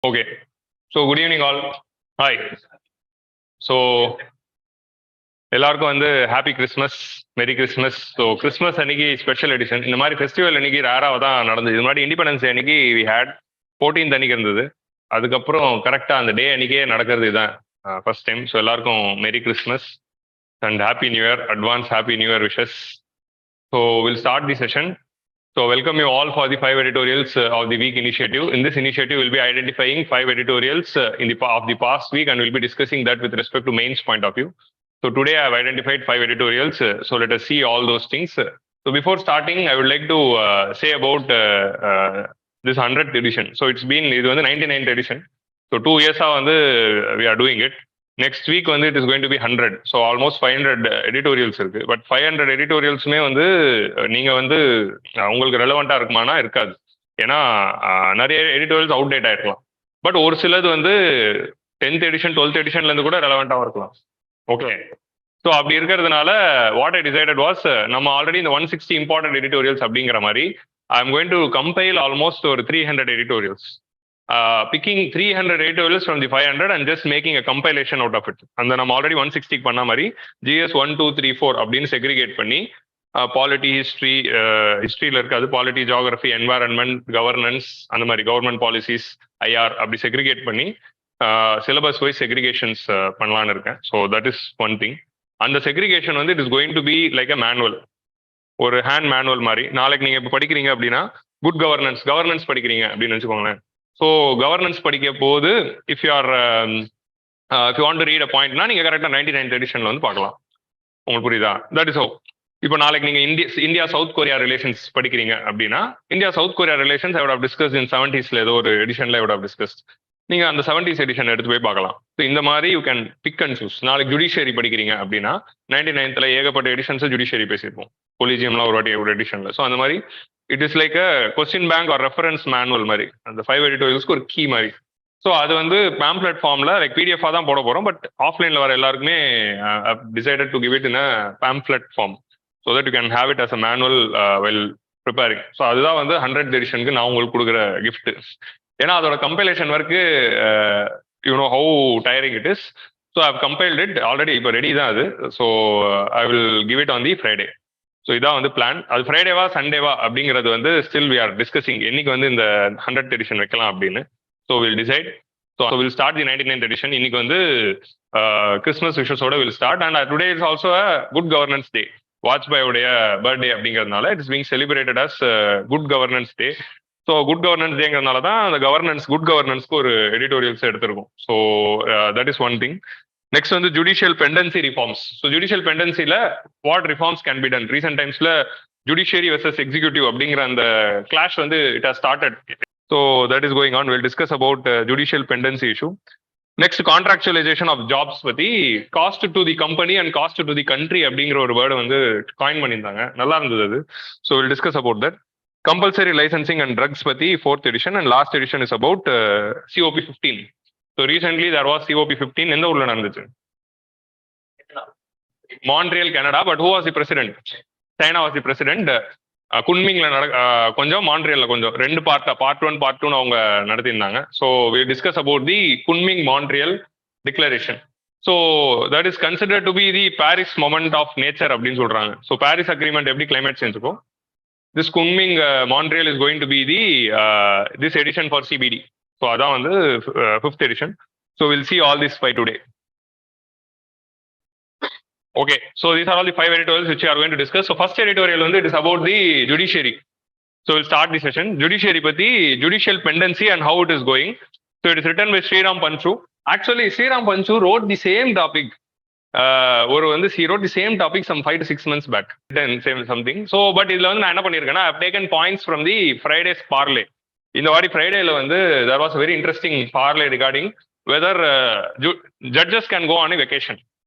Okay. So good evening all. Hi. So எல்லாருக்கும் வந்து happy Christmas, மெரி கிறிஸ்மஸ். ஸோ கிறிஸ்மஸ் அன்னைக்கு ஸ்பெஷல் எடிஷன். இந்த மாதிரி ஃபெஸ்டிவல் அன்னைக்கு ரேராக தான் நடந்தது. இது மாதிரி இண்டிபெண்டன்ஸ் டே அன்னைக்கு வி ஹேட் 14th அன்னைக்கு இருந்தது. அதுக்கப்புறம் கரெக்டாக அந்த டே அன்னைக்கே நடக்கிறது இதுதான் ஃபர்ஸ்ட் டைம். ஸோ எல்லாருக்கும் மெரி Christmas and happy new year, advance happy new year wishes. So will start the session. So welcome you all for the 5 editorials of the week initiative. In this initiative, we'll be identifying 5 editorials of the past week, and we'll be discussing that with respect to mains point of view. So today I have identified 5 editorials. So let us see all those things. So before starting, I would like to say about this 100th edition. So it's been, இது வந்து 99th edition. So 2 years we are doing it. Next week வந்து it is going to be 100. So almost 500 editorials இருக்கு. But 500 editorialsமே வந்து நீங்க வந்து உங்களுக்கு ரெலவெண்டா இருக்குமானா இருக்காது. ஏன்னா நிறைய editorials அவுட்டேட் ஆயிருக்கலாம். பட் ஒரு சிலது வந்து 10th edition 12th editionல இருந்து கூட ரெலவெண்டாக இருக்கலாம். ஓகே. ஸோ அப்படி இருக்கிறதுனால வாட் ஐ டிசைடட் வாஸ், நம்ம ஆல்ரெடி இந்த 160 இம்பார்ட்டன்ட் எடிட்டோரியல்ஸ் அப்படிங்கிற மாதிரி I am going to compile almost ஒரு 300 editorials. Picking 300 editorials from the 500 and just making a compilation out of it. And then I'm already 160 பண்ண மாதிரி GS 1, 2, 3, 4 அப்படின்னு segregate பண்ணி polity, history, ஹிஸ்ட்ரியில் இருக்காது, பாலிட்டி, ஜியோகிராஃபி, என்வாரன்மெண்ட், கவர்னன்ஸ், அந்த மாதிரி government policies, IR அப்படி செக்ரிகேட் பண்ணி சிலபஸ் வைஸ் செக்ரிகேஷன்ஸ் பண்ணலான்னு இருக்கேன். So that is one thing. அந்த செக்ரிகேஷன் வந்து it is going to be like a manual, ஒரு ஹேண்ட் மேனுவல் மாதிரி. நாளைக்கு நீங்கள் இப்போ படிக்கிறீங்க அப்படின்னா குட் கவர்னன்ஸ் படிக்கிறீங்க அப்படின்னு வச்சுக்கோங்களேன். ஸோ கவர்னன்ஸ் படிக்க போது if you want to read a பாயிண்ட்னா நீங்கள் கரெக்டாக 99th எடிஷனில் வந்து பார்க்கலாம். உங்களுக்கு புரியுதா? That is how. இப்போ நாளைக்கு நீங்கள் இந்தியா சவுத் கொரியா ரிலேஷன்ஸ் படிக்கிறீங்க அப்படின்னா India South Korea relations I would have discuss in 70s ஏதோ ஒரு எடிஷனில் ஐ வுட் ஹவ் டிஸ்கஸ். நீங்கள் அந்த 70s எடிஷன் எடுத்து போய் பார்க்கலாம். ஸோ இந்த மாதிரி you can big and choose. நாளைக்கு ஜுடிஷியரி படிக்கிறீங்க அப்படின்னா 99th ஏகப்பட்ட எடிஷன்ஸை ஜுடிஷியரி பேசியிருப்போம், கொலிஜியம்லாம் ஒரு எடிஷனில். ஸோ அந்த மாதிரி it is like a question bank R reference manual மாதிரி, அந்த 5 editorialsக்கு ஒரு கீ மாதிரி. ஸோ அது வந்து பேம்ப்ளெட் ஃபார்மில் லைக் பிடிஎஃபாக தான் போட போகிறோம். பட் ஆஃப்லைனில் வர எல்லாருக்குமே decided to give it in a pamphlet form so that you can have it as a manual well preparing. So அதுதான் வந்து 100th எடிஷனுக்கு நான் உங்களுக்கு கொடுக்குற கிஃப்ட். ஏன்னா அதோட compilation work you know how tiring it is. So I have compiled it already, இப்போ ready தான் அது. So I will give it on the Friday. So இதான் வந்து பிளான். அது ஃப்ரைடேவா சண்டேவா அப்படிங்கிறது வந்து ஸ்டில் வி ஆர் டிஸ்கசிங். என்னைக்கு வந்து இந்த 100th எடிஷன் வைக்கலாம் அப்படின்னு. So will decide. So will start the 99th edition. இன்னைக்கு வந்து கிறிஸ்மஸ் விஷஸோட will start. And today is also a good governance day, வாஜ்பாயோடைய பர்த்டே அப்படிங்கிறதுனால it is being celebrated as good governance day. So good governance டேங்கிறதுனால தான் அந்த good கவர்னன்ஸ்க்கு ஒரு எடிட்டோரியல்ஸ் எடுத்திருக்கும். So that is one thing. Next வந்து judicial pendency reforms. So judicial பெண்டன்சியில் what reforms can be done. Recent டைம்ஸில் ஜுடிஷியரி வெர்சஸ் எக்ஸிக்யூட்டிவ் அப்படிங்கிற அந்த கிளாஷ் வந்து it has started. So that is going on. Will discuss about judicial pendency issue. Next contractualisation of jobs பற்றி cost to the company and cost to the country அப்படிங்கிற ஒரு word வந்து coin பண்ணியிருந்தாங்க, நல்லா இருந்தது அது. So will discuss about that. Compulsory Licensing and Drugs பற்றி 4th edition and last edition is about COP 15. So recently there was COP 15. எந்த ஊர்ல நடந்துச்சு? Montreal, Canada. But who was the president? China was the president. குன்மிங்ல கொஞ்சம், மான்ட்ரியல்ல கொஞ்சம். 2 part 1 part 2 அவங்க நடத்தியிருந்தாங்க. So we discuss about the Kunming Montreal declaration. So that is considered to be the Paris moment of nature அப்படின்னு சொல்றாங்க. So Paris agreement எப்படி climate சேஞ்சுக்கும், this Kunming Montreal is going to be the this edition for CBD. So அதான் வந்து 5th edition. So we'll see all this by today. Okay, so these are all the 5 editorials which we are going to discuss. So first editorial வந்து it is about the judiciary. So we'll start the session. Judiciary பத்தி judicial pendency and how it is going. So it is written by Sriram Panchu. Actually Sriram Panchu wrote the same topic. ஒரு வந்து he wrote the same topic some 5 to 6 months back, same something. So but இதுல வந்து நான் என்ன பண்ணியிருக்கேன்னா I have taken points from the Friday's parlay. இந்த வாடி ஃப்ரைடேல வந்து there was a very interesting parlay regarding whether judges can go on a vacation.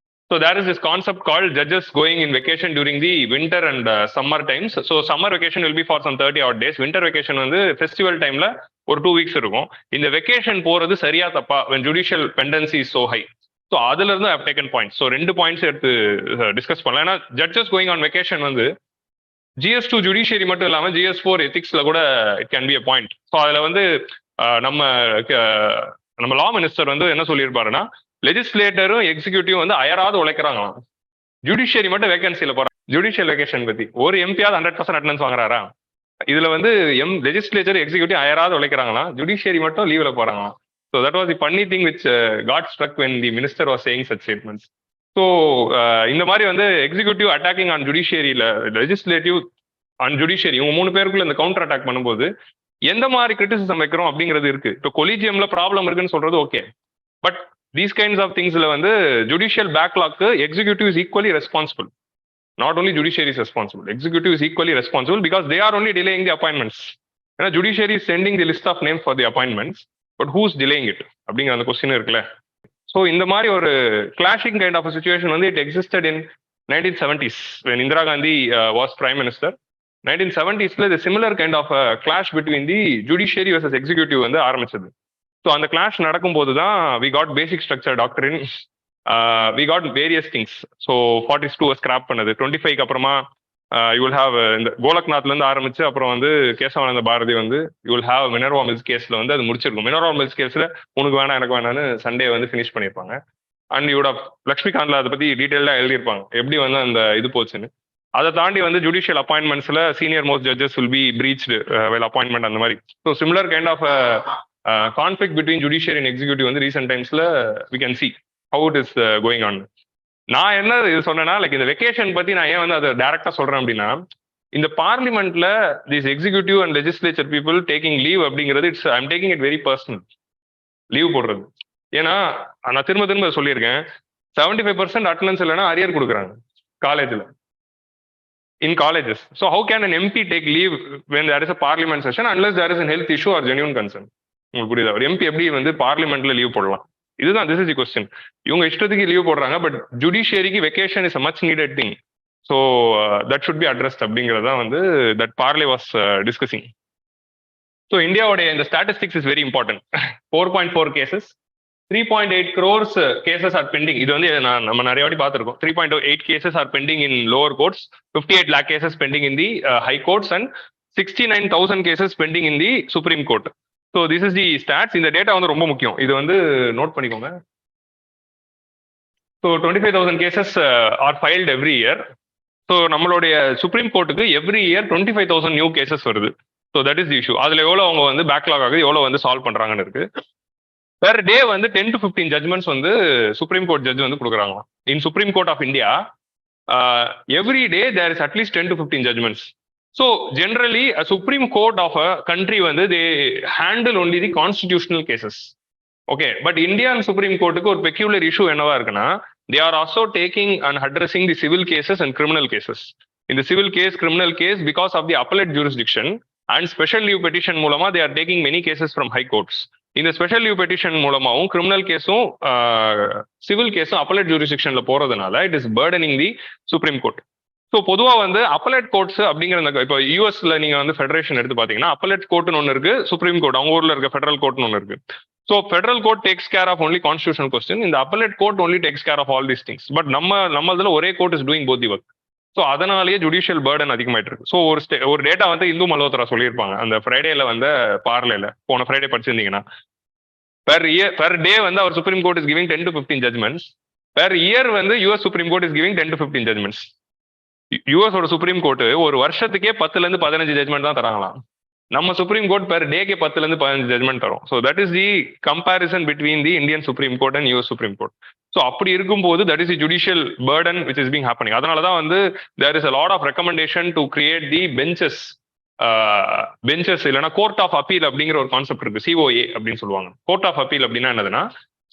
So there is this concept called judges going in vacation during the winter and summer times. So summer vacation will be for some 30 odd days. Winter vacation வந்து festival timeல ஒரு 2 weeks இருக்கும். இந்த vacation போறது சரியா தப்பா when judicial pendency is so high. So அதுல இருந்து I've taken points. So 2 points எடுத்து டிஸ்கஸ் பண்ணலாம். ஏன்னா ஜட்ஜஸ் கோயிங் ஆன் வெக்கேஷன் வந்து GS2 ஜுடிஷியரி மட்டும் இல்லாமல் GS4 எத்திக்ஸ்ல கூட it can be a point. So அதில் வந்து நம்ம நம்ம லா மினிஸ்டர் வந்து என்ன சொல்லியிருப்பாருன்னா, லெஜிஸ்லேட்டரும் எக்ஸிக்யூட்டிவ் வந்து அயராது உழைக்கிறாங்களாம், ஜுடிஷியரி மட்டும் வேகன்சியில போறாங்க. ஜுடிஷியல் வேகேஷன் பத்தி ஒரு எம்பியாவது 100% அட்டெண்டன்ஸ் வாங்குறாரா? இதுல வந்து லெஜிஸ்லேச்சர் எக்ஸிக்யூட்டிவ் அயராது உழைக்கிறாங்களாம், ஜுடிஷியரி மட்டும் லீவ்ல போறாங்களாம். So that was the funny thing which got struck when the minister was saying such statements. ஸோ இந்த மாதிரி வந்து எக்ஸிக்யூட்டிவ் அட்டாக்கிங் ஆன் ஜுடிஷியரியில, லெஜிஸ்லேட்டிவ் ஆன் ஜுடிஷியரி, இவங்க 3 பேருக்குள்ள இந்த கவுண்டர் அட்டாக் பண்ணும்போது எந்த மாதிரி கிரிட்டிசிசம் வைக்கிறோம் அப்படிங்கிறது இருக்கு. இப்போ கொலிஜியம்ல ப்ராப்ளம் இருக்குன்னு சொல்றது okay, but these kinds of திங்ஸ்ல வந்து judicial backlog executive is equally responsible. Not only judiciary is responsible, executive is equally responsible because they are only delaying the appointments. Judiciary is sending the list of names for the appointments, but who's delaying it? அப்படிங்கிற அந்த question இருக்குல்ல. So இந்த மாதிரி ஒரு clashing kind of situation வந்து it existed in 1970s when Indira Gandhi was prime minister. 1970s the similar kind of clash between the judiciary versus executive வந்து ஆரம்பிச்சது. So அந்த கிளாஷ் நடக்கும்போது தான் we got basic structure doctrine. We got various things. So 42 scrap பண்ணது, 25க்கு அப்புறமா you will have இந்த கோலக்நாத்ல இருந்து ஆரம்பிச்சு அப்புறம் வந்து கேசவானந்த பாரதி வந்து you will have Minerva mills கேஸ்ல வந்து அது முடிச்சிருக்கும். மினர்வா மில்ஸ் கேஸ்ல உனக்கு வேணாம் எனக்கு வேணான்னு சண்டே வந்து ஃபினிஷ் பண்ணியிருப்பாங்க. அண்ட் யூட லக்ஷ்மிகாந்த்ல அதை பத்தி டீட்டெயிலாக எழுதியிருப்பாங்க எப்படி வந்து அந்த இது போச்சுன்னு. அதை தாண்டி வந்து ஜுடிஷியல் அப்பாயின்மெண்ட்ஸ்ல senior most judges will be breached well appointment அந்த மாதிரி. So similar kind of conflict between judiciary and executive வந்து ரீசென்ட் டைம்ஸ்ல we can see how it is going on. நான் என்ன இது சொன்னேன்னா, லைக் இந்த வெக்கேஷன் பத்தி நான் ஏன் வந்து அதை டைரக்டா சொல்றேன் அப்படின்னா, இந்த பார்லிமெண்ட்ல this executive and legislature people taking leave அப்படிங்கிறது it's I am taking it very personal. Leave போடுறது, ஏன்னா நான் திரும்ப சொல்லியிருக்கேன், 75% அட்டெண்டன்ஸ் இல்லைன்னா அரியர் கொடுக்குறாங்க காலேஜ்ல, in colleges. So how can an MP take leave when there is a parliament session unless there is a health issue or genuine concern? உங்களுக்கு புரியுதா? ஒரு எம்பி எப்படி வந்து பார்லிமெண்ட்ல லீவ் போடலாம்? இதுதான் திஸ் இஸ் தி கொஸ்டின். இவங்க இஷ்டத்துக்கு லீவ் போடுறாங்க, பட் ஜுடிஷியரிக்கு vacation is a much needed thing. So that should be addressed அப்படிங்கிறது தான் வந்து that parley was discussing. So இந்தியாவுடைய இந்த statistics is very important. 4.4 cases, 3.8 crores cases are pending. இது வந்து நம்ம நிறைய வாட்டி பார்த்துருக்கோம். 3.8 cases are pending in lower courts, 58 lakh cases pending in the high courts and 69,000 cases pending in the Supreme Court. So this is the stats. இந்த data வந்து ரொம்ப முக்கியம், இது வந்து நோட் பண்ணிக்கோங்க. So 25,000 cases are filed every year. So நம்மளுடைய supreme கோர்ட்டுக்கு every year 25,000 new cases வருது. So that is the issue. அதில் எவ்வளோ அவங்க வந்து பேக்லாக் ஆகுது, எவ்வளோ வந்து சால்வ் பண்ணுறாங்கன்னு இருக்கு. பெர் டே வந்து 10 to 15 ஜட்மெண்ட்ஸ் வந்து சுப்ரீம் கோர்ட் ஜட்ஜ் வந்து கொடுக்குறாங்க. In Supreme Court of India every day there is அட்லீஸ்ட் 10 to 15 judgements. So generally a Supreme Court of a country வந்து they handle only the constitutional cases. Okay, but Indian Supreme Courtக்கு ஒரு peculiar issue என்னவா இருக்குன்னா, they are also taking and addressing the civil cases and criminal cases. In the civil case, criminal case, because of the appellate jurisdiction and special leave petition மூலமா they are taking many cases from high courts. இந்த special leave petition மூலமாவும் criminal கேஸும் civil கேஸும் appellate ஜூரிஸ்டிக்ஷன்ல போறதுனால it is burdening the supreme court. So பொதுவாக வந்து appellate courts அப்படிங்கிற இப்போ யூஎஸ்ல நீங்க வந்து ஃபெடரேஷன் எடுத்து பார்த்தீங்கன்னா அப்பலேட் கோர்ட்னு ஒன்று இருக்கு, சுப்ரீம் கோர்ட் அவங்க ஊர்ல இருக்க ஃபெடரல் கோர்ட்னு ஒன்று இருக்கு. So federal court takes care of only constitutional question, இந்த appellate court only takes care of all these things. But நம்ம இதுல ஒரே court is doing both the work. So அதனாலேயே ஜுடிஷியல் பேர்டன் அதிகமாயிட்டு இருக்கு. ஸோ ஒரு டேட்டா வந்து இந்து மல்ஹோத்ரா சொல்லியிருப்பாங்க அந்த ஃப்ரைடேல வந்து பார்லேல, போன ஃப்ரைடே படிச்சிருந்தீங்கன்னா, பெர் டே வந்து our Supreme court is giving 10 to 15 judgements. Per year வந்து US Supreme court is giving 10 to 15 judgements. யூஎஸோட சுப்ரீம் கோர்ட் ஒரு வருஷத்துக்கே 10 to 15 ஜட்மெண்ட் தான் தராங்களாம். நம்ம சுப்ரீம் கோர்ட் பெர் டேக்கே 10 to 15 ஜட்மெண்ட் தரும். So that is the comparison between the Indian Supreme court and US Supreme court. So அப்படி இருக்கும்போது that is the judicial burden which is being happening. அதனால தான் வந்து there is a lot of recommendation to create the benches இல்லைன்னா court of appeal அப்படிங்கிற ஒரு concept இருக்கு, COA அப்படின்னு சொல்லுவாங்க. கோர்ட் ஆஃப் அப்பீல் அப்படின்னா என்னதுன்னா,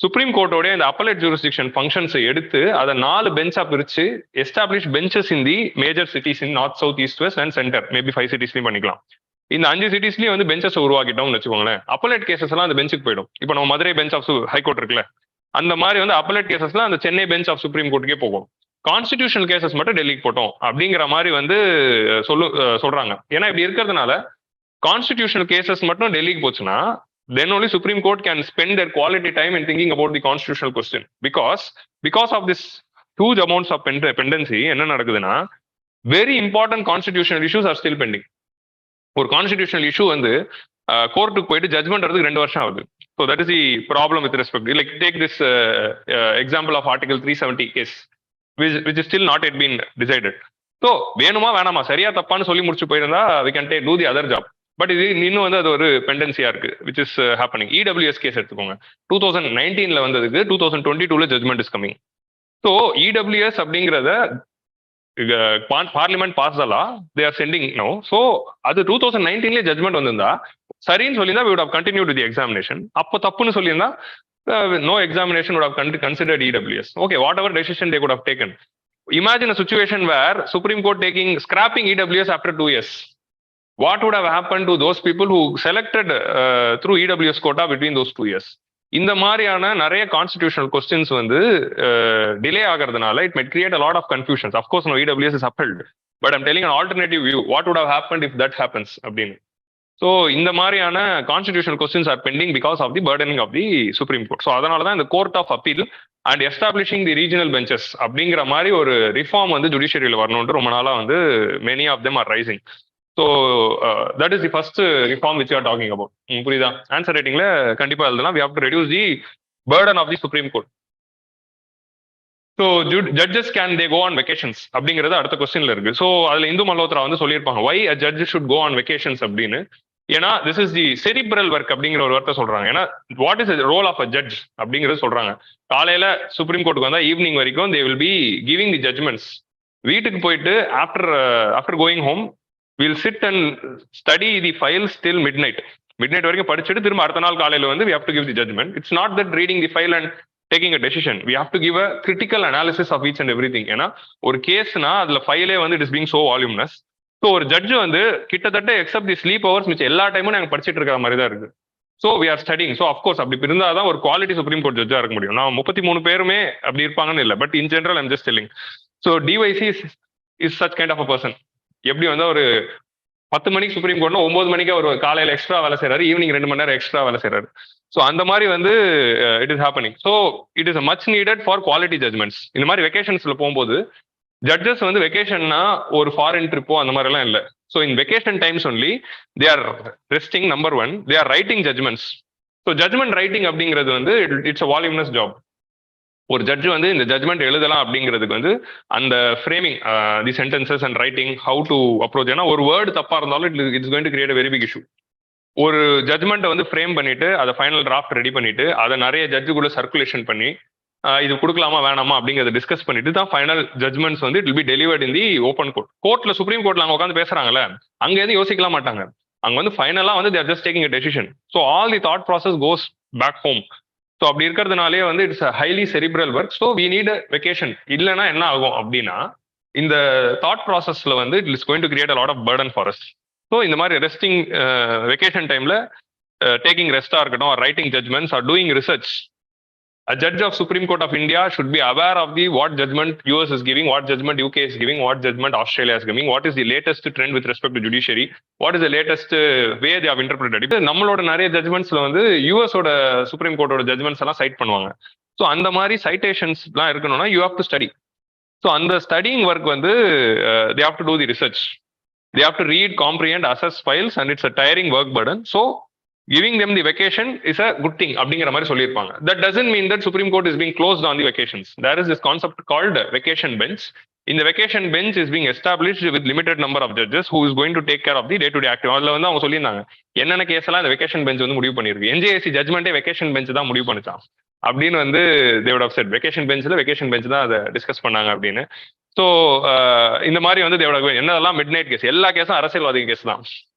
சுப்ரீம் கோர்ட்டோட இந்த அப்பலேட் ஜூரிஸ்டிக்ஷன் ஃபங்க்ஷன்ஸை எடுத்து அதை 4 பெஞ்சா பிரிச்சு establish benches in the major cities in north, south, east, west and centre, maybe 5 cities பண்ணிக்கலாம். இந்த 5 cities வந்து பெஞ்சஸ் உருவாக்கிட்டோம்னு வச்சுக்கோங்களேன். அப்பலேட் கேசஸ் எல்லாம் அந்த பெஞ்சுக்கு போயிடும். இப்போ நம்ம மதுரை பெஞ்ச் ஆஃப் ஹைகோர்ட் இருக்குல்ல, அந்த மாதிரி வந்து அப்பலேட் கேசஸ்லாம் அந்த சென்னை பெஞ்ச் ஆஃப் சுப்ரீம் கோர்ட்டுக்கே போகும். கான்ஸ்டிடியூஷனல் கேசஸ் மட்டும் டெல்லிக்கு போட்டோம் அப்படிங்கிற மாதிரி வந்து சொல்றாங்க. ஏன்னா இப்படி இருக்கிறதுனால கான்ஸ்டிடியூஷனல் கேசஸ் மட்டும் டெல்லிக்கு போச்சுன்னா then only Supreme Court can spend their quality time in thinking about the constitutional question. Because of this huge amounts of pendency, என்ன நடக்குதுன்னா, very important constitutional issues are still pending. ஒரு constitutional issue வந்து கோர்ட்டுக்கு போயிட்டு judgment வரதுக்கு 2 வருஷம் ஆகுது. So that is the problem with respect. Like take this example of article 370 case which is still not yet been decided. So வேணுமா வேணாமா சரியா தப்பான்னு சொல்லி முடிச்சு போயிருந்தா we can do the other job. But இது இன்னும் வந்து அது ஒரு பெண்டன்சியா இருக்கு which is happening. EWS case எடுத்துக்கோங்க, 2019 வந்ததுக்கு 2022 judgment is coming. So EWS அப்படிங்கிறத parliament pass law they are sending no. So அது 2019 ஜட்மெண்ட் வந்திருந்தா சரின்னு சொல்லியிருந்தா we would have continued with the examination. அப்போ தப்புன்னு சொல்லியிருந்தா no examination would have considered EWS. Okay, whatever decision they could have taken. Imagine a situation where Supreme Court scrapping EWS after 2 years. What would have happened to those people who selected through EWS quota between those 2 years? இந்த மாதிரியான நிறைய constitutional questions வந்து delay ஆகிறதுனால it might create a lot of confusions. Of course no EWS is upheld, but I'm telling an alternative view. What would have happened if that happens அப்படின்னு. So இந்த மாதிரியான constitutional questions are pending because of the burdening of the supreme court. So அதனால தான் இந்த court of appeal and establishing the regional benches அப்படிங்கிற மாதிரி ஒரு reform வந்து ஜுடிஷியரியில் வரணும்னு ரொம்ப நாளாக வந்து many of them are rising. So that is the first reform which are talking about. புரியுதா? ஆன்சர் ரைட்டிங்ல கண்டிப்பாக எழுதலாம். We have to reduce the burden of the supreme court. So judges can they go on vacations அப்படிங்கிறது அடுத்த கொஸ்டின்ல இருக்கு. So அதுல இந்து மல்ஹோத்ரா வந்து சொல்லியிருப்பாங்க why a judge should go on vacations அப்படின்னு. ஏன்னா this is the cerebral work அப்படிங்கிற ஒரு வார்த்தை சொல்றாங்க. ஏன்னா what is role of a judge அப்படிங்கிறது சொல்றாங்க. காலையில சுப்ரீம் கோர்ட்டுக்கு வந்தா ஈவினிங் வரைக்கும் they will be giving the judgements. வீட்டுக்கு போயிட்டு after going home will sit and study the files till midnight வரைக்கும் படிச்சுட்டு திரும்ப அடுத்த நாள் காலையில வந்து we have to give the judgment. It's not that reading the file and taking a decision. We have to give a critical analysis of each and everything. ஏன்னா ஒரு கேஸ்னா அதுல ஃபைலே வந்து it is being so voluminous. So ஒரு judge வந்து கிட்டத்தட்ட accept தி sleep hours மிச்சம் எல்லா டைமும் நாங்கள் படிச்சுட்டு இருக்கிற மாதிரி தான் இருக்கு. So we are studying. So of course அப்படி இருந்தால் தான் ஒரு குவாலிட்டி சுப்ரீம் கோர்ட் ஜட்ஜா இருக்க முடியும். நான் 33 பேருமே அப்படி இருப்பாங்கன்னு இல்லை, but in general I'm just telling. So DYC is such kind of a person. எப்படி வந்து ஒரு 10 மணிக்கு சுப்ரீம் கோர்ட்னா 9 மணிக்கு ஒரு காலையில எக்ஸ்ட்ரா வேலை செய்யறாரு, ஈவினிங் 2 மணி நேரம் எக்ஸ்ட்ரா வேலை செய்யறாரு. ஸோ அந்த மாதிரி வந்து it is happening. So it is much needed for quality judgements. இந்த மாதிரி வெக்கேஷன்ஸ்ல போகும்போது ஜட்ஜஸ் வந்து வெக்கேஷன்னா ஒரு ஃபாரின் ட்ரிப்போ அந்த மாதிரி எல்லாம் இல்லை. So in vacation times only they are resting. Number 1 they are writing judgments. So judgment writing அப்படிங்கிறது வந்து இட்ஸ் அ வால்யூம்னஸ் ஜாப். ஒரு ஜட்ஜ் வந்து இந்த ஜட்மெண்ட் எழுதலாம் அப்படிங்கிறதுக்கு வந்து அந்த framing the sentences and writing how to approach. ஏன்னா ஒரு வேர்டு தப்பா இருந்தாலும் it's going to create very big issue. ஒரு ஜட்மெண்ட்டை வந்து ஃப்ரேம் பண்ணிட்டு அதை ஃபைனல் டிராஃப்ட் ரெடி பண்ணிட்டு அதை நிறைய ஜட்ஜுக்குள்ள சர்க்குலேஷன் பண்ணி இது கொடுக்கலாமா வேணாமா அப்படிங்கிறத டிஸ்கஸ் பண்ணிட்டு தான் ஃபைனல் ஜட்மெண்ட்ஸ் வந்து it will be delivered in the open court. கோர்ட்ல சுப்ரீம் கோர்ட்ல அங்கே உட்காந்து பேசுறாங்கல்ல, அங்க எதுவும் யோசிக்கலாம் மாட்டாங்க. அங்க வந்து ஃபைனலா வந்து there just taking a decision. So all the thought process goes back home. So அப்படி இருக்கிறதுனாலே வந்து it's a highly cerebral work. So we need vacation. இல்லைன்னா என்ன ஆகும் அப்படின்னா இந்த தாட் ப்ராசஸ்ல வந்து it is going to create a lot of burden for us. So இந்த மாதிரி ரெஸ்டிங் வெக்கேஷன் டைம்ல டேக்கிங் ரெஸ்டா இருக்கட்டும், writing judgements or doing research. A judge of Supreme Court of India should be aware of what judgment US is giving, what judgment UK is giving, what judgment Australia is giving, what is the latest trend with respect to judiciary, what is the latest way they have interpreted. இப்போ நம்மளோட நிறைய ஜட்மெண்ட்ஸ்ல வந்து யூஎஸோட supreme கோர்ட்டோட judgements எல்லாம் side பண்ணுவாங்க. So அந்த மாதிரி citations எல்லாம் இருக்கணும்னா you have to study. So அந்த ஸ்டடிங் ஒர்க் வந்து they have to do the research. They have to read, comprehend, assess files and it's a tiring work burden. So giving them the vacation is a good thing அப்படிங்கிற மாதிரி சொல்லியிருப்பாங்க. That doesn't mean that Supreme Court is being closed on the vacations. There is this concept called vacation bench. In the vacation bench is being established with limited number of judges who is going to take care of the day-to-day activity. அதில் வந்து அவங்க சொல்லியிருந்தாங்க என்னென்ன case எல்லாம் இந்த vacation bench வந்து முடிவு பண்ணிருக்கு. என்ஜேஎஸ்சி ஜட்மெண்ட்டே வெக்கேஷன் பெஞ்ச் தான் முடிவு பண்ணிச்சான் அப்படின்னு வந்து they would have said. Vacation bench தான் அதை டிஸ்கஸ் பண்ணாங்க அப்படின்னு. ஸோ இந்த மாதிரி வந்து they would have என்னதெல்லாம் மிட் நைட் கேஸ், எல்லா கேஸும் அரசியல்வாதி கேஸ் தான்.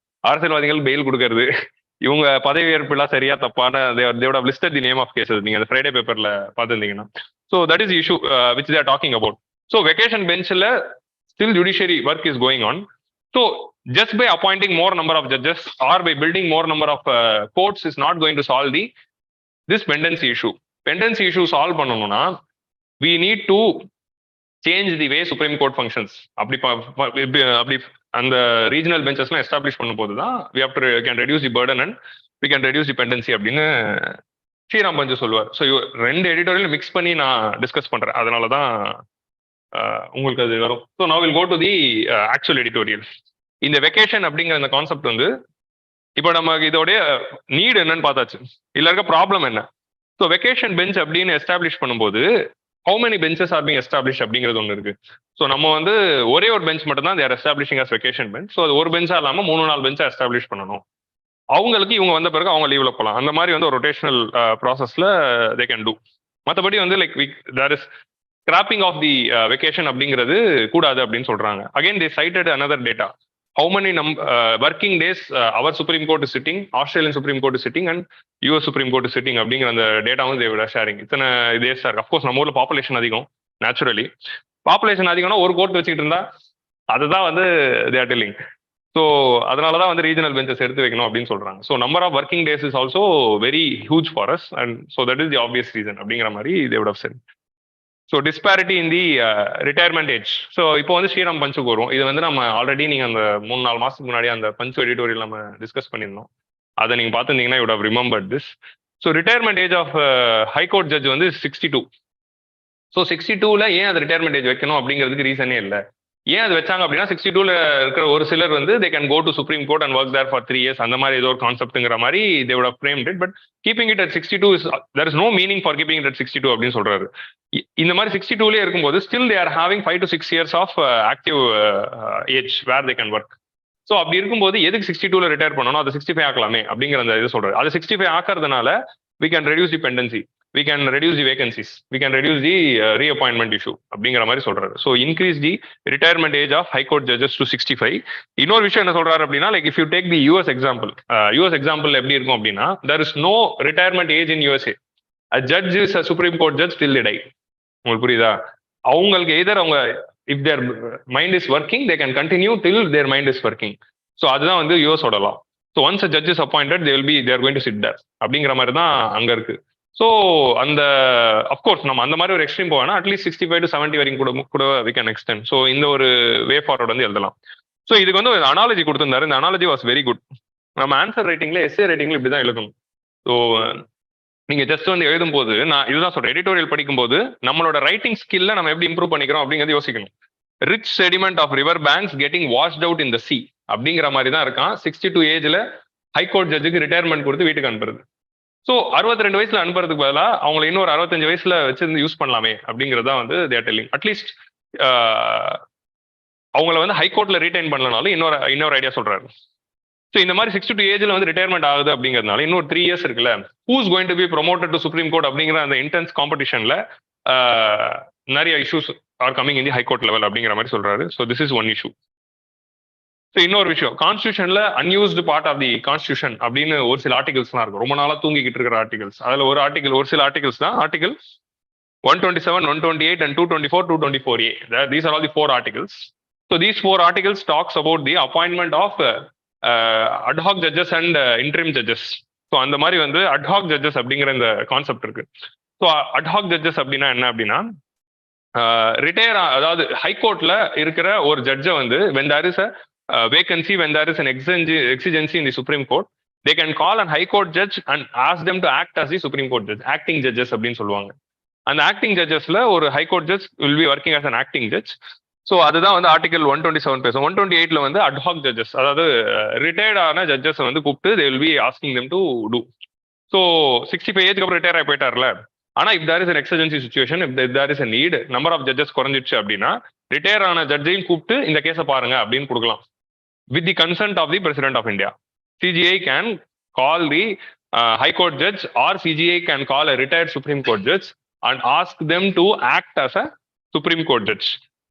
அரசியல்வாதிகள் பெயில் கொடுக்கறது, இவங்க பதவி ஏற்புலாம் சரியா தப்பான they would have listed the name of cases. நீங்க அந்த ஃப்ரைடே பேப்பர்ல பார்த்துருந்தீங்கன்னா. So that is issue which they are talking about. So vacation பெஞ்சில் still judiciary work is going on. So just by appointing more number of judges or by building more number of courts is not going to solve this pendency issue. Pendency issue solve பண்ணணும்னா we need to change the way Supreme Court functions. அப்படி அந்த regional பெஞ்சஸ்லாம் establish பண்ணும் போது தான் we have to can reduce the burden and we can reduce the pendency அப்படின்னு ஸ்ரீராம் பஞ்சு சொல்லுவார். So 2 editorial mix பண்ணி நான் டிஸ்கஸ் பண்றேன், அதனால தான் உங்களுக்கு அது வரும். So now we'll go to the actual editorial. இந்த வெக்கேஷன் அப்படிங்கிற அந்த கான்செப்ட் வந்து இப்போ நமக்கு இதோடைய நீடு என்னன்னு பார்த்தாச்சு, இல்ல இருக்க ப்ராப்ளம் என்ன. ஸோ வெக்கேஷன் பெஞ்ச் அப்படின்னு எஸ்டாப்ளிஷ் பண்ணும்போது how many benches are being establish அப்படிங்கிறது ஒன்று இருக்கு. ஸோ நம்ம வந்து ஒரே ஒரு பெஞ்ச் மட்டும் தான் there establishing as vacation bench. So அது ஒரு பெஞ்சா இல்லாமல் 3-4 பெஞ்சா எஸ்டாப்ளிஷ் பண்ணணும். அவங்களுக்கு இவங்க வந்த பிறகு அவங்க லீவ்ல போகலாம். அந்த மாதிரி வந்து ஒரு ரொட்டேஷனல் ப்ராசஸ்ல தே கேன் டூ. மற்றபடி வந்து like there is scrapping of the vacation அப்படிங்கிறது கூடாது அப்படின்னு சொல்றாங்க. Again they cited another data. How many working days our Supreme Court is sitting, Australian Supreme Court is sitting, and US Supreme Court is sitting அப்படிங்கிற அந்த data வந்து தேவை sharing. இத்தனை இதே சார் அஃப்கோர்ஸ் நம்ம ஊர்ல பாப்புலேஷன் அதிகம், நேச்சுரலி பாப்புலேஷன் அதிகம்னா ஒரு கோர்ட் வச்சுக்கிட்டு இருந்தா அதுதான் வந்து தே ஆர் டெல்லிங். ஸோ அதனால தான் வந்து ரீஜனல் பெஞ்சஸ் எடுத்து வைக்கணும் அப்படின்னு சொல்றாங்க. So number of working days is also very huge for us, and so that is the obvious reason அப்படிங்கிற மாதிரி they would have said. So disparity in the retirement age. So இப்போ வந்து ஸ்ரீராம் பஞ்சுக்கு வரும். இது வந்து நம்ம ஆல்ரெடி நீங்கள் அந்த 3-4 மாதத்துக்கு முன்னாடி அந்த பஞ்சு எடிட்டோரியல் நம்ம டிஸ்கஸ் பண்ணியிருந்தோம். அதை நீங்கள் பார்த்துருந்தீங்கன்னா you have remembered this. So retirement age of high court judge வந்து 62. ஸோ 62ல ஏன் அது ரிட்டையர்மெண்ட் ஏஜ் வைக்கணும் அப்படிங்கிறதுக்கு ரீசனே இல்லை. ஏன் அது வச்சாங்க அப்படின்னா 62ல இருக்கிற ஒரு சிலர் வந்து they can go to supreme court and work there for 3 years அந்த மாதிரி ஏதோ ஒரு கான்செப்ட்ங்கிற மாதிரி they would have framed it. But keeping it at 62 is there is no meaning for keeping it at 62 அப்படின்னு சொல்றாரு. இந்த மாதிரி 62லேயே இருக்கும்போது still they are having 5 to 6 years of active age where they can work. So அப்படி இருக்கும்போது எதுக்கு 62ல retire பண்ணணும், அதை 65 ஆக்கலாமே அப்படிங்கிற அந்த இது சொல்றாரு. அது 65 ஆக்கிறதுனால we can reduce dependency, we can reduce the vacancies, we can reduce the reappointment issue அப்படிங்கிற மாதிரி சொல்றாரு. So increase the retirement age of high court judges to 65. இன்னொரு விஷயம் என்ன சொல்றாரு அப்படின்னா, like if you take the US example, US example எப்படி இருக்கும் அப்படின்னா, there is no retirement age in USA. A judge is a Supreme Court judge till they die. உங்களுக்கு புரியுதா? அவங்களுக்கு எதர் அவங்க if their mind is working they can continue till their mind is working. So அதுதான் வந்து US ஓட law. So once a judge is appointed they are going to sit there அப்படிங்கிற மாதிரி தான் அங்க இருக்கு. ஸோ அந்த அஃப்கோர்ஸ் நம்ம அந்த மாதிரி ஒரு எக்ஸ்ட்ரீம் போவேன்னா அட்லீஸ்ட் 65 to 70 வரைக்கும் கூட we can extend. ஸோ இந்த ஒரு வே ஃபார்வர்ட் வந்து எழுதலாம். ஸோ இதுக்கு வந்து ஒரு அனாலஜி கொடுத்திருந்தாரு. இந்த அனாலஜி வாஸ் வெரி குட். நம்ம ஆன்சர் ரைட்டிங்ல எஸ்ஏ ரைட்டிங்ல இப்படிதான் எழுதணும். ஸோ நீங்க ஜஸ்ட் வந்து எழுதும் போது நான் இதுதான் சொல்றேன், எடிட்டோரியல் படிக்கும் போது நம்மளோட ரைட்டிங் ஸ்கில்ல நம்ம எப்படி இம்ப்ரூவ் பண்ணிக்கிறோம் அப்படிங்கிறது யோசிக்கணும். Rich sediment of river banks getting washed out in the sea அப்படிங்கிற மாதிரி தான் இருக்கான் 62 ஏஜ்ல ஹைகோர்ட் ஜட்ஜுக்கு ரிட்டையர்மெண்ட் கொடுத்து வீட்டுக்கு அனுப்புறது. ஸோ 62 வயசுல அனுப்புறதுக்கு பதிலாக அவங்களை இன்னொரு 65 வயசுல வச்சிருந்து யூஸ் பண்ணலாமே அப்படிங்கிறது தான் வந்து தேர் டெல்லிங். அட்லீஸ்ட் அவங்கள வந்து ஹைகோர்ட்ல ரீடைன் பண்ணலனாலும் இன்னொரு ஐடியா சொல்றாரு. ஸோ இந்த மாதிரி 62 ஏஜ்ல வந்து ரிட்டையர்மெண்ட் ஆகுது அப்படிங்கிறதுனால இன்னொரு 3 years இருக்குல்ல, who's going to be promoted to supreme Court அப்படிங்கிற அந்த இன்டென்ஸ் காம்படிஷன்ல நிறைய issues are coming in the high court level அப்படிங்கிற மாதிரி சொல்றாரு. So this is one issue. So இன்னொரு விஷயம், கான்ஸ்டியூஷன்ல unused part of the constitution அப்படின்னு ஒரு சில ஆர்டிகல்ஸ்லாம் இருக்கும், ரொம்ப நாளா தூங்கிக்கிட்டு இருக்கிற ஆர்டிகல்ஸ். அதுல ஒரு சில ஆர்டிகல்ஸ் தான் article 127, 128 and 224, 224A. These are all the 4 articles. So these 4 articles talks about the appointment of ad hoc judges and interim judges. So அந்த மாதிரி வந்து ad hoc judges அப்படிங்கிற இந்த கான்செப்ட் இருக்கு. ஸோ ad hoc judges அப்படின்னா என்ன அப்படின்னா, retire அதாவது ஹைகோர்ட்ல இருக்கிற ஒரு ஜட்ஜை வந்து when there is a vacancy, when there is an exigency in the Supreme Court, they can call an high court judge and ask them to act as the Supreme Court judge. Acting judges அப்படின்னு சொல்லுவாங்க. அந்த acting ஜட்ஜஸ்ல ஒரு high court judge will be working as an acting judge. So அதுதான் வந்து article 127 பேசும். 128ல வந்து ad hoc judges, அதாவது retired ஆன ஜட்ஜஸ் வந்து கூப்பிட்டு they will be asking them to do. So 65 ஏஜ்க்கு அப்புறம் ரிட்டையர் ஆகி போயிட்டார்ல, ஆனா if there is an exigency situation, if there is a need, number of judges குறைஞ்சிடுச்சு அப்படின்னா ரிட்டையர் ஆன ஜட்ஜையும் கூப்பிட்டு இந்த கேஸை பாருங்க அப்படின்னு கொடுக்கலாம். With the consent of the President of India, CGI can call the High Court judge or CGI can call a retired Supreme Court judge and ask them to act as a Supreme Court judge.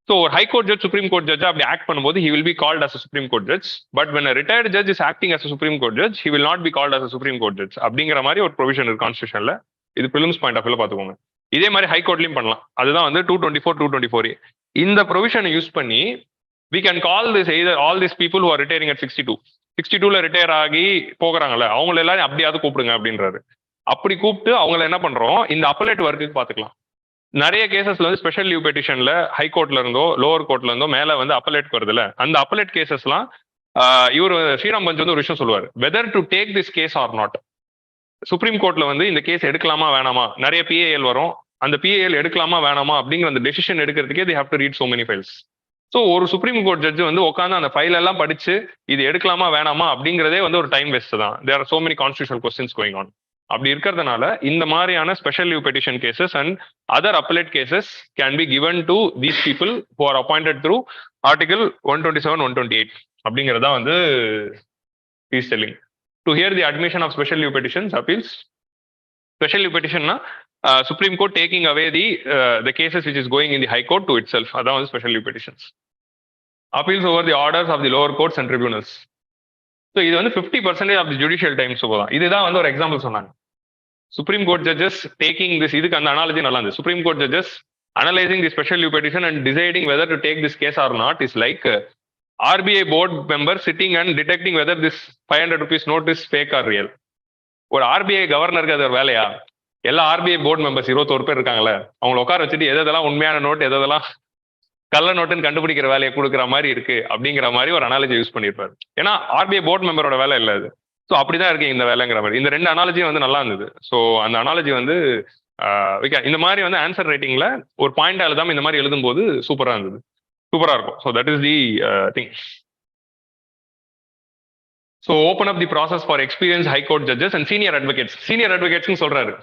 So ஒரு High Court judge Supreme Court judge அப்படி act பண்ணும்போது he will be called as a Supreme Court judge. But when a retired judge is acting as a Supreme Court judge, he will not be called as a Supreme Court judge. அப்படிங்கிற மாதிரி ஒரு provision இருக்கு கான்ஸ்டியூஷன்ல. இது films point of வியூல பாத்துக்கோங்க. இதே மாதிரி ஹைகோர்ட்லயும் பண்ணலாம். அதுதான் வந்து 224, 224A. இந்த ப்ரொவிஷனை யூஸ் பண்ணி we can call this either all these people who are retiring at 62ல ரிட்டையர் ஆகி போகிறாங்கல்ல, அவங்கள எல்லாரும் அப்படியாவது கூப்பிடுங்க அப்படின்றாரு. அப்படி கூப்பிட்டு அவங்கள என்ன பண்றோம், இந்த அப்பலேட் ஒர்க்குக்கு பாத்துக்கலாம். நிறைய கேசஸ்ல வந்து ஸ்பெஷல் லீவ் பெட்டிஷன்ல ஹைகோர்ட்ல இருந்தோ லோவர் கோர்ட்ல இருந்தோ மேல வந்து அப்பலேட் வருதுல, அந்த அப்பலேட் கேசஸ்லாம் இவர் ஸ்ரீராம் பஞ்ச் வந்து ஒரு விஷயம் சொல்லுவார், whether to take this case or not. Supreme கோர்ட்ல வந்து இந்த கேஸ் எடுக்கலாமா வேணாமா, நிறைய PAL வரும், அந்த PAL எடுக்கலாமா வேணாமா அப்படிங்கிற அந்த டெசிஷன் எடுக்கிறதுக்கே they have to read so many files. So ஒரு சுப்ரீம் கோர்ட் ஜட்ஜ் வந்து உட்காந்து அந்த ஃபைல் எல்லாம் படிச்சு இது எடுக்கலாமா வேணாமா அப்படிங்கிறதே வந்து ஒரு டைம் வேஸ்ட் தான். There are so many constitutional questions going on. அப்படி இருக்கிறதுனால இந்த மாதிரியான special leave petition cases and other appellate cases can be given to these people who are appointed through article 127, 128 அப்படிங்கிறதா வந்து is telling. To hear the admission of special leave petitions appeals. Special leave பெட்டிஷன்னா Supreme Court taking away the cases which is going in the high court to itself, அதான் வந்து special leave petitions. Appeals over the orders of the lower courts and tribunals. So இது வந்து 50% of the judicial times போதான். இதுதான் வந்து ஒரு example சொன்னாங்க. Supreme court judges taking this, இதுக்கு அந்த அனாலஜி நல்லா இருந்துச்சு. Supreme court judges analysing the special leave petition and deciding whether to take this case or not is like RBI board member sitting and detecting whether this 500 rupees note is fake or real. ஒரு RBI கவர்னருக்கு அது ஒரு வேலையா? எல்லா RBI board members 21 பேர் இருக்காங்களே, அவங்களை உட்கார வச்சுட்டு எதெல்லாம் உண்மையான நோட் எதெல்லாம் கள்ள நோட்டுன்னு கண்டுபிடிக்கிற வேலையை கொடுக்குற மாதிரி இருக்கு அப்படிங்கிற மாதிரி ஒரு அனாலஜி யூஸ் பண்ணியிருப்பாரு. ஏன்னா RBI போர்டு மெம்பரோட வேலை இல்லை அது. ஸோ அப்படிதான் இருக்கு இந்த வேலைங்கிற மாதிரி. இந்த ரெண்டு அனாலஜியும் வந்து நல்லா இருந்தது. ஸோ அந்த அனாலஜி வந்து இந்த மாதிரி வந்து ஆன்சர் ரைட்டிங்ல ஒரு பாயிண்ட் எழுதாம இந்த மாதிரி எழுதும் போது சூப்பரா இருந்தது, சூப்பரா இருக்கும். So that is the thing. So open up the process for experience high court judges and senior advocates. Senior advocates சொல்றாரு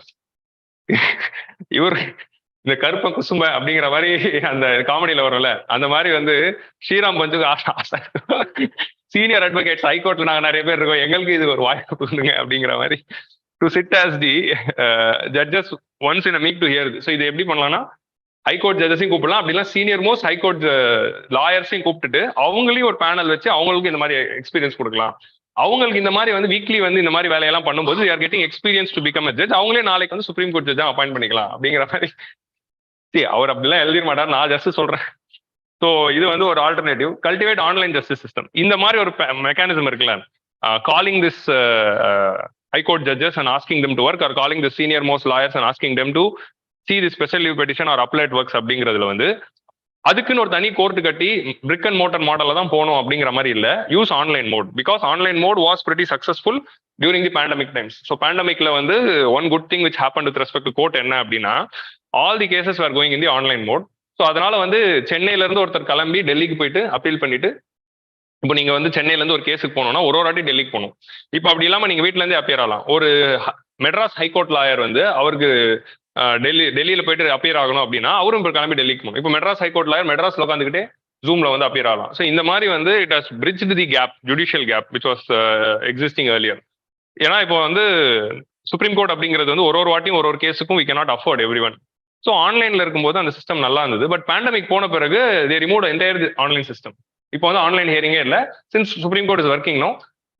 இவர் இந்த கருப்ப குசும்ப அப்படிங்கிற மாதிரி அந்த காமெடியில வரும்ல, அந்த மாதிரி வந்து ஸ்ரீராம் பஞ்சு சீனியர் அட்வொகேட்ஸ் ஹைகோர்ட்ல நாங்க நிறைய பேர் இருக்கோம், எங்களுக்கு இது ஒரு வாய்ப்பு கொடுங்க அப்படிங்கிற மாதிரி to sit as the judges once in a meet to hear. So இது எப்படி பண்ணலாம்னா ஹைகோர்ட் ஜட்ஜஸையும் கூப்பிடலாம், அப்படிலாம் சீனியர் மோஸ்ட் ஹைகோர்ட் லாயர்ஸையும் கூப்பிட்டுட்டு அவங்களையும் ஒரு பேனல் வச்சு அவங்களுக்கு இந்த மாதிரி எக்ஸ்பீரியன்ஸ் கொடுக்கலாம். அவங்களுக்கு இந்த மாதிரி வந்து வீக்லி வந்து இந்த மாதிரி வேலையெல்லாம் பண்ணும்போது they are getting experience to become a judge. அவங்களே நாளைக்கு வந்து சுப்ரீம் கோர்ட் ஜட்ஜா அப்பாயிண்ட் பண்ணிக்கலாம் அப்படிங்கிற மாதிரி. அவர் அப்படிலாம் எழுதிட மாட்டார், நான் ஜஸ்ட் சொல்றேன். ஸோ இது வந்து ஒரு alternative. Cultivate online justice system. இந்த மாதிரி ஒரு மெக்கானிசம் இருக்குல்ல, calling this high court judges and asking them to work or calling the senior most lawyers and asking them to see the special leave petition or appellate works அப்படிங்கிறதுல வந்து அதுக்குன்னு ஒரு தனி court கட்டி பிரிக் அண்ட் மோட்டர் மாடல்ல தான் போகணும் அப்படிங்கிற மாதிரி இல்லை. Use online mode, because online mode was pretty successful during the pandemic times. So பேண்டமிக்ல வந்து one good thing which happen with respect to court என்ன அப்படின்னா all the cases are going in the online mode. So அதனால வந்து சென்னையில இருந்து ஒருத்தர் கிளம்பி டெல்லிக்கு போயிட்டு அப்பீல் பண்ணிட்டு, இப்போ நீங்க வந்து சென்னையில இருந்து ஒரு கேஸுக்கு போனோம்னா ஒரு வாட்டி டெல்லிக்கு போகணும். இப்போ அப்படி இல்லாம நீங்க வீட்டுல இருந்தே அப்பியர் ஆகலாம். ஒரு மெட்ராஸ் ஹைகோர்ட் லாயர் வந்து அவருக்கு டெல்லியில போயிட்டு அப்பியர் ஆகணும் அப்படின்னா அவரும் இப்போ கிளம்பி டெல்லிக்கு போகணும். இப்போ மெட்ராஸ் ஹைகோர்ட் லாயர் மெட்ராஸ்ல உட்காந்துக்கிட்டே ஜூம்ல வந்து அப்பியர் ஆகலாம். ஸோ இந்த மாதிரி வந்து it has bridged the gap, judicial gap which was existing earlier. ஏன்னா இப்போ வந்து சுப்ரீம் கோர்ட் அப்படிங்கிறது வந்து ஒரு வாட்டியும் ஒரு கேஸுக்கும் we cannot afford everyone. So ஆன்லைன்ல இருக்கும்போது அந்த சிஸ்டம் நல்லா இருந்தது. பட் பேண்டமிக் போன பிறகு they remove entire online system. இப்போ வந்து ஆன்லைன் ஹியரிங்கே இல்லை. Since supreme court is working no,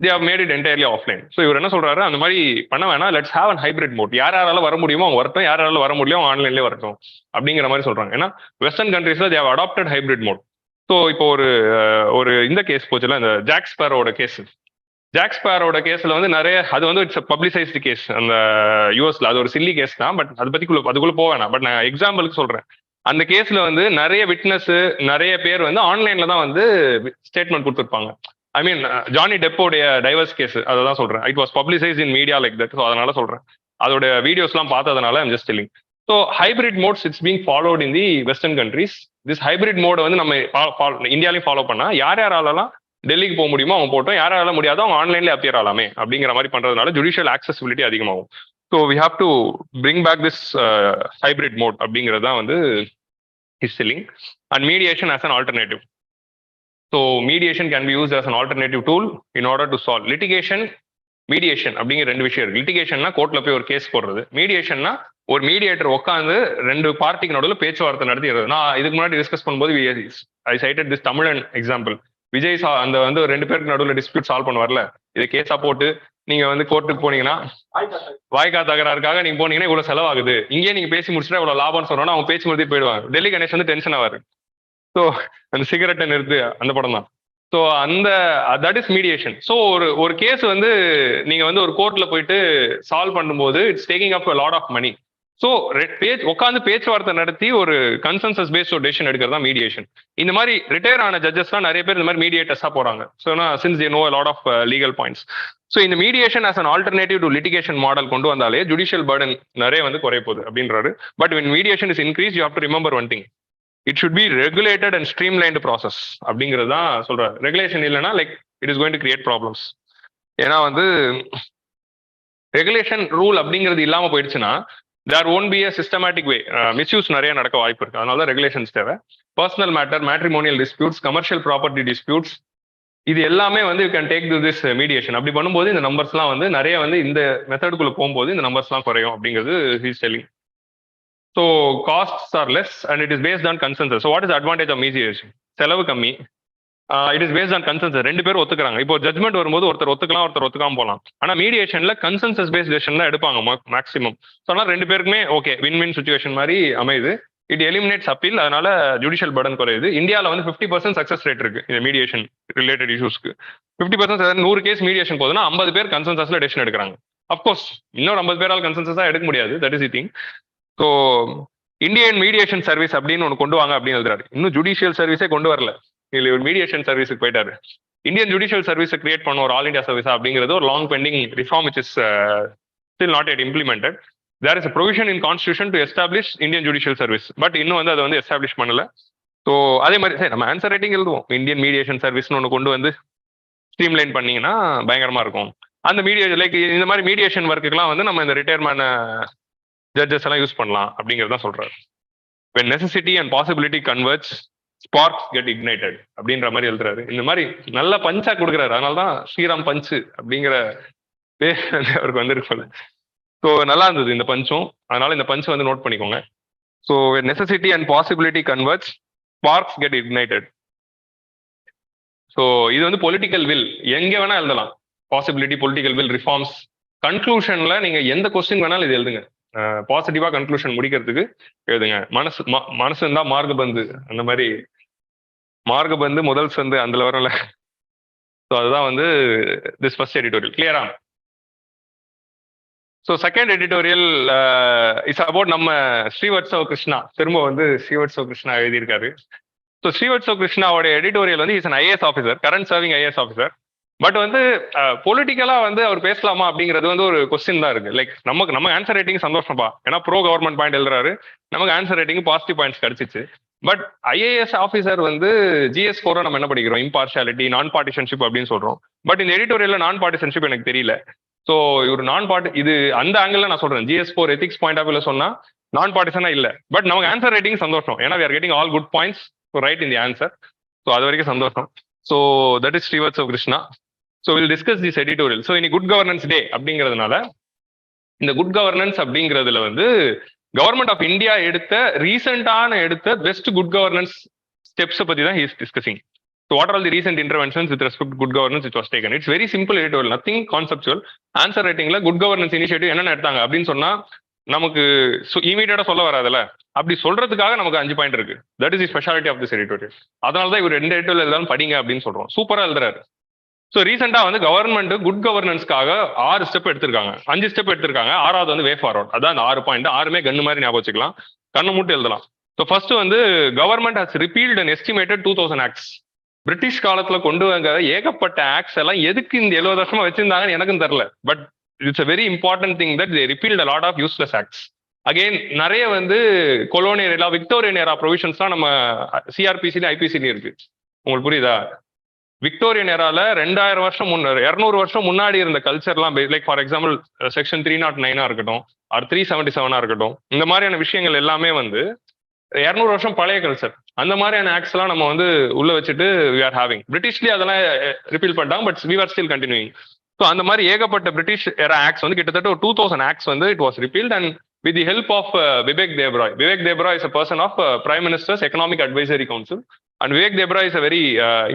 they have made it entirely offline. So இவர் என்ன சொல்றாரு, அந்த மாதிரி பண்ண வேணாம், let's have an hybrid mode. யாரால வர முடியுமோ அவங்க வரட்டும், யாரால வர முடியும் ஆன்லைன்லேயே வரட்டும் அப்படிங்கிற மாதிரி சொல்றாங்க. ஏன்னா வெஸ்டர்ன் கண்ட்ரீஸ்ல they have adopted hybrid mode. So இப்போ ஒரு இந்த கேஸ் போச்சுல, இந்த ஜாக் ஸ்பேரோட கேஸ். ஜாக் ஸ்பேரோட கேஸ்ல வந்து நிறைய அது வந்து இட்ஸ் பப்ளிசைஸ்டு கேஸ் அந்த யூஎஸ்ல. அது ஒரு சில்லி கேஸ் தான், பட் அதை பத்தி அதுக்குள்ள போக வேணாம். பட் நான் எக்ஸாம்பிளுக்கு சொல்றேன். அந்த கேஸ்ல வந்து நிறைய விட்னஸ், நிறைய பேர் வந்து ஆன்லைன்ல தான் வந்து ஸ்டேட்மெண்ட் கொடுத்துருப்பாங்க. ஐ மீன் ஜானி டெப்போடைய டைவர்ஸ் கேஸ், அதை தான் சொல்றேன். It was publicise in media like that. So அதனால சொல்றேன், அதோட வீடியோஸ்லாம் பார்த்ததுனால I'm just telling. So hybrid modes it's being followed in the western countries. This hybrid மோடை வந்து நம்ம இந்தியாலையும் ஃபாலோ பண்ணா யாராலலாம் டெல்லிக்கு போக முடியுமோ அவங்க போட்டோம், யாரால முடியாதோ அவங்க ஆன்லைன்ல அப்பியர் ஆகலாமே அப்படிங்கிற மாதிரி பண்றதுனால ஜுடிஷியல் ஆக்சசிபிலிட்டி அதிகமாகும். So we have to bring back this hybrid mode அப்படிங்கிறது தான் வந்து is selling. And mediation as an alternative. So mediation can be used as an alternative tool in order to solve litigation. Mediation அப்படிங்கிற ரெண்டு விஷயம் இருக்கு. லிட்டிகேஷன்னா கோர்ட்ல போய் ஒரு கேஸ் போடுறது, மீடியேஷன்னா ஒரு மீடியேட்டர் உட்காந்து ரெண்டு பார்ட்டிக்கு நடுவில் பேச்சுவார்த்தை நடத்திடுறது. நான் இதுக்கு முன்னாடி டிஸ்கஸ் பண்ணும்போது ஐ சைட்டட் திஸ் தமிழன் எக்ஸாம்பிள். விஜய் அந்த வந்து ரெண்டு பேருக்கு நடுவில் டிஸ்பியூட் சால்வ் பண்ண வரல, இதை கேஸா போட்டு நீங்க வந்து கோர்ட்டுக்கு போனீங்கன்னா வாய்க்கா தகராறுக்காக நீங்க போனீங்கன்னா இவ்வளவு செலவாகுது, இங்கேயே நீங்க பேசி முடிச்சுட்டா இவ்வளவு லாபம்னு சொன்னோன்னா அவங்க பேச்சு முடித்து போயிடுவாங்க. டெல்லி கணேஷ் வந்து டென்ஷன் ஆவாரு. ஸோ அந்த சிகரெட்டை நிறுத்து அந்த படம் தான். ஸோ அந்த தட் இஸ் மீடியேஷன். ஸோ ஒரு கேஸ் வந்து நீங்க வந்து ஒரு கோர்ட்ல போயிட்டு சால்வ் பண்ணும்போது it's taking up lot of money. So உட்காந்து பேச்சுவார்த்தை நடத்தி ஒரு கன்சென்சஸ் பேஸ்ட் ஒரு டெசிஷன் எடுக்கிறது தான் மீடியேஷன். இந்த மாதிரி ரிட்டையர் ஆன ஜட்ஜஸ்லாம் நிறைய பேர் இந்த மாதிரி மீடியேட்டர்ஸா போறாங்க. So since they know lot of legal points. So இந்த mediation as an alternative to litigation model கொண்டு வந்தாலே ஜுடிஷியல் பர்டன் நிறைய வந்து குறைய போகுது அப்படின்றாரு. But when mediation is increased, you have to remember one thing. It should be regulated and streamlined process அப்படிங்கிறது தான் சொல்றாரு. ரெகுலேஷன் இல்லைன்னா like it is going to create problems. ஏன்னா வந்து ரெகுலேஷன் ரூல் அப்படிங்கிறது இல்லாம போயிடுச்சுன்னா there won't be a systematic way, misuse நிறைய நடக்க வாய்ப்பு இருக்கு. அதனால தான் ரெகுலேஷன்ஸ் தேவை. Personal matter, matrimonial disputes, commercial property disputes, இது எல்லாமே வந்து you can take to this mediation. அப்படி பண்ணும்போது இந்த நம்பர்ஸ்லாம் வந்து நிறைய வந்து இந்த மெத்தடுக்குள்ள போகும்போது இந்த நம்பர்ஸ்லாம் குறையும் அப்படிங்கிறது he's telling. So costs are less and it is based on consensus. So what is advantage of mediation? செலவு கம்மி, it is based on consensus. ரெண்டு பேரும் ஒத்துக்கிறாங்க. இப்போ ஜட்மெண்ட் வரும்போது ஒருத்தர் ஒத்துக்கலாம், ஒருத்தர் ஒத்துக்காம போகலாம். ஆனா மீடியேஷன்ல கன்சென்சஸ் பேஸ்ட் டெசிஷன் தான் எடுப்பாங்க மேக்ஸிமம். ஸோ அதனால ரெண்டு பேருக்குமே ஓகே வின் வின் சுச்சுவேஷன் மாதிரி அமையுது. இட் எலிமினேட்ஸ் அப்பீல், அதனால ஜுடிஷியல் பர்டன் குறையுது. இந்தியாவில் வந்து 50% சக்சஸ் ரேட் இருக்கு இந்த மீடியேஷன் ரிலேட்டட் இஷ்யூஸ்க்கு. 50% 100 கேஸ் மீடியேஷன் போதுன்னா 50 பேர் கன்சென்சஸ்ல டெசிஷன் எடுக்கிறாங்க. அப்கோர்ஸ் இன்னொரு 50 பேரால் கன்சென்சஸா எடுக்க முடியாது, that is the thing. So Indian mediation service அப்படின்னு ஒன்று கொண்டு வாங்க அப்படின்னு எழுதுறாரு. இன்னும் ஜுடிஷியல் சர்வீஸே கொண்டு வரல, இல்லை ஒரு மீடியேஷன் சர்வீஸுக்கு போயிட்டாரு. இந்தியன் ஜுடிஷியல் சர்வீஸை கிரியேட் பண்ண ஒரு ஆல் இந்தியா சர்வீஸா அப்படிங்கிறது ஒரு long bending reform which is still not yet implemented. There is a provision in constitution to establish Indian judicial service, but இன்னும் வந்து அதை வந்து எஸ்டாப்ளிஷ் பண்ணல. ஸோ அதே மாதிரி நம்ம ஆன்சர் ரைட்டிங் எழுதுவோம், இந்தியன் மீடியேஷன் சர்வீஸ்னு ஒன்று கொண்டு வந்து ஸ்ட்ரீம்லைன் பண்ணீங்கன்னா பயங்கரமா இருக்கும். அந்த லைக் இந்த மாதிரி மீடியேஷன் ஒர்க்குலாம் வந்து நம்ம இந்த ரிட்டையர்மெண்ட் ஜட்ஜஸ் எல்லாம் யூஸ் பண்ணலாம் அப்படிங்கிறதான் சொல்றாரு. when necessity and possibility converge, sparks get ignited அப்படின்ற மாதிரி எழுதுறாரு. இந்த மாதிரி நல்ல பஞ்சா கொடுக்குறாரு. அதனாலதான் ஸ்ரீராம் பஞ்சு அப்படிங்கிற பேர் அவருக்கு வந்திருக்கு. ஸோ நல்லா இருந்தது இந்த பஞ்சும், அதனால இந்த பஞ்சு வந்து நோட் பண்ணிக்கோங்க. So necessity and possibility converts, sparks get ignited. So இது வந்து பொலிட்டிக்கல் வில் எங்க வேணா எழுதலாம். Possibility, political will, reforms. கன்க்ளூஷன்ல நீங்க எந்த கொஸ்டின் வேணாலும் இது எழுதுங்க. பாசிட்டிவா கன்க்ளூஷன் முடிக்கிறதுக்கு எழுதுங்க. மனசு இருந்தா மார்கபந்து, அந்த மாதிரி மார்கபந்து முதல் சந்து அதுல வரல. ஸோ அதுதான் வந்து திஸ் ஃபர்ஸ்ட் எடிட்டோரியல். கிளியரா? So second editorial is about நம்ம ஸ்ரீவத்சவ கிருஷ்ணா. திரும்ப வந்து ஸ்ரீவத்சவ கிருஷ்ணா எழுதியிருக்காரு. ஸோ ஸ்ரீவத்சவ கிருஷ்ணாவோட எடிட்டோரியல் வந்து is an IAS officer, current serving IAS officer. But வந்து பொலிட்டிக்கலா வந்து அவர் பேசலாமா அப்படிங்கிறது வந்து ஒரு கொஸ்டின் தான் இருக்கு. லைக் நம்ம ஆன்சர் ரைட்டிங் சந்தோஷப்பா, ஏன்னா ப்ரோ கவர்மெண்ட் பாயிண்ட் எழுதுறாரு, நமக்கு ஆன்சர் ரைட்டிங் பாசிட்டிவ் பாயிண்ட்ஸ் கிடைச்சிச்சு. பட் ஐஏஎஸ் ஆஃபீஸர் வந்து ஜிஎஸ் 4 நம்ம என்ன படிக்கிறோம், இம்பார்ஷியாலிட்டி, நான் பார்ட்டிஷன்ஷிப் அப்படின்னு சொல்றோம். பட் இந்த எடிட்டோரியல்ல நான் பார்ட்டிஷன்ஷிப் எனக்கு தெரியல. ஸோ ஒரு நான் பார்ட்டி, இது அந்த ஆங்கிள் நான் சொல்றேன். ஜிஎஸ் 4 எத்திக்ஸ் பாயிண்ட் ஆஃப் வியூல சொன்னா நான் பார்ட்டிசனா இல்ல. பட் நமக்கு ஆன்சர் ரைட்டிங் சந்தோஷம், ஏன்னா we are getting all good points to write in the answer. So அது வரைக்கும் சந்தோஷம். So that is Srivatsava Krishna. So will discuss this editorial. So இன்னைக்கு குட் கவர்னன்ஸ் டே அப்படிங்கிறதுனால இந்த குட் கவர்னன்ஸ் அப்படிங்கிறதுல வந்து கவர்மெண்ட் ஆஃப் இந்தியா எடுத்த பெஸ்ட் குட் கவர்னன்ஸ் ஸ்டெப்ஸை பத்தி தான் he is discussing. So what are all the recent interventions with respect to good governance which was taken? It's very simple editorial, nothing conceptual. Answer writing la good governance initiative என்ன எடுத்தாங்க அப்படின்னு சொன்னா நமக்கு இமீடியட்டா சொல்ல வராதுல்ல. அப்படி சொல்றதுக்காக நமக்கு 5 பாயிண்ட் இருக்கு. That is the speciality of this editorial. அதனால தான் இவர் 2 எடிட்டோரியல் எழுதாலும் படிங்க அப்படின்னு சொல்றோம். சூப்பரா எழுதுறாரு. ஸோ ரீசெண்டா வந்து கவர்மெண்ட் குட் கவர்னன்ஸ்க்காக 6 ஸ்டெப் எடுத்திருக்காங்க, 5 ஸ்டெப் எடுத்திருக்காங்க. 6வது வந்து வே ஃபார்வர்ட். அதான் அந்த 6 பாயிண்ட். 6மே கண்ணு மாதிரி ஞாபகம் வச்சுக்கலாம், கண்ணு மூட்டு எழுதலாம். ஸோ ஃபர்ஸ்ட் வந்து government has ரிப்பீல்ட் and estimated 2000 acts. British காலத்துல கொண்டு வந்த ஏகப்பட்ட ஆக்ட்ஸ் எல்லாம் எதுக்கு இந்த 70 வருஷமா வச்சிருந்தாங்கன்னு எனக்கும் தெரியல. But it's a very important thing that they repealed a lot of useless acts. Again நிறைய வந்து கொலோனியல் எரா, விக்டோரியன் எரா ப்ரொவிஷன்ஸ்லாம் நம்ம சிஆர்பிசிலையும் ஐபிசிலையும் இருக்கு. உங்களுக்கு புரியுதா? விக்டோரியன் எரால 2000 வருஷம் 200 வருஷம் முன்னாடி இருந்த கல்ச்சர்லாம், லைக் ஃபார் எக்ஸாம்பிள் செக்ஷன் 309 இருக்கட்டும், ஆர் 377 இருக்கட்டும், இந்த மாதிரியான விஷயங்கள் எல்லாமே வந்து 200 வருஷம் பழைய கல்ச்சர். அந்த மாதிரியான ஆக்ட்ஸ் எல்லாம் நம்ம வந்து உள்ள வச்சுட்டு we are having. பிரிட்டிஷ்லயே அதெல்லாம் ரிப்பீல் பண்ணிட்டாங்க, but we are still continuing. So அந்த மாதிரி ஏகப்பட்ட பிரிட்டிஷ் எரா ஆக்ட்ஸ் வந்து கிட்டத்தட்ட ஒரு 2000 ஆக்ட்ஸ் வந்து it was repealed and with the help of Vivek Debroy. Vivek Debroy is a person of prime minister's economic advisory council. And Vivek Debroy is a very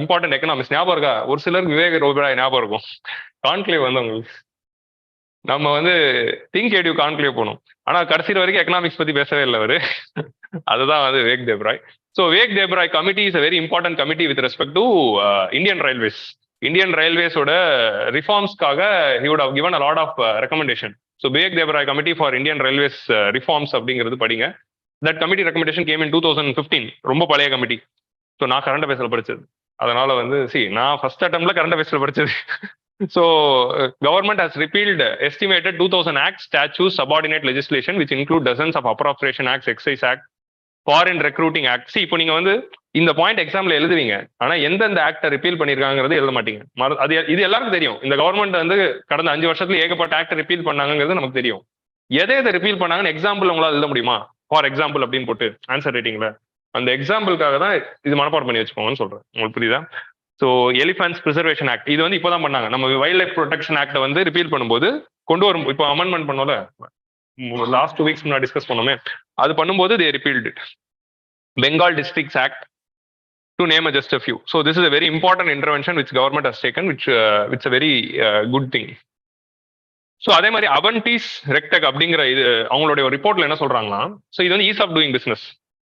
important economist. ஞாபகம் இருக்கா? ஒரு சிலருக்கு விவேக் தேப்ராய் ஞாபகம் இருக்கும். கான்க்ளேவ் வந்து உங்களுக்கு நம்ம வந்து திங்க் எடியூ கான்க்ளேவ் போனோம், ஆனா கடைசி வரைக்கும் எக்கனாமிக்ஸ் பத்தி பேசவே இல்லை அவரு. அதுதான் வந்து Vivek Debroy. So Vivek Debroy committee is a very important committee with respect to Indian Railways. Indian ரயில்வேஸோட ரிஃபார்ம்ஸ்க்காக he would have given a lot of recommendation. So Vivek Debroy committee for Indian railways reforms அப்படிங்கிறது படிங்க. That committee recommendation came in 2015. ரொம்ப பழைய கமிட்டி. ஸோ நான் current அஃபேர்ஸ்ல படிச்சது, அதனால வந்து நான் ஃபர்ஸ்ட் அட்டம்ப்ட்ல கரண்ட் அஃபேர்ஸ்ல படிச்சது. So government has repealed estimated 2000 acts, statutes, subordinate legislation which include dozens of appropriation acts, excise act, foreign recruiting act. இப்போ நீங்க வந்து இந்த பாயிண்ட் எக்ஸாம்ல எழுதுவீங்க, ஆனா எந்தெந்த ஆக்டை ரிப்பீல் பண்ணிருக்காங்கிறது எழுத மாட்டீங்க. அது இது எல்லாருக்கும் தெரியும். இந்த கவர்மெண்ட் வந்து கடந்த 5 வருஷத்துல ஏகப்பட்ட ஆக்ட் ரிப்பீல் பண்ணாங்கிறது நமக்கு தெரியும். எதை ரிப்பீல் பண்ணாங்கன்னு எக்ஸாம்பிள் உங்களால் எழுத முடியுமா? ஃபார் எக்ஸாம்பிள் அப்படின்னு போட்டு ஆன்சர் ரைட்டிங்ல அந்த எக்ஸாம்பிளுக்காக தான் இது மனப்பாடம் பண்ணி வச்சுக்கோங்கன்னு சொல்றேன். உங்களுக்கு புரியுதா? ஸோ எலிஃபன்ட்ஸ் ப்ரிசர்வேஷன் ஆக்ட் இது வந்து இப்போதான் பண்ணாங்க. நம்ம வைல்ட் லைஃப் ப்ரொடெக்ஷன் ஆக்ட வந்து ரிப்பீல் பண்ணும்போது கொண்டு வரும். இப்போ அமெண்ட்மெண்ட் பண்ணோம்ல, லாஸ்ட் 2 வீக்ஸ் முன்னாடி டிஸ்கஸ் பண்ணோமே, அது பண்ணும்போது they repealed it. Bengal districts act, to name just a few. So this is a very important intervention which government has taken, which it's a very good thing. So அதே மாதிரி அவன்டிஸ் ரெக்டெக் அப்படிங்கிற இது அவங்களுடைய ரிப்போர்ட்ல என்ன சொல்றாங்கன்னா, ஸோ இது வந்து ease of doing business.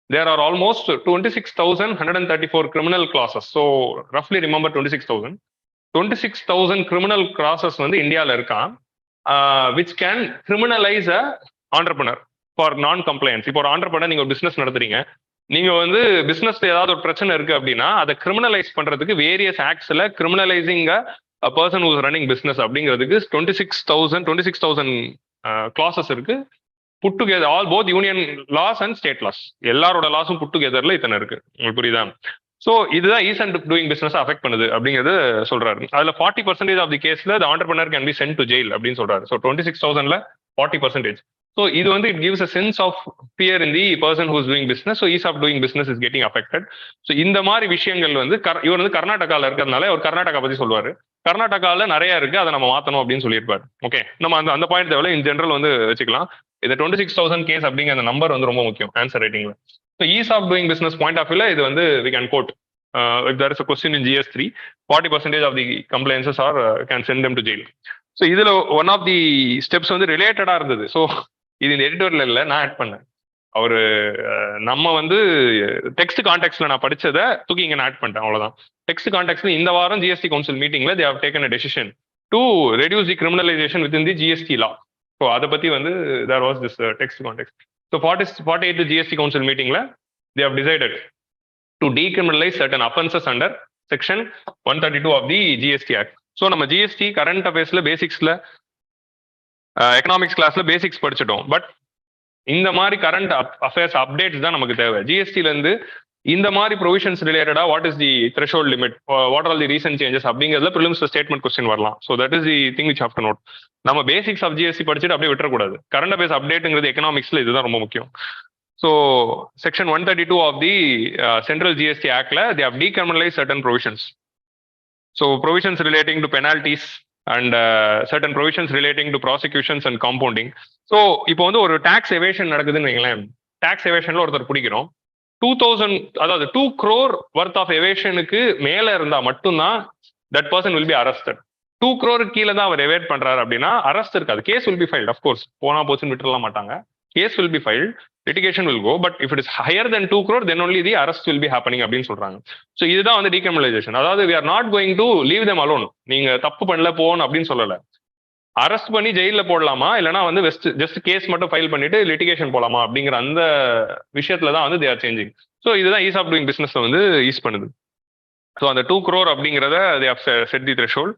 There are almost 26,134 criminal clauses. So ரஃப்லி ரிமெம்பர் 26,000 கிரிமினல் கிளாஸஸ் வந்து இந்தியாவில் இருக்கான், which can criminalise a entrepreneur for non compliance. இப்போ ஒரு ஆண்டர்பனர் நீங்க ஒரு பிசினஸ் நடத்துறீங்க, நீங்க வந்து பிசினஸ்ல ஏதாவது ஒரு பிரச்சனை இருக்கு அப்படின்னா அதை கிரிமினலைஸ் பண்றதுக்கு வேரியஸ் ஆக்ட்ஸ்ல criminalising a person who is running business அப்படிங்கிறதுக்கு 26,000 கிளாஸஸ் இருக்கு. Put together all both union laws and state laws, எல்லாரோட லாஸும் புட் டுகெதர்ல இத்தனை இருக்கு. உங்களுக்கு புரியுதா? ஸோ இதுதான் ease and doing business affect பண்ணுது அப்படிங்கிறது சொல்றாரு. அதுல 40% ஆஃப் தி கேஸ்ல the entrepreneur can be sent to jail அப்படின்னு சொல்றாரு. ஸோ 26,000ல 40%. So இது வந்து it gives a sense of fear in the person who is doing business. So ease of doing business is getting affected. So இந்த மாதிரி விஷயங்கள் வந்து இவர் வந்து கர்நாடகால இருக்கிறதுனால அவர் கர்நாடகா பத்தி சொல்லுவாரு. கர்நாடகால நிறைய இருக்கு, அதை நம்ம மாத்தணும் அப்படின்னு சொல்லியிருப்பாரு. ஓகே, நம்ம அந்த பாயிண்ட் தேவையில்ல, இன் ஜெனரல் வந்து வச்சுக்கலாம். இந்த 26,000 கேஸ் அப்படிங்கிற அந்த நம்பர் வந்து ரொம்ப முக்கியம் ஆன்சர் ரைட்டிங்ல. So ease of doing business point of வியூல இது வந்து we can quote if there is a question in GS3, 40% of the complaints are can send them to jail. So இதுல ஒன் ஆஃப் தி ஸ்டெப்ஸ் வந்து ரிலேட்டடா இருந்தது. So இது இந்த editorial இல்லை, நான் ஆட் பண்ணேன். அவரு நம்ம வந்து டெக்ஸ்ட் கான்டெக்ட்ல நான் படிச்சதை தூக்கி இங்க நான் ஆட் பண்ணிட்டேன், அவ்வளவுதான். டெக்ஸ்ட் கான்டெக்ட்ல இந்த வாரம் ஜிஎஸ்டி கவுன்சில் மீட்டிங்ல they have taken a decision to reduce the criminalization within the GST law. So அதை பத்தி வந்து there was this text context. So 48th GST council மீட்டிங்ல they have decided to decriminalize certain offenses under section 132 of the GST Act. So நம்ம GST current அஃபேர்ஸ்ல பேசிக்ஸ்ல economics கிளாஸ்ல basics படிச்சிட்டோம். But இந்த மாதிரி current affairs updates தான் நமக்கு தேவை. ஜிஎஸ்டில இருந்து இந்த மாதிரி ப்ரொவிஷன்ஸ் ரிலேட்டடா what is the threshold limit, what are the recent changes அப்படிங்கிறதுல பிலிம்ஸ் ஸ்டேட்மெண்ட் கொஸ்டின் வரலாம். So that is the thing which have to note. நம்ம பேசிக்ஸ் ஆஃப் ஜிஎஸ்டி படிச்சுட்டு அப்படியே விட்டுறக்கூடாது. கரண்ட் அஃபேர்ஸ் அப்டேட்டுங்கிறது எக்கனாமிக்ஸ்ல இதுதான் ரொம்ப முக்கியம். So section 132 of the central GST ஆக்ட்ல they have decriminalise certain provisions. So provisions relating to penalties and certain provisions relating to prosecutions and compounding. So இப்போ வந்து ஒரு டாக்ஸ் எவேஷன் நடக்குதுன்னு வைங்களேன். டாக்ஸ் எவேஷன்ல ஒருத்தர் பிடிக்கிறோம், 2000 அதாவது 2 crore worth of எவேஷனுக்கு மேல இருந்தா மட்டும்தான் that person will be arrested. 2 crore கீழே தான் அவர் எவேட் பண்றாரு அப்படின்னா அரெஸ்ட் இருக்காது, case will be filed. of course போனா போச்சுன்னு விட்டுறலாம் மாட்டாங்க, case will be filed, litigation will go, but if it is higher than 2 crore then only the arrest will be happening அப்படின்னு சொல்றாங்க. ஸோ இதுதான் வந்து decriminalization. அதாவது we are not going to leave them alone. நீங்க தப்பு பண்ணல போகணும் அப்படின்னு சொல்லல, அரெஸ்ட் பண்ணி ஜெயில போடலாமா இல்லைன்னா வந்து ஜஸ்ட் கேஸ் மட்டும் ஃபைல் பண்ணிட்டு லிட்டிகேஷன் போலாமா அப்படிங்கிற அந்த விஷயத்துல தான் வந்து they are changing. ஸோ இதுதான் ஈஸ் ஆஃப் டூயிங் பிசினஸ் வந்து யூஸ் பண்ணுது. ஸோ அந்த 2 crore அப்படிங்கிறத they have set the threshold.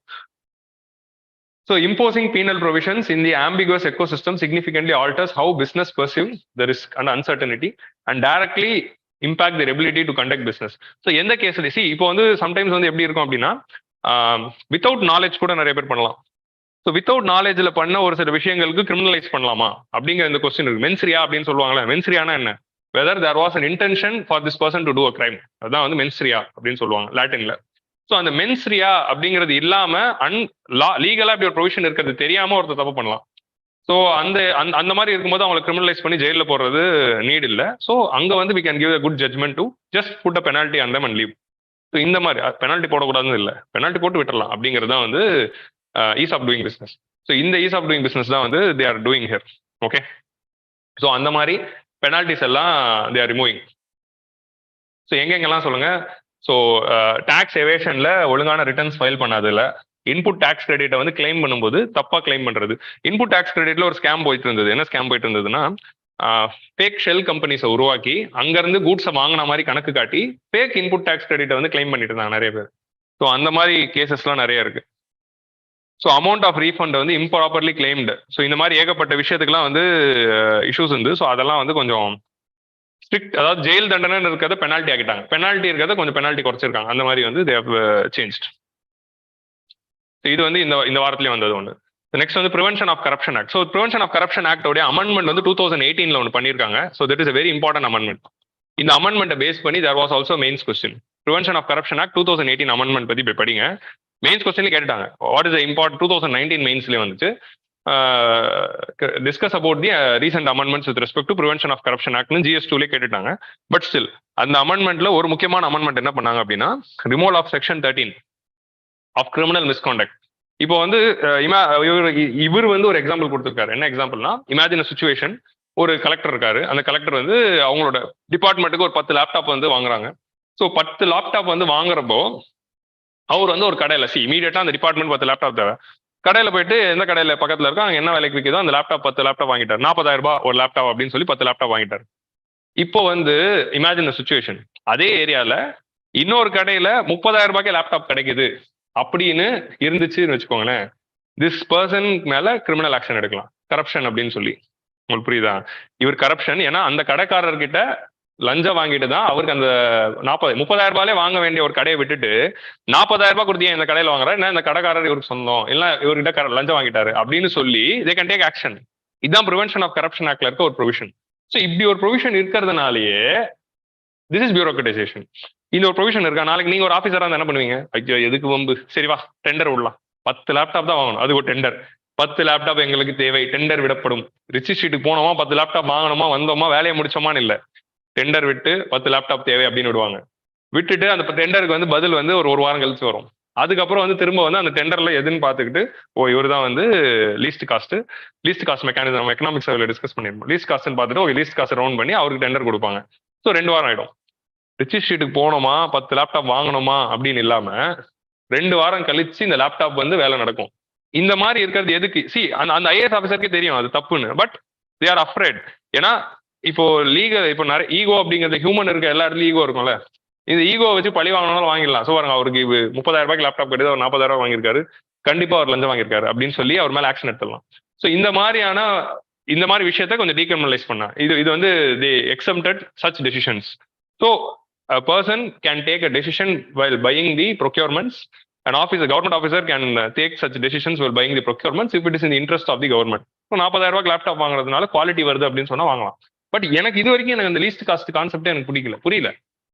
So imposing penal provisions in the ambiguous ecosystem significantly alters how business perceives the risk and uncertainty and directly impact their ability to conduct business. So எந்த கேஸ்ல இப்போ வந்து sometimes வந்து எப்படி இருக்கும் அப்படின்னா without knowledge கூட நிறைய பேர் பண்ணலாம். ஸோ வித்தவுட் நாலேஜ்ல பண்ண ஒரு சில விஷயங்களுக்கு கிரிமினலைஸ் பண்ணலாமா அப்படிங்கிற இந்த கொஸ்டின் இருக்கு. மென்ஸ்ரியா அப்படின்னு சொல்லுவாங்களே, மென்ஸ்ரியானா என்ன? Whether there was an intention for this person to do a crime, அதான் வந்து மென்ஸ்ரியா அப்படின்னு சொல்லுவாங்க லாட்டின்ல. ஸோ அந்த மென்ஸ்ரியா அப்படிங்கிறது இல்லாம லீகலா இப்படி ஒரு ப்ரொவிஷன் இருக்கிறது தெரியாம ஒருத்தர் தப்பு பண்ணலாம். ஸோ அந்த மாதிரி இருக்கும்போது அவங்களை கிரிமினலைஸ் பண்ணி ஜெயிலில் போடுறது நீட் இல்லை. ஸோ அங்க வந்து we can give a good judgment to just put a penalty on them and leave. So இந்த மாதிரி பெனால்ட்டி போடக்கூடாதுன்னு இல்லை, பெனால்ட்டி போட்டு விட்டுறலாம் அப்படிங்கிறது தான் வந்து ease of doing business. So இந்த ஈஸ் ஆஃப் டூயிங் பிசினஸ் தான் வந்து they are doing here. Okay, so அந்த மாதிரி பெனால்டிஸ் எல்லாம் they are removing. ஸோ எங்கெங்கெல்லாம் சொல்லுங்க. ஸோ டாக்ஸ் எவேஷன்ல ஒழுங்கான ரிட்டர்ன்ஸ் ஃபைல் பண்ணாதுல, இன்புட் டாக்ஸ் கிரெடிட்டை வந்து கிளைம் பண்ணும்போது தப்பா கிளைம் பண்றது. இன்புட் டாக்ஸ் கிரெடிட்ல ஒரு ஸ்கேம் போயிட்டு இருந்தது. என்ன ஸ்கேம் போயிட்டு இருந்ததுன்னா, ஃபேக் ஷெல் கம்பெனிஸை உருவாக்கி அங்கிருந்து கூட்ஸை வாங்கின மாதிரி கணக்கு காட்டி ஃபேக் இன்புட் டாக்ஸ் கிரெடிட்டை வந்து கிளைம் பண்ணிட்டு இருந்தாங்க நிறைய பேர். ஸோ அந்த மாதிரி கேசஸ்லாம் நிறைய இருக்கு. ஸோ அமௌண்ட் ஆஃப் ரீஃபண்ட் வந்து இம்ப்ராப்பர்லி கிளைம்டு. ஸோ இந்த மாதிரி ஏகப்பட்ட விஷயத்துக்குலாம் வந்து இஷ்யூஸ் இருந்து. ஸோ அதெல்லாம் வந்து கொஞ்சம் ஸ்ட்ரிக்ட், அதாவது ஜெயில் தண்டனை இருக்கிறத பெனால்ட்டி ஆக்கிட்டாங்க, பெனால்ட்டி இருக்கிறத கொஞ்சம் பெனால்ட்டி குறைச்சிருக்காங்க. அந்த மாதிரி வந்து தே ஹவ் சேஞ்ச்ட். இது வந்து இந்த வாரத்திலேயே வந்தது ஒன்று. நெக்ஸ்ட் வந்து prevention of corruption act. So prevention of corruption act உடைய அமெண்ட்மெண்ட் வந்து 2018 ஒன்று பண்ணியிருக்காங்க. So that is a very important amendment. இந்த அமெண்ட்மெண்ட்டை பேஸ் பண்ணி there was also mains question. Prevention of corruption act 2018 amendment பத்தி போய் படிங்க. மெயின்ஸ் கொஸ்டின்ல கேட்டாங்க வாட் இஸ் இம்பார்ட்டன்ட். 2019 மெயின்ஸ்லேயே வந்துச்சு discuss about the recent amendments with respect to prevention of corruption ஆக்ட்னு GS2லே கேட்டுட்டாங்க. பட் ஸ்டில் அந்த அமெண்ட்மெண்ட்ல ஒரு முக்கியமான அமெண்ட்மெண்ட் என்ன பண்ணாங்க அப்படின்னா removal of section 13 of criminal misconduct. இப்போ வந்து இவர் வந்து ஒரு எக்ஸாம்பிள் கொடுத்துருக்காரு. என்ன எக்ஸாம்பிள்னா, இமேஜின் சுச்சுவேஷன், ஒரு கலெக்டர் இருக்காரு. அந்த கலெக்டர் வந்து அவங்களோட டிபார்ட்மெண்ட்டுக்கு ஒரு 10 லேப்டாப் வந்து வாங்குறாங்க. ஸோ 10 லேப்டாப் வந்து வாங்குறப்போ அவர் வந்து ஒரு கடையில் இமீடியட்டா அந்த டிபார்ட்மெண்ட் 10 லேப்டாப் தேவை. கடையில் போயிட்டு எந்த கடையில் பக்கத்தில் இருக்கோ அங்கே என்ன விலைக்கு விற்கிதோ அந்த லேப்டாப் 10 லேப்டாப் வாங்கிட்டார். 40,000 ரூபாய் ஒரு லேப்டாப் அப்படின்னு சொல்லி 10 லேப்டாப் வாங்கிட்டார். இப்போ வந்து இமேஜின் சுச்சுவேஷன், அதே ஏரியால இன்னொரு கடையில 30,000 ரூபாய்க்கு லேப்டாப் கிடைக்குது அப்படின்னு இருந்துச்சுன்னு வச்சுக்கோங்களேன், திஸ் பர்சன் மேல கிரிமினல் ஆக்ஷன் எடுக்கலாம், கரப்ஷன் அப்படின்னு சொல்லி. உங்களுக்கு புரியுதா? இவர் கரப்ஷன், ஏன்னா அந்த கடைக்காரர்கிட்ட லஞ்சம் வாங்கிட்டு தான் அவருக்கு அந்த 30,000 ரூபாயிலே வாங்க வேண்டிய ஒரு கடையை விட்டுட்டு 40,000 ரூபாய் கொடுத்தீங்க இந்த கடையில் வாங்குற, என்ன இந்த கடைக்காரர் இவருக்கு சொந்தம் இல்லை இவர்கிட்ட லஞ்சம் வாங்கிட்டாரு அப்படின்னு சொல்லி தே கேன் டேக் ஆக்ஷன். இதுதான் ப்ரிவென்ஷன் ஆஃப் கரப்ஷன் ஆக்ட்ல இருக்க ஒரு ப்ரொவிஷன். ஸோ இப்படி ஒரு ப்ரொவிஷன் இருக்கிறதுனாலயே திஸ் இஸ் பியூரோக்ரட்டைசேஷன். இந்த ஒரு ப்ரொவிஷன் இருக்கா? நாளைக்கு நீங்க ஒரு ஆஃபீஸரா இருந்தா என்ன பண்ணுவீங்க? ஐயோ எதுக்கு வம்பு, சரி வா டெண்டர் விடலாம், 10 லேப்டாப் தான் வாங்கணும், அது ஒரு டெண்டர், 10 லேப்டாப் எங்களுக்கு தேவை, டெண்டர் விடப்படும். ரிச்சி ஷீட்டுக்கு போனோமா 10 லேப்டாப் வாங்கணுமா வந்தோமா வேலையை முடிச்சோமான்னு இல்லை, டெண்டர் விட்டு 10 லேப்டாப் தேவை அப்படின்னு விடுவாங்க. விட்டுட்டு அந்த டெண்டருக்கு வந்து பதில் வந்து ஒரு வாரம் கழிச்சு வரும். அதுக்கப்புறம் வந்து திரும்ப வந்து அந்த டெண்டர்ல எதுன்னு பார்த்துக்கிட்டு இவர் தான் வந்து லீஸ்ட் காஸ்ட் மெக்கானிசம் எக்கனாமிக் சர்வேல டிஸ்கஸ் பண்ணிருப்போம். லீஸ்ட் காஸ்ட்னு பார்த்துட்டு லீஸ்ட் காஸ்ட் ரவுண்ட் பண்ணி அவருக்கு டெண்டர் கொடுப்பாங்க. ஸோ 2 வாரம் ஆயிடும். ரிச்சி ஷீட்டுக்கு போனோமா 10 லேப்டாப் வாங்கணுமா அப்படின்னு இல்லாம 2 வாரம் கழிச்சு இந்த லேப்டாப் வந்து வேலை நடக்கும். இந்த மாதிரி இருக்கிறது எதுக்கு? அந்த IAS ஆஃபீஸருக்கே தெரியும் அது தப்புன்னு, பட் தே ஆர் அஃப்ரேட். ஏன்னா இப்போ இப்போ நிறைய ஈகோ அப்படிங்கிறது ஹியூமன் இருக்க எல்லா இடத்துலயும் ஈகோ இருக்கும்ல, இந்த ஈகோ வச்சு பழி வாங்கினாலும் வாங்கிடலாம். ஸோ பாருங்க, அவருக்கு 30,000 ரூபாய்க்கு லேப்டாப் கிடையாது, அவர் 40,000 ரூபாய் வாங்கியிருக்காரு, கண்டிப்பா அவர் லஞ்சம் வாங்கியிருக்காரு அப்படின்னு சொல்லி அவர் மேல ஆக்ஷன் எடுத்துடலாம். ஸோ இந்த மாதிரி விஷயத்த கொஞ்சம் டீக்ரிமினலைஸ் பண்ணா இது வந்து the exempted such decisions. So a person can take a decision while buying the procurements. An government officer can take such decisions while buying the procurements if it is in the interest of the government. So 40,000 ரூபாய்க்கு laptop வாங்குறதுனால quality வருது அப்படின்னு சொன்னா வாங்கலாம். But எனக்கு இது வரைக்கும் எனக்கு அந்த லீஸ்ட் காஸ்ட் கான்செப்டே எனக்கு புரியல.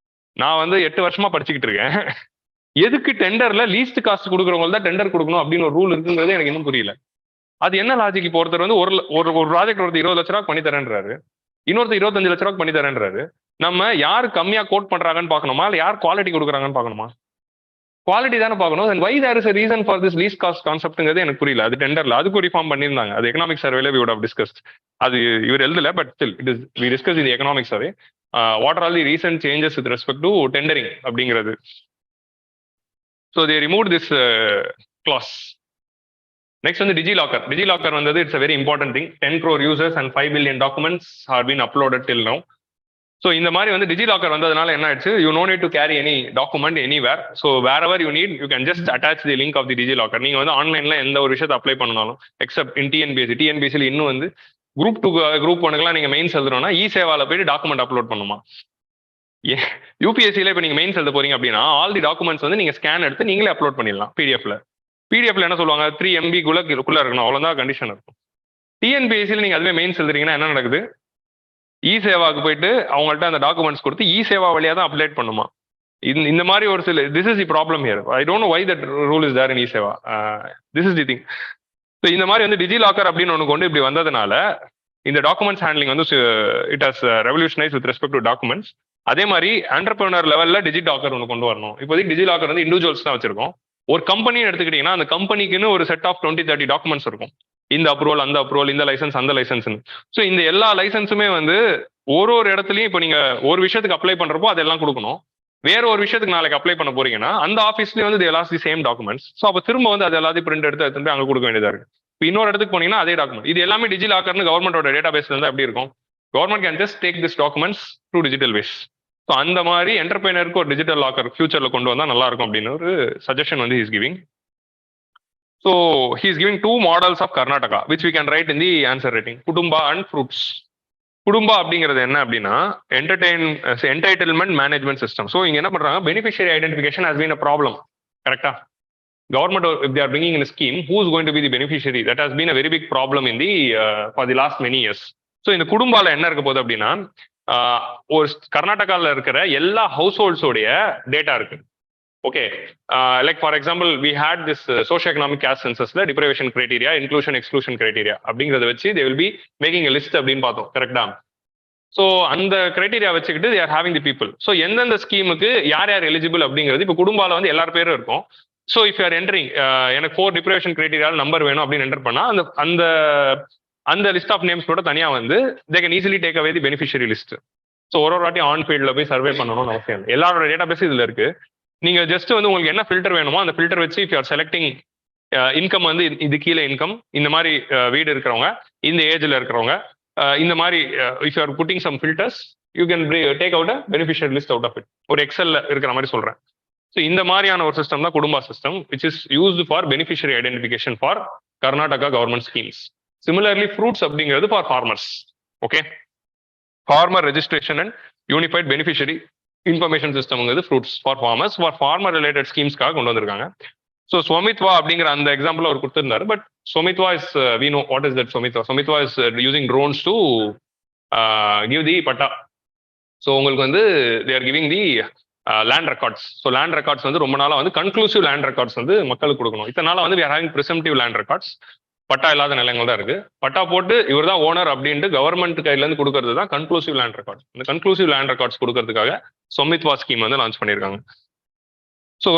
நான் வந்து 8 வருஷமா படிச்சுக்கிட்டு இருக்கேன். எதுக்கு டெண்டர்ல லீஸ்ட் காஸ்ட் கொடுக்குறவங்க தான் டெண்டர் கொடுக்கணும் அப்படின்னு ஒரு ரூல் இருக்குங்கிறது எனக்கு இன்னும் புரியல. அது என்ன லாஜிக்? இப்போ ஒருத்தர் வந்து ஒரு ப்ராஜெக்ட் 20 லட்ச ரூபாய்க்கு பண்ணி தரேன்றாரு, இன்னொருத்தர் 25 லட்ச ரூபாய்க்கு பண்ணி தரேன்றாரு. நம்ம யார் கம்மியா கோட் பண்றாங்கன்னு பார்க்கணுமா, இல்லை யார் குவாலிட்டி கொடுக்குறாங்கன்னு பார்க்கணுமா? குவாலிட்டி தானே பார்க்கணும். And why there is a reason for this least cost கான்செப்ட்ங்கிறது எனக்கு புரியல. அது டெண்டர்ல அதுக்கு ரிஃபார்ம் பண்ணியிருந்தாங்க. அது எக்கனாமிக் சர்வேல we would have discussed. அது இவர் எழுதல, but still it is we discussed in the economic survey what are all the recent changes with respect to tendering அப்படிங்கிறது. So they removed this clause. Next வந்து DigiLocker வந்தது. It's a very important thing. 10 crore users and 5 billion documents are been uploaded till now. ஸோ இந்த மாதிரி வந்து DigiLocker வந்ததுனால என்ன ஆயிடுச்சு, you no need to carry any document anywhere. So wherever you need you can just attach the link of the DigiLocker. நீங்க வந்து ஆன்லைன்ல எந்த ஒரு விஷயத்தை அப்ளை பண்ணாலும் எக்ஸப்ட் இன் டிஎன்பிஎஸ்சியில் இன்னும் வந்து குரூப் 2 குரூப் 1க்குலாம் நீங்க மெயின்ஸ் எழுதுறோம்னா சேவால போயிட்டு டாக்குமெண்ட் அப்லோட் பண்ணுமா. UPSCல இப்போ நீங்க மெயின்ஸ் எழுத போறீங்க அப்படின்னா ஆல் தி டாக்குமெண்ட்ஸ் வந்து நீங்க ஸ்கேன் எடுத்து நீங்களே அப்லோட் பண்ணிடலாம். பிடிஎஃப்ல என்ன சொல்லுவாங்க, 3 MB குள்ள இருக்கணும், அவ்வளவுதான் கண்டிஷன் இருக்கும். டிஎன்பிஎஸ்சியில் நீங்க அதுவே மெயின்ஸ் எழுதுறீங்கன்னா என்ன நடக்குது, சேவாக்கு போயிட்டு அவங்கள்ட்ட அந்த டாக்குமெண்ட்ஸ் கொடுத்து சேவா வழியா தான் அப்டேட் பண்ணுமா. இந்த மாதிரி ஒரு சில this is the problem here. I don't know why that rule is there in Seva. This is the thing. So இந்த மாதிரி வந்து டிஜிலாக்கர் அப்படின்னு ஒன்று கொண்டு இப்படி வந்ததுனால இந்த டாக்குமெண்ட்ஸ் ஹேண்ட்லிங் வந்து it has revolutionise with respect to documents. அதே மாதிரி என்டர்பிரினர் லெவல்ல டிஜிலாக்கர் ஒன்று கொண்டு வரணும். இப்போதைக்கு டிஜிலாக்கர் வந்து இண்டிவிஜுவல்ஸ் தான் வச்சிருக்கோம். ஒரு கம்பெனின்னு எடுத்துக்கிட்டீங்கன்னா அந்த கம்பெனிக்குன்னு ஒரு செட் ஆஃப் 20-30 டாக்குமெண்ட்ஸ் இருக்கும். இந்த அப்ரூவல் அந்த அப்ரூவல், இந்த லைசன்ஸ் அந்த லைசன்ஸ்னு. ஸோ இந்த எல்லா லைசன்ஸுமே வந்து ஒரு இடத்துலையும் இப்போ நீங்க ஒரு விஷயத்துக்கு அப்ளை பண்றப்போ அதெல்லாம் கொடுக்கணும். வேற ஒரு விஷயத்துக்கு நாளைக்கு அப்ளை பண்ண போறீங்கன்னா அந்த ஆஃபீஸ்லேயே வந்து they lost the same documents. So அப்போ திரும்ப வந்து அது எல்லாத்தையும் பிரிண்ட் எடுத்து போய் அங்கே கொடுக்க வேண்டியதா இருக்கு. இப்போ இன்னொரு இடத்துக்கு போனீங்கன்னா அதே டாக்குமெண்ட். இது எல்லாமே டிஜிலாக்கர்னு கவர்மெண்டோட டேட்டா பேஸ்ல இருந்தால் எப்படி இருக்கும், government can just take this documents through digital ways. So அந்த மாதிரி என்டர்பிரைனருக்கு ஒரு டிஜிட்டல் லாக்கர் ஃபியூச்சர்ல கொண்டு வந்தா நல்லா இருக்கும் அப்படின்னு ஒரு சஜஷன் வந்து he's giving. So he is giving 2 models of Karnataka, which we can write in the answer rating: Kudumba and Fruits. குடும்பா அப்படிங்கிறது என்ன அப்படின்னா என்டைட்டில்மெண்ட் மேனேஜ்மெண்ட் சிஸ்டம். ஸோ இங்க என்ன பண்றாங்க, beneficiary identification has been a problem. கரெக்டா? Government, if they are bringing in a scheme, who is going to be the beneficiary? That has been a very big problem in the for the last many years. So இந்த குடும்பால என்ன இருக்க போகுது அப்படின்னா, ஒரு கர்நாடகாவில் இருக்கிற எல்லா ஹவுஸ் ஹோல்ட்ஸோடைய டேட்டா இருக்கு. Okay, like for example we had this socio economic caste சென்சஸ்ல deprivation criteria, inclusion exclusion criteria அப்படிங்கிறத வச்சு they will be making a list அப்படின்னு பார்த்தோம். கரெக்டா? ஸோ அந்த கிரைட்டீரியா வச்சுக்கிட்டு they are having the people. So எந்தெந்த ஸ்கீமுக்கு யார் யார் எலிஜிபிள் அப்படிங்கிறது இப்போ குடும்பால வந்து எல்லார் பேரும் இருக்கும். ஸோ இஃப் யூஆர் என்ட்ரிங், எனக்கு 4 டிப்ரைவேஷன் கிரைட்டீரியா நம்பர் வேணும் அப்படின்னு என்டர் பண்ணா அந்த அந்த அந்த லிஸ்ட் ஆஃப் நேம்ஸ் கூட தனியாக வந்து they can easily take away the beneficiary list. So ஒரு வாட்டி ஆன் ஃபீல்டில் போய் சர்வே பண்ணணும்னு அவசியம் இல்லை. எல்லாரோட டேட்டா பேஸ் இதில் இருக்கு. நீங்க ஜஸ்ட் வந்து உங்களுக்கு என்ன ஃபில்டர் வேணுமோ அந்த ஃபில்டர் வச்சு இஃப் யூஆர் செலக்டிங் இன்கம் வந்து இது கீழே இன்கம், இந்த மாதிரி வீடு இருக்கிறவங்க, இந்த ஏஜ்ல இருக்கிறவங்க, இந்த மாதிரி if you are putting some filters you can take out a beneficiary list out of it. ஒரு எக்ஸல்ல இருக்கிற மாதிரி சொல்றேன். ஸோ இந்த மாதிரியான ஒரு சிஸ்டம் தான் Kutumba system, which is used for beneficiary identification for Karnataka government schemes. Similarly fruits அப்படிங்கிறது for farmers. Okay, farmer registration and unified beneficiary information சிஸ்டம்ங்கிறது fruits for farmers, for farmer related ஸ்கீம்ஸ்க்காக கொண்டு வந்திருக்காங்க. ஸோ ஸ்வமித்வா அப்படிங்கிற அந்த எக்ஸாம்பிள் அவர் கொடுத்திருந்தாரு. But Swamitva is we know what is that Swamitva. Swamitva is using drones to give the patta. So உங்களுக்கு வந்து they are giving the land records. So land records வந்து ரொம்ப நாளாக வந்து கன்க்ளூசிவ் லேண்ட் ரெக்கார்ட்ஸ் வந்து மக்களுக்கு கொடுக்கணும். இத்தனை நாளாக வந்து we are having presumptive land records. பட்டா இல்லாத நிலங்கள் தான் இருக்கு. பட்டா போட்டு இவர் தான் ஓனர் அப்படின்ட்டு கவர்மெண்ட் கையில இருந்து கொடுக்கறது தான் கன்க்ளூசிவ் லேண்ட் ரெக்கார்ட்ஸ். இந்த கன்க்ளூசிவ் லேண்ட் ரெக்கார்ட்ஸ் கொடுக்கறதுக்காக ஸ்வமித்வா ஸ்கீம் வந்து லான்ச் பண்ணியிருக்காங்க. ஸோ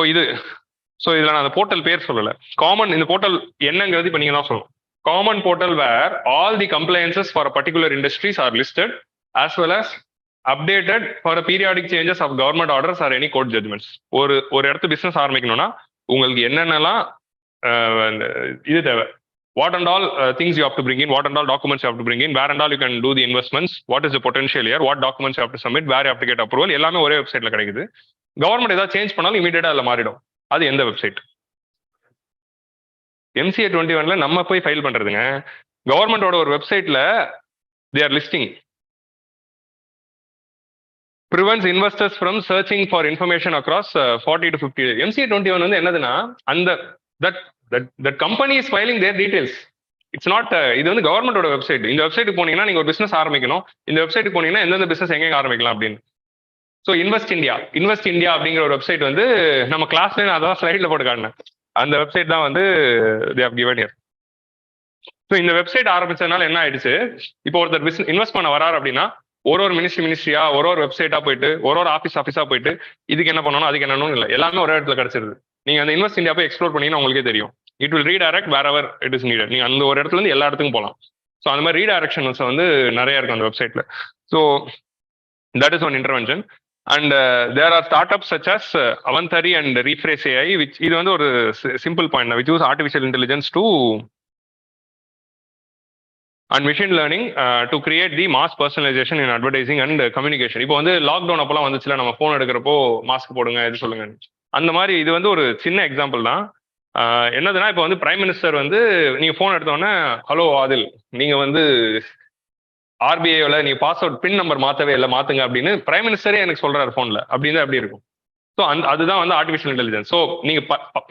இதுல நான் அந்த போர்ட்டல் பேர் சொல்லலை. காமன் இந்த போர்ட்டல் என்னங்கிறது இப்போ நீங்க தான் சொல்லணும். Common portal where all the compliances for particular industries are listed as well as updated for a periodic changes of government orders or any court judgments. ஒரு இடத்து பிசினஸ் ஆரம்பிக்கணும்னா உங்களுக்கு என்னென்னலாம் இது தேவை, what and all things you have to bring in, what and all documents you have to bring in, where and all you can do the investments, what is the potential here, what documents you have to submit, where you have to get approval, எல்லாமே ஒரே வெப்சைட்ல கிடைக்குது. Government ஏதாவது change பண்ணாலும் இமீடியட்டா அதில் மாறிடும். அது எந்த வெப்சைட்? MCA 21ல நம்ம போய் ஃபைல் பண்றதுங்க. கவர்மெண்டோட ஒரு வெப்சைட்ல they are listing prevents investors from searching for information across 40 to 50 days. MCA 21 வந்து என்னதுன்னா அந்த that company is filing their details. It's not, இது வந்து கவர்மெண்டோட வெப்சைட். இந்த வெப்சைட்டுக்கு போனீங்கன்னா நீங்க ஒரு பிசினஸ் ஆரம்பிக்கணும், இந்த வெப்சைட்டுக்கு போனீங்கன்னா எந்தெந்த பிசினஸ் எங்க ஆரம்பிக்கலாம் அப்படின்னு. ஸோ இன்வெஸ்ட் இந்தியா அப்படிங்கிற ஒரு வெப்சைட் வந்து நம்ம கிளாஸ்ல அதான் ஸ்லைட்ல போட்டு காட்டினேன். அந்த வெப்சைட் தான் வந்து they have given here. So இந்த வெப்சைட் ஆரம்பிச்சதுனால என்ன ஆயிடுச்சு, இப்போ ஒருத்தர் இன்வெஸ்ட் பண்ண வராரு அப்படின்னா ஒரு மினிஸ்ட்ரியா ஒரு வெப்சைட்டா போயிட்டு ஒரு ஆஃபீஸா போயிட்டு இதுக்கு என்ன பண்ணணும் அதுக்கு என்னன்னு இல்லை, எல்லாமே ஒரே இடத்துல கிடைச்சிருது. நீங்க அந்த இன்வெஸ்ட் இந்தியா போய் எக்ஸ்ப்ளோர் பண்ணீங்கன்னா உங்களுக்கே தெரியும். It will redirect wherever it is needed. நீங்க அந்த ஒரு இடத்துல இருந்து எல்லா இடத்துக்கும் போகலாம். ஸோ அந்த மாதிரி ரீடைரக்ஷன்ஸ் வந்து நிறைய இருக்கும் அந்த வெப்சைட்ல. So that is one intervention. And there are start up such as Avantari and Rephrase AI, which இது வந்து ஒரு simple point, which use artificial intelligence to and machine learning to create the mass personalization in advertising and communication. இப்போ வந்து lockdown அப்பெல்லாம் வந்துச்சுல, நம்ம phone எடுக்கிறப்போ mask போடுங்க இது சொல்லுங்க, அந்த மாதிரி இது வந்து ஒரு சின்ன எக்ஸாம்பிள் தான். என்னதுன்னா இப்போ வந்து பிரைம் மினிஸ்டர் வந்து நீங்க ஃபோன் எடுத்தோடனே ஹலோ ஆதில், நீங்க வந்து RBIல நீங்க பாஸ்வேர்ட் பின் நம்பர் மாத்தவே இல்லை மாத்துங்க அப்படின்னு பிரைம் மினிஸ்டரே எனக்கு சொல்றாரு ஃபோன்ல, அப்படின்னு அப்படி இருக்கும். ஸோ அதுதான் வந்து ஆர்டிஃபிஷியல் இன்டெலிஜென்ஸ். ஸோ நீங்க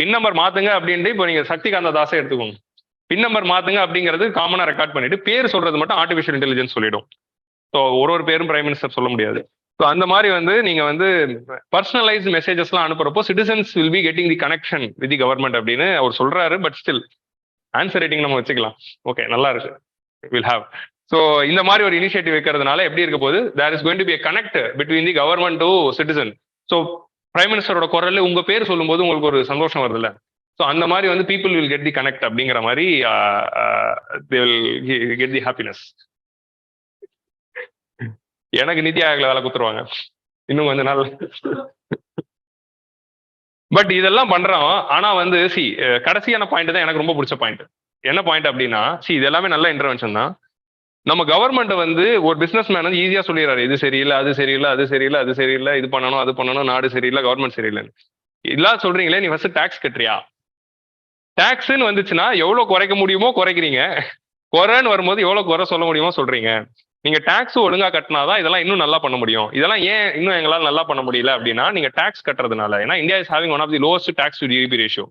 பின் நம்பர் மாத்துங்க அப்படின்ட்டு இப்போ நீங்க சக்திகாந்த தாஸை எடுத்துக்கோங்க, பின் நம்பர் மாத்துங்க அப்படிங்கிறது காமனா ரெக்கார்ட் பண்ணிட்டு பேர் சொல்றது மட்டும் ஆர்டிஃபிஷியல் இன்டெலிஜென்ஸ் சொல்லிடும். ஸோ ஒரு பேரும் பிரைம் மினிஸ்டர் சொல்ல முடியாது. ஸோ அந்த மாதிரி வந்து நீங்க வந்து பர்சனலைஸ் மெசேஜஸ்லாம் அனுப்புறப்போ citizens will be getting the connection with the government அப்படின்னு அவர் சொல்றாரு. பட் ஸ்டில் ஆன்சர் ரேட்டிங் நம்ம வச்சுக்கலாம். ஓகே, நல்லா இருக்கு, வில் ஹாவ். ஸோ இந்த மாதிரி ஒரு இனிஷியேட்டிவ் வைக்கிறதுனால எப்படி இருக்க போது, there is going to be a connect between the government to citizen. So prime மினிஸ்டரோட குரல்ல உங்க பேர் சொல்லும்போது உங்களுக்கு ஒரு சந்தோஷம் வருது இல்ல. ஸோ அந்த மாதிரி வந்து people will get the connect அப்படிங்கிற மாதிரி they will get the happiness. எனக்கு நிதி ஆயோக்ல வேலை கொடுத்துருவாங்க இன்னும் கொஞ்ச நாள். பட் இதெல்லாம் பண்றோம். ஆனா வந்து கடைசியான பாயிண்ட் தான் எனக்கு ரொம்ப பிடிச்ச பாயிண்ட். என்ன பாயிண்ட் அப்படின்னா, இது எல்லாமே நல்ல இன்டர்வென்ஷன் தான். நம்ம கவர்மெண்ட் வந்து ஒரு பிசினஸ் மேன் வந்து ஈஸியா சொல்லிடுறாரு, இது சரியில்லை அது சரியில்லை அது சரியில்லை அது சரியில்லை, இது பண்ணணும் அது பண்ணணும், நாடு சரியில்லை கவர்மெண்ட் சரியில்லைன்னு எல்லாம் சொல்றீங்களே, நீ ஃபர்ஸ்ட் டாக்ஸ் கட்டுறியா? டாக்ஸ்ன்னு வந்துச்சுன்னா எவ்வளவு குறைக்க முடியுமோ குறைக்கிறீங்க, குறைன்னு வரும்போது எவ்வளவு குறை சொல்ல முடியுமோ சொல்றீங்க. நீங்க டாக்ஸ் ஒழுங்கா கட்டினாதான் இதெல்லாம் இன்னும் நல்லா பண்ண முடியும். இதெல்லாம் ஏன் இன்னும் எங்களால் நல்லா பண்ண முடியல அப்படின்னா நீங்க டாக்ஸ் கட்டுறதுனால. ஏன்னா India is having one of the lowest tax to GDP ratio.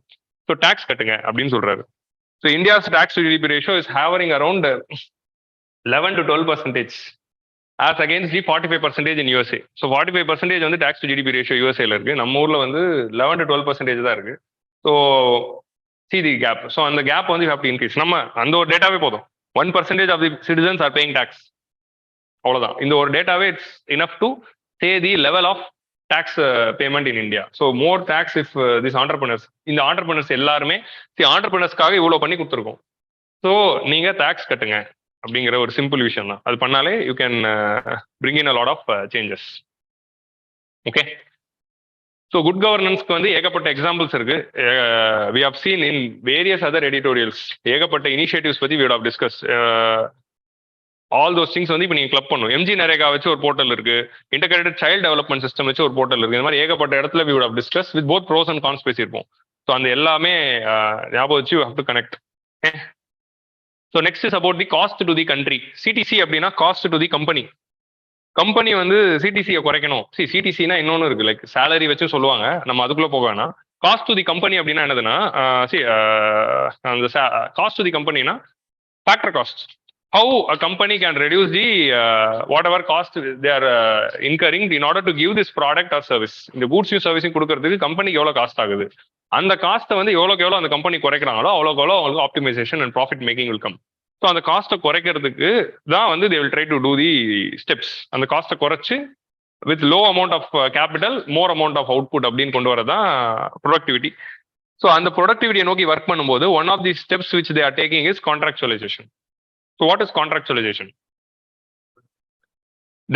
So tax கட்டுங்க அப்படின்னு சொல்றாரு. So India's tax to GDP ratio is hovering around 11 to 12% as against the 45% in USA. So 45% வந்து tax to GDP ratio USAல இருக்கு. நம்ம ஊர்ல வந்து 11 to 12% தான் இருக்கு. So see the gap. So அந்த gap வந்து you have to increase. நம்ம அந்த ஒரு டேட்டாவே போதும். 1% of the citizens are paying tax. அவ்வளவுதான். இந்த ஒரு டேட்டாவே it's enough to say the level of tax payment in India. So more tax if these entrepreneurs, இந்த entrepreneurs எல்லாருமே entrepreneursக்காக இவ்வளவு பண்ணி கொடுத்துருக்கோம். ஸோ நீங்க டாக்ஸ் கட்டுங்க அப்படிங்கிற ஒரு சிம்பிள் விஷயம் தான். அது பண்ணாலே you can bring in a lot of changes. Okay, so good கவர்னன்ஸ்க்கு வந்து ஏகப்பட்ட எக்ஸாம்பிள்ஸ் இருக்கு. We have seen in various other editorials ஏகப்பட்ட இனிஷியேட்டிவ்ஸ் பத்தி we have discuss. All those things வந்து இப்போ நீங்க கிளப் பண்ணும். எம்ஜி நரேகா வச்சு ஒரு போர்ட்டல் இருக்கு, இன்டகிரேட்டட் சைல்டு டெவலப்மெண்ட் சிஸ்டம் வச்சு ஒரு போர்ட்டல் இருக்கு. இந்த மாதிரி ஏகப்பட்ட இடத்துல we would have discuss with both pros and cons பேசியிருப்போம். ஸோ அந்த எல்லாமே ஞாபகம் வச்சு you have to connect. So next is about the cost to the country. CTC அப்படின்னா cost to the company. Company வந்து சிடிசியை குறைக்கணும். சிடிசினா இன்னொன்று இருக்கு, லைக் சேலரி வச்சு சொல்லுவாங்க, நம்ம அதுக்குள்ள போக வேணாம். காஸ்ட் டு தி கம்பெனி அப்படின்னா என்னதுன்னா, அந்த காஸ்ட் டு தி கம்பெனினா factor cost. How a company can reduce the whatever cost they are incurring in order to give this product or service. இந்த கூட்ஸையும் சர்வீஸையும் கொடுக்கறதுக்கு கம்பெனிக்கு எவ்வளோ காஸ்ட் ஆகுது, அந்த காஸ்ட்டை வந்து எவ்வளோக்கு எவ்வளோ அந்த கம்பெனி குறைக்கிறாங்களோ அவ்வளோக்கு எவ்வளோ அவங்களுக்கு optimisation and profit making will come. So அந்த காஸ்ட்டை குறைக்கிறதுக்கு தான் வந்து they will try to do the steps. அந்த காஸ்ட்டை குறைச்சு with low amount of capital more amount of output அப்படின்னு கொண்டு வரதான் ப்ரொடக்டிவிட்டி. ஸோ அந்த ப்ரொடக்டிவிட்டியை நோக்கி ஒர்க் பண்ணும்போது one of the steps which they are taking is contractualisation. So what is contractualisation?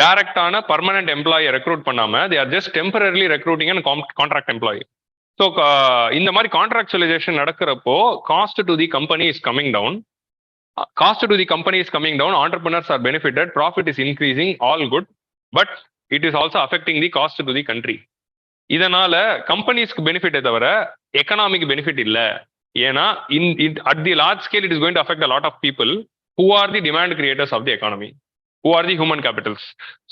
டைரக்டான பர்மனன்ட் எம்ப்ளாயை ரெக்ரூட் பண்ணாம they are just temporarily recruiting and contract employee. So இந்த மாதிரி கான்ட்ராக்சுவலைசேஷன் நடக்கிறப்போ cost to the company is coming down. Cost to the company is coming down, entrepreneurs are benefited, profit is increasing, all good, but it is also affecting the cost to the country. இதனால கம்பெனிஸ்க்கு பெனிஃபிட்டே தவிர economic benefit இல்ல. ஏன்னா at the large scale it is going to affect a lot of people who are the demand creators of the economy, who are the human capitals.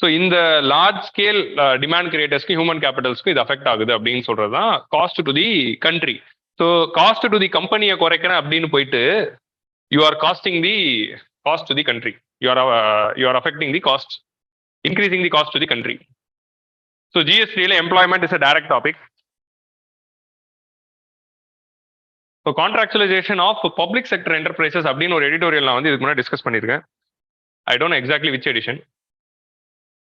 So இந்த large scale demand கிரியேட்டர்ஸ்க்கு human கேபிட்டல்ஸ்க்கு இது affect ஆகுது அப்படின்னு சொல்றது தான் cost to the country. So cost to தி கம்பெனியை குறைக்கிறேன் அப்படின்னு போயிட்டு you are costing the cost to the country. You are affecting the cost, increasing the cost to the country. So GST la employment is a direct topic. So contractualization of public sector enterprises அப்படின்னு ஒரு editorial நான் வந்து இதுக்கு முன்னாடி discuss பண்ணியிருக்கேன். I don't know exactly which edition.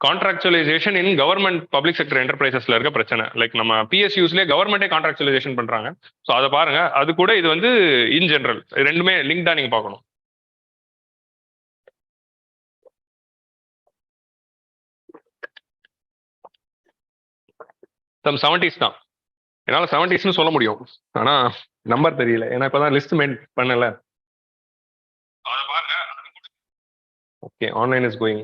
Contractualisation in government public sector என்டர்பிரைசஸ்ல இருக்க பிரச்சனை. லைக் நம்ம பிஎஸ்யூஸ்லேயே கவர்மெண்டே கான்ட்ராக்சுவலைசேஷன் பண்றாங்க. ஸோ அதை பாருங்க. அது கூட இது வந்து இன் ஜெனரல் ரெண்டுமே லிங்க்டா நீங்க பார்க்கணும். சம் 70s தான். என்னால் 70s சொல்ல முடியும், ஆனா நம்பர் தெரியல. ஏன்னா இப்பதான் லிஸ்ட் மெயின் பண்ணல. அதை பாருங்க. Okay, online is going.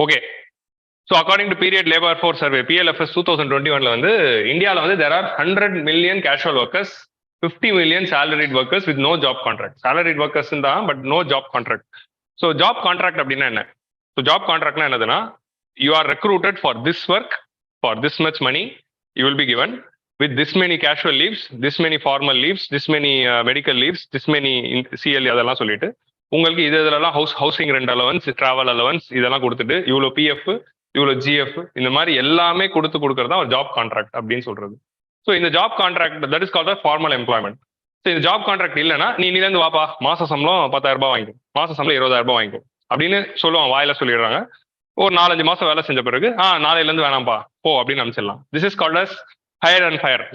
Okay, so according to period labour force survey PLFS 2021 வந்து இந்தியாவில் வந்து there are 100 million casual workers, 50 million salaried workers with no job contract. Salaried workers தான், but no job contract. So job contract அப்படின்னா என்ன? So job கான்ட்ராக்ட்னா என்னதுன்னா, you are recruited for this work for this much money you will be given with this many casual leaves, this many formal leaves, this many medical leaves, this many CL அதெல்லாம் சொல்லிட்டு உங்களுக்கு இதெல்லாம் housing rent allowance, travel allowance இதெல்லாம் கொடுத்துட்டு இவ்வளோ PF இவ்வளோ GIF இந்த மாதிரி எல்லாமே கொடுக்கறது தான் ஒரு ஜாப் கான்ட்ராக்ட் அப்படின்னு சொல்றது. ஸோ இந்த job contract that is called formal employment. So இந்த ஜாப் கான்ட்ராக்ட் இல்லைன்னா நீலேருந்து வாப்பா மாச சம்பளம் 10,000 ரூபாய் வாங்கிக்கும், மாச சம்பளம் 20,000 ரூபாய் வாங்கிக்கும் அப்படின்னு சொல்லுவாங்க, வாயில சொல்லிடுறாங்க. ஒரு 4-5 மாசம் வேலை செஞ்ச பிறகு நாளையிலேருந்து வேணாம்ப்பா போ அப்படின்னு அனுப்பிச்சிடலாம். This is called as hire and fire.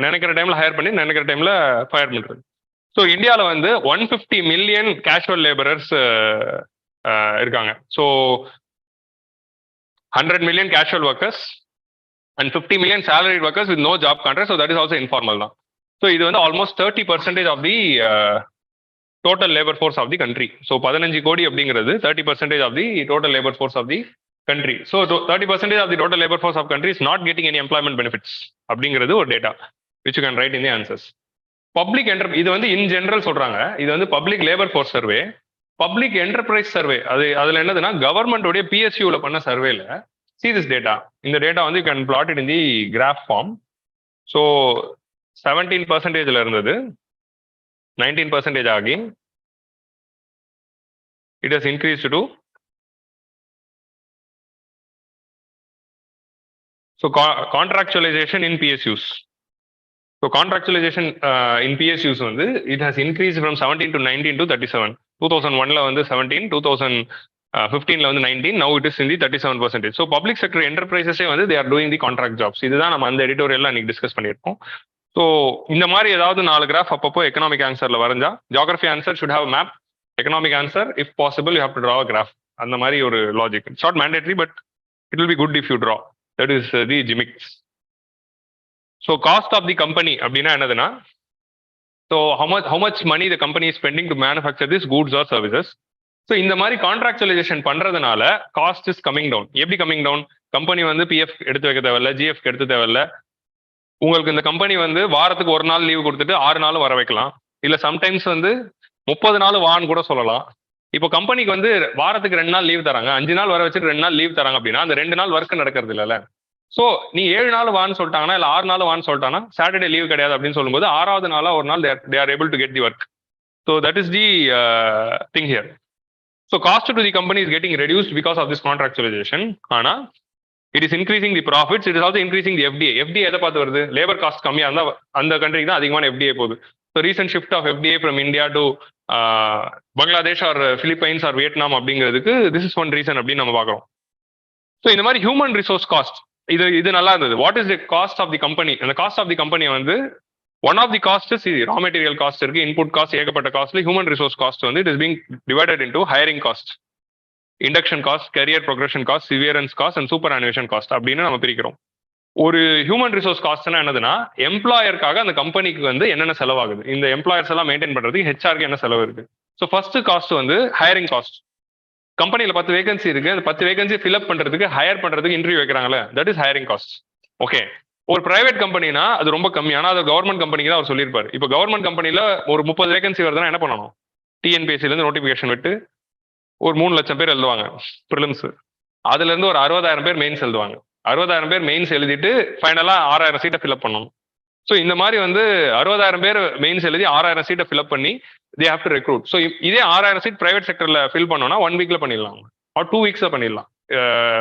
நினைக்கிற டைம்ல ஹையர் பண்ணி நினைக்கிற டைம்ல ஃபயர் பண்றது. ஸோ இந்தியாவில் வந்து 150 million கேஷுவல் லேபரர்ஸ் இருக்காங்க. So 100 million casual workers and 50 million salaried workers with no job contract. So that is also informal தான். ஸோ இது வந்து almost 30% of the total labour force of the country. So 15 கோடி அப்படிங்கிறது 30% of the total labour force of the country. So 30% of the total labor force of country is not getting any employment benefits அப்படிங்கிறது ஒரு data which you can write in the answers. Public இது வந்து இன் general சொல்றாங்க. இது வந்து public labour force survey, public enterprise survey. அதுல என்னதுன்னா கவர்மெண்டோடைய பிஎஸ்யூல பண்ண சர்வேல see this data. இந்த டேட்டா வந்து you can plot it in the graph form. So 17% இருந்தது 19% ஆகி it has increased to so contractualization in PSUs. So contractualization in PSUs வந்து it has increased from 17 to 19 to 37. 2001ல வந்து 17, 2015ல வந்து 19, now it is in the 37%. So public sector enterprises வந்து they are doing the contract jobs. இதுதான் நம்ம அந்த எடிட்டோரியல்ல அன்னைக்கு discuss பண்ணியிருக்கோம். So இந்த மாதிரி ஏதாவது 4 கிராஃப் அப்பப்போ எக்கனாமிக் ஆன்சர்ல வரைஞ்சா, geography answer should have a map, economic answer if possible you have to draw a graph. அந்த மாதிரி ஒரு logic. It's not mandatory but it will be good if you draw. That is the gimmicks. So cost of the company அப்படின்னா என்னதுன்னா, so how much money the company is spending to manufacture these goods or services. So இந்த மாதிரி கான்ட்ராக்சுவலைசேஷன் பண்றதுனால cost is coming down. எப்படி coming down? Company வந்து PF எடுத்து வைக்க தேவையில்ல, ஜிஎஃப் எடுத்து தேவையில்ல. உங்களுக்கு இந்த கம்பெனி வந்து வாரத்துக்கு 1 நாள் லீவ் கொடுத்துட்டு 6 நாள் வர வைக்கலாம். இல்ல சம்டைம்ஸ் வந்து 30 நாள் வான்னு கூட சொல்லலாம். இப்போ கம்பெனிக்கு வந்து வாரத்துக்கு 2 நாள் லீவ் தராங்க, 5 நாள் வர வச்சுட்டு 2 நாள் லீவ் தராங்க அப்படின்னா அந்த 2 நாள் ஒர்க் நடக்கிறது இல்லைல்ல. ஸோ நீ 7 நாள் வான்னு சொல்லிட்டாங்கன்னா இல்லை 6 நாள் வான்னு சொல்லிட்டாங்கன்னா சாட்டர்டே லீவ் கிடையாது அப்படின்னு சொல்லும்போது 6வது நாளா ஒரு நாள் they are able to get the work. So that is the thing here. So cost to the company is getting reduced because of this contractualization. ஆனா it is increasing the profits, it is also increasing the FDA. FDA எதை பார்த்து வருது? Labour cost கம்மியா இருந்தா அந்த கண்ட்ரிக்கு தான் அதிகமான FDA போகுது. So recent shift of FDA from India to Bangladesh or Philippines or Vietnam அப்படிங்கிறதுக்கு this is one reason அப்படின்னு நம்ம பார்க்குறோம். ஸோ இந்த மாதிரி ஹியூமன் ரிசோர்ஸ் காஸ்ட் இது நல்லா இருந்தது. What is the cost of the company? அந்த காஸ்ட் ஆஃப் தி கம்பெனி வந்து one of the cost raw material cost இருக்கு, இன்புட் காஸ்ட், ஏகப்பட்ட காஸ்ட்ல ஹியூமன் ரிசோர்ஸ் காஸ்ட் வந்து it is being divided into hiring cost, induction cost, career progression cost, severance cost and superannuation cost அப்படின்னு நம்ம பிரிக்கிறோம். ஒரு human resource காஸ்ட்னா என்னதுன்னா எம்ப்ளாயருக்காக அந்த கம்பெனிக்கு வந்து என்னென்ன செலவாகுது, இந்த எம்ப்ளாயர்ஸ் எல்லாம் மெயின்டைன் பண்றதுக்கு ஹெச்ஆருக்கு என்ன செலவு இருக்கு. ஸோ ஃபர்ஸ்ட் காஸ்ட் வந்து ஹையரிங் காஸ்ட். கம்பெனியில் 10 வேகன்சி இருக்கு, அந்த 10 வேகன்சி ஃபில்அப் பண்றதுக்கு ஹையர் பண்றதுக்கு இன்டர்வியூ வைக்கிறாங்களே, that is hiring cost. Okay, ஒரு பிரைவேட் கம்பெனினா அது ரொம்ப கம்மி, ஆனால் அது கவர்மெண்ட் கம்பெனிக்கு தான் அவர் சொல்லியிருப்பாரு. இப்போ கவர்மெண்ட் கம்பெனில ஒரு 30 வேகன்சி வருதுன்னா என்ன பண்ணணும்? டிஎன்பிஎஸ்சிலேருந்து நோட்டிஃபிகேஷன் விட்டு ஒரு 3 லட்சம் பேர் எழுதுவாங்க ப்ரிலிம்ஸ், அதுல இருந்து ஒரு 60,000 பேர் மெயின்ஸ் எழுதுவாங்க. 60,000 பேர் மெயின்ஸ் எழுதிட்டு ஃபைனலா 6,000 சீட்டை ஃபில்அப் பண்ணணும். ஸோ இந்த மாதிரி வந்து 60,000 பேர் மெயின்ஸ் எழுதி 6,000 சீட்டை ஃபில்அப் பண்ணி they have to recruit. So இதே 6,000 சீட் பிரைவேட் செக்டர்ல ஃபில் பண்ணோம்னா 1 வீக்ல பண்ணிடலாம், ஆர் 2 வீக்ஸ்ல பண்ணிடலாம்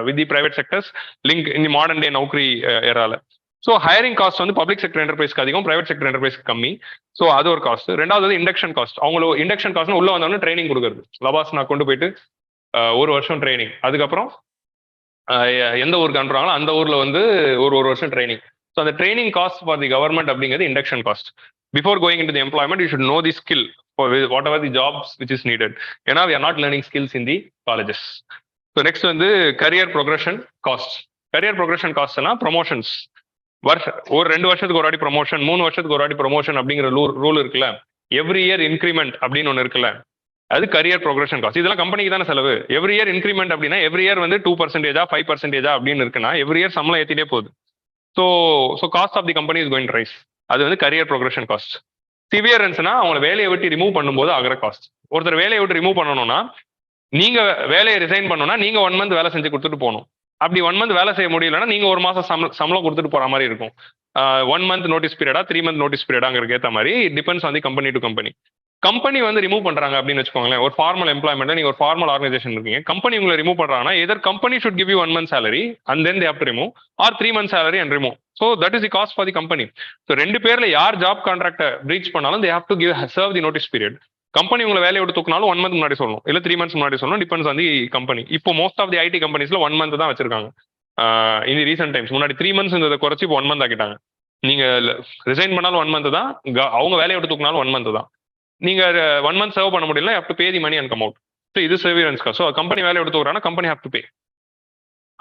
with the private sectors link இந்த modern day நௌக்கரி ஏரால. So hiring cost வந்து பப்ளிக் செக்டர் என்டர்பிரைஸ்க்கு அதிகம், பிரைவேட் செக்டர் என்டர்பிரைஸ்க்கு கம்மி. ஸோ அது ஒரு காஸ்ட். ரெண்டாவது வந்து இண்டக்ஷன் காஸ்ட். அவங்களுக்கு இண்டக்ஷன் காஸ்ட் உள்ள வந்தோடனே ட்ரைனிங் கொடுக்குறது. லபாஸ்னா கொண்டு போயிட்டு 1 வருஷம் ட்ரைனிங், அதுக்கப்புறம் எந்த ஊருக்கு அனுப்புறாங்களோ அந்த ஊர்ல வந்து ஒரு வருஷம் ட்ரைனிங். ஸோ அந்த training cost for the government அப்படிங்கிறது induction cost. Before going into the employment you should know the skill for whatever the jobs which is needed. ஏன்னா we are not learning skills in the colleges. So next வந்து career progression cost. career progression costனா promotions. ஒரு 2 வருஷத்துக்கு ஒரு வாட்டி promotion, 3 வருஷத்துக்கு ஒரு வாட்டி promotion அப்படிங்கிற ரூல் இருக்குல்ல, எவ்ரி இயர் இன்க்ரிமெண்ட் அப்படின்னு ஒன்று இருக்குல்ல, அது கரியர் ப்ரோக்ரஷன் காஸ்ட். இதெல்லாம் கம்பெனிக்கு தானே செலவு. எவ்ரி இயர் இன்க்ரிமெண்ட் அப்படின்னா எவ்ரி இயர் வந்து 2%, 5% அப்படின்னு இருக்குன்னா எவ்ரி இயர் சம்பளம் ஏற்றிட்டே போகுது. So cost of the company is going rise. அது வந்து கரியர் ப்ரோக்ரஷன் காஸ்ட். சிவியரன்ஸ்னா அவங்களை வேலையை விட்டு ரிமூவ் பண்ணும்போது ஆகிற காஸ்ட். ஒருத்தர் வேலையை விட்டு ரிமூவ் பண்ணணும்னா நீங்க வேலையை ரிசைன் பண்ணணும்னா நீங்க 1 மந்த் வேலை செஞ்சு கொடுத்துட்டு போகணும். அப்படி 1 மந்த் வேலை செய்ய முடியலன்னா நீங்க 1 மாசம் சம்பளம் கொடுத்துட்டு போற மாதிரி இருக்கும். 1 மந்த் நோட்டீஸ் பீரியடா 3 மந்த் நோட்டீஸ் பீரியடாங்கிறது ஏற்ற மாதிரி depends on the company to company. Company வந்து ரிமூவ் பண்றாங்க அப்படின்னு வச்சுக்கோங்களேன், ஒரு ஃபார்மல் எம்ப்ளாய்மெண்ட், நீங்க ஒரு ஃபார்மல் ஆர்கனைசேஷன் இருக்கீங்க, கம்பெனி உங்களை ரிமூவ் பண்றாங்கன்னா either company should give you 1 month salary and then they have to remove, or 3 months salary and remove. So that is the cost for the company. So 2 பேர்ல யார் job contract breach பண்ணாலும் they have to serve the notice period. Company உங்களை வேலையை விட்டு தூக்கினாலும் 1 month முன்னாடி சொல்லணும், இல்ல 3 months முன்னாடி சொல்லணும், டிபெண்ட்ஸ் ஆன் தி கம்பெனி. இப்போ மோஸ்ட் ஆஃப் தி ஐடி கம்பெனிஸ்ல 1 month தான் வச்சிருக்காங்க. இந்த ரீசென்ட் டைம்ஸ் முன்னாடி 3 months இருந்ததை குறைச்சி இப்போ 1 month ஆக்கிட்டாங்க. நீங்க ரிசைன் பண்ணாலும் 1 month தான், அவங்க வேலையை விட்டு தூக்கினாலும் 1 month தான். நீங்க 1 month சர்வ் பண்ண முடியல, have to pay the money and come out. So இது செவியரன்ஸ் காஸ்ட். ஸோ கம்பெனி வேலையை எடுத்து வரானா கம்பெனி ஹேவ் டு பே.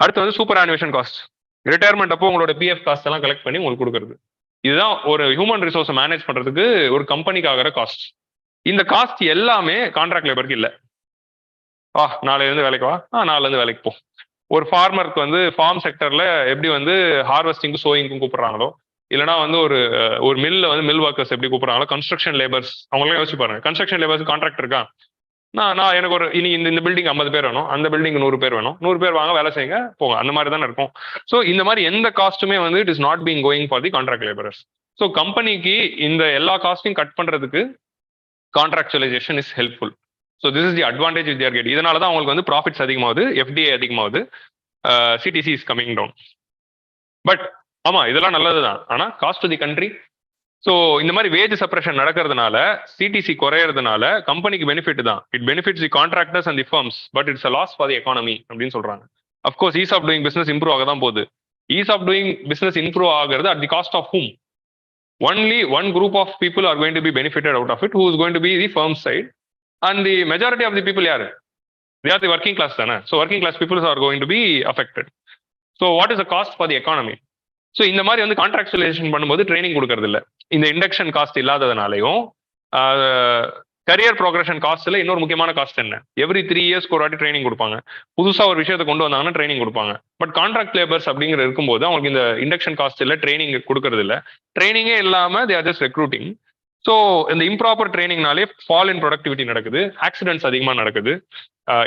அடுத்து வந்து சூப்பர் ஆனுவேஷன் காஸ்ட். ரிட்டையர்மெண்ட் அப்போ உங்களோட பிஎஃப் காஸ்ட் எல்லாம் கலெக்ட் பண்ணி உங்களுக்கு கொடுக்குறது. இதுதான் ஒரு ஹியூமன் ரிசோர்ஸை மேனேஜ் பண்றதுக்கு ஒரு கம்பெனிக்கு ஆகிற காஸ்ட். இந்த காஸ்ட் எல்லாமே கான்ட்ராக்ட் லேபருக்கு இல்லை. நாளையிலேருந்து வேலைக்கு வா, நாளையிலேருந்து வேலைக்கு போ. ஒரு ஃபார்மருக்கு வந்து ஃபார்ம் செக்டர்ல எப்படி வந்து ஹார்வெஸ்டிங்கும் சோயிங்கும் கூப்பிடுறாங்களோ, இல்லைனா வந்து ஒரு மில்ல வந்து மில் ஒர்க்கர்ஸ் எப்படி கூப்பிடுறாங்களோ, கன்ஸ்ட்ரக்ஷன் லேபர்ஸ் அவங்களாம் யோசிச்சு பாருங்க. கன்ஸ்ட்ரக்ஷன் லேபர்ஸ் கான்ட்ராக்ட் இருக்கா? நான் எனக்கு ஒரு இனி இந்த பில்டிங் 50 பேர் வேணும், அந்த பில்டிங் 100 பேர் வேணும், 100 பேர் வாங்க வேலை செய்யுங்க போங்க, அந்த மாதிரி தானே இருக்கும். ஸோ இந்த மாதிரி எந்த காஸ்ட்டுமே வந்து it is not being going for the contract labourers. So கம்பெனிக்கு இந்த எல்லா காஸ்ட்டையும் கட் பண்றதுக்கு contractualisation is helpful. So this is the advantage with their get. இதனால தான் அவங்களுக்கு வந்து ப்ராஃபிட்ஸ் அதிகமாகுது, எஃப்டிஏ அதிகமாகுது, CTC is coming down. But ஆமா இதெல்லாம் நல்லது தான், ஆனால் cost to the country. So இந்த மாதிரி வேஜ் சப்ரஷன் நடக்கிறதுனால, சிடிசி குறையறதுனால கம்பெனிக்கு பெனிஃபிட் தான். It benefits the contractors and the firms, but it's a loss for the economy அப்படின்னு சொல்றாங்க. Of course ease of doing business improve ஆக தான் போகுது. Ease of doing business improve ஆகிறது at the cost of hmm? Only one group of people are going to be benefited out of it, who is going to be the firm side, and the majority of the people are they are the working class தானே. So working class people are going to be affected. So what is the cost for the economy? So இந்த மாதிரி வந்து கான்ட்ராக்சுவலைசேஷன் பண்ணும்போது training கொடுக்கறது இல்லை. இந்த induction cost இல்லாததுனாலையும் career progression காஸ்ட்ல இன்னொரு முக்கியமான காஸ்ட் என்ன, எவ்ரி 3 இயர்ஸ்க்கு ஒரு வாட்டி ட்ரைனிங் கொடுப்பாங்க. புதுசா ஒரு விஷயத்தை கொண்டு வந்தாங்கன்னா ட்ரைனிங் கொடுப்பாங்க. பட் கான்ட்ராக்ட் லேபர்ஸ் அப்படிங்கிற இருக்கும்போது அவங்களுக்கு இந்த இண்டக்ஷன் காஸ்ட் இல்லை, ட்ரைனிங் கொடுக்கறது இல்லை. ட்ரைனிங்கே இல்லாம தே ஆர் ஜஸ்ட் ரெக்ரூட்டிங். ஸோ இந்த இம்ப்ராப்பர் ட்ரைனிங்னாலே ஃபால் இன் ப்ரொடக்டிவிட்டி நடக்குது, ஆக்சிடென்ட்ஸ் அதிகமாக நடக்குது.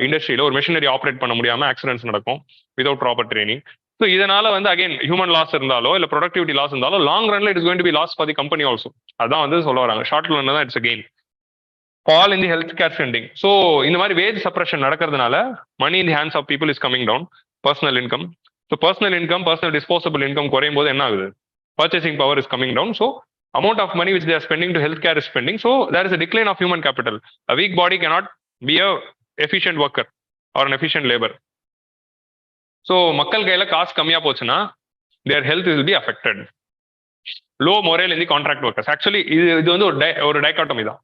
இண்டஸ்ட்ரியில ஒரு மிஷினரி ஆப்ரேட் பண்ண முடியாம ஆக்சிடென்ட்ஸ் நடக்கும் வித்வுட் ப்ராப்பர் ட்ரைனிங். ஸோ இதனால வந்து அகைன் ஹியூமன் லாஸ் இருந்தாலோ இல்லை ப்ரொடக்டிவிட்டி லாஸ் இருந்தாலோ லாங் ரன்ல it is going to be loss for the company also. அதான் வந்து சொல்ல வராங்க. ஷார்ட் ரன்ல தான் it's a gain. Fall in the health care spending. So இந்த மாதிரி வேஜ் சப்ரஷன் நடக்கிறதுனால money in the hands of people is coming down. Personal income, so personal income, personal disposable income குறையும் போது என்ன ஆகுது? Purchasing power is coming down. So amount of money which they are spending to healthcare is spending. So there is a decline of human capital. A weak body cannot be a efficient worker or an efficient labor. So மக்கள் கையில காசு கம்மியா போச்சுன்னா their health will be affected. Low morale in the contract workers. Actually இது வந்து ஒரு dichotomy தான்.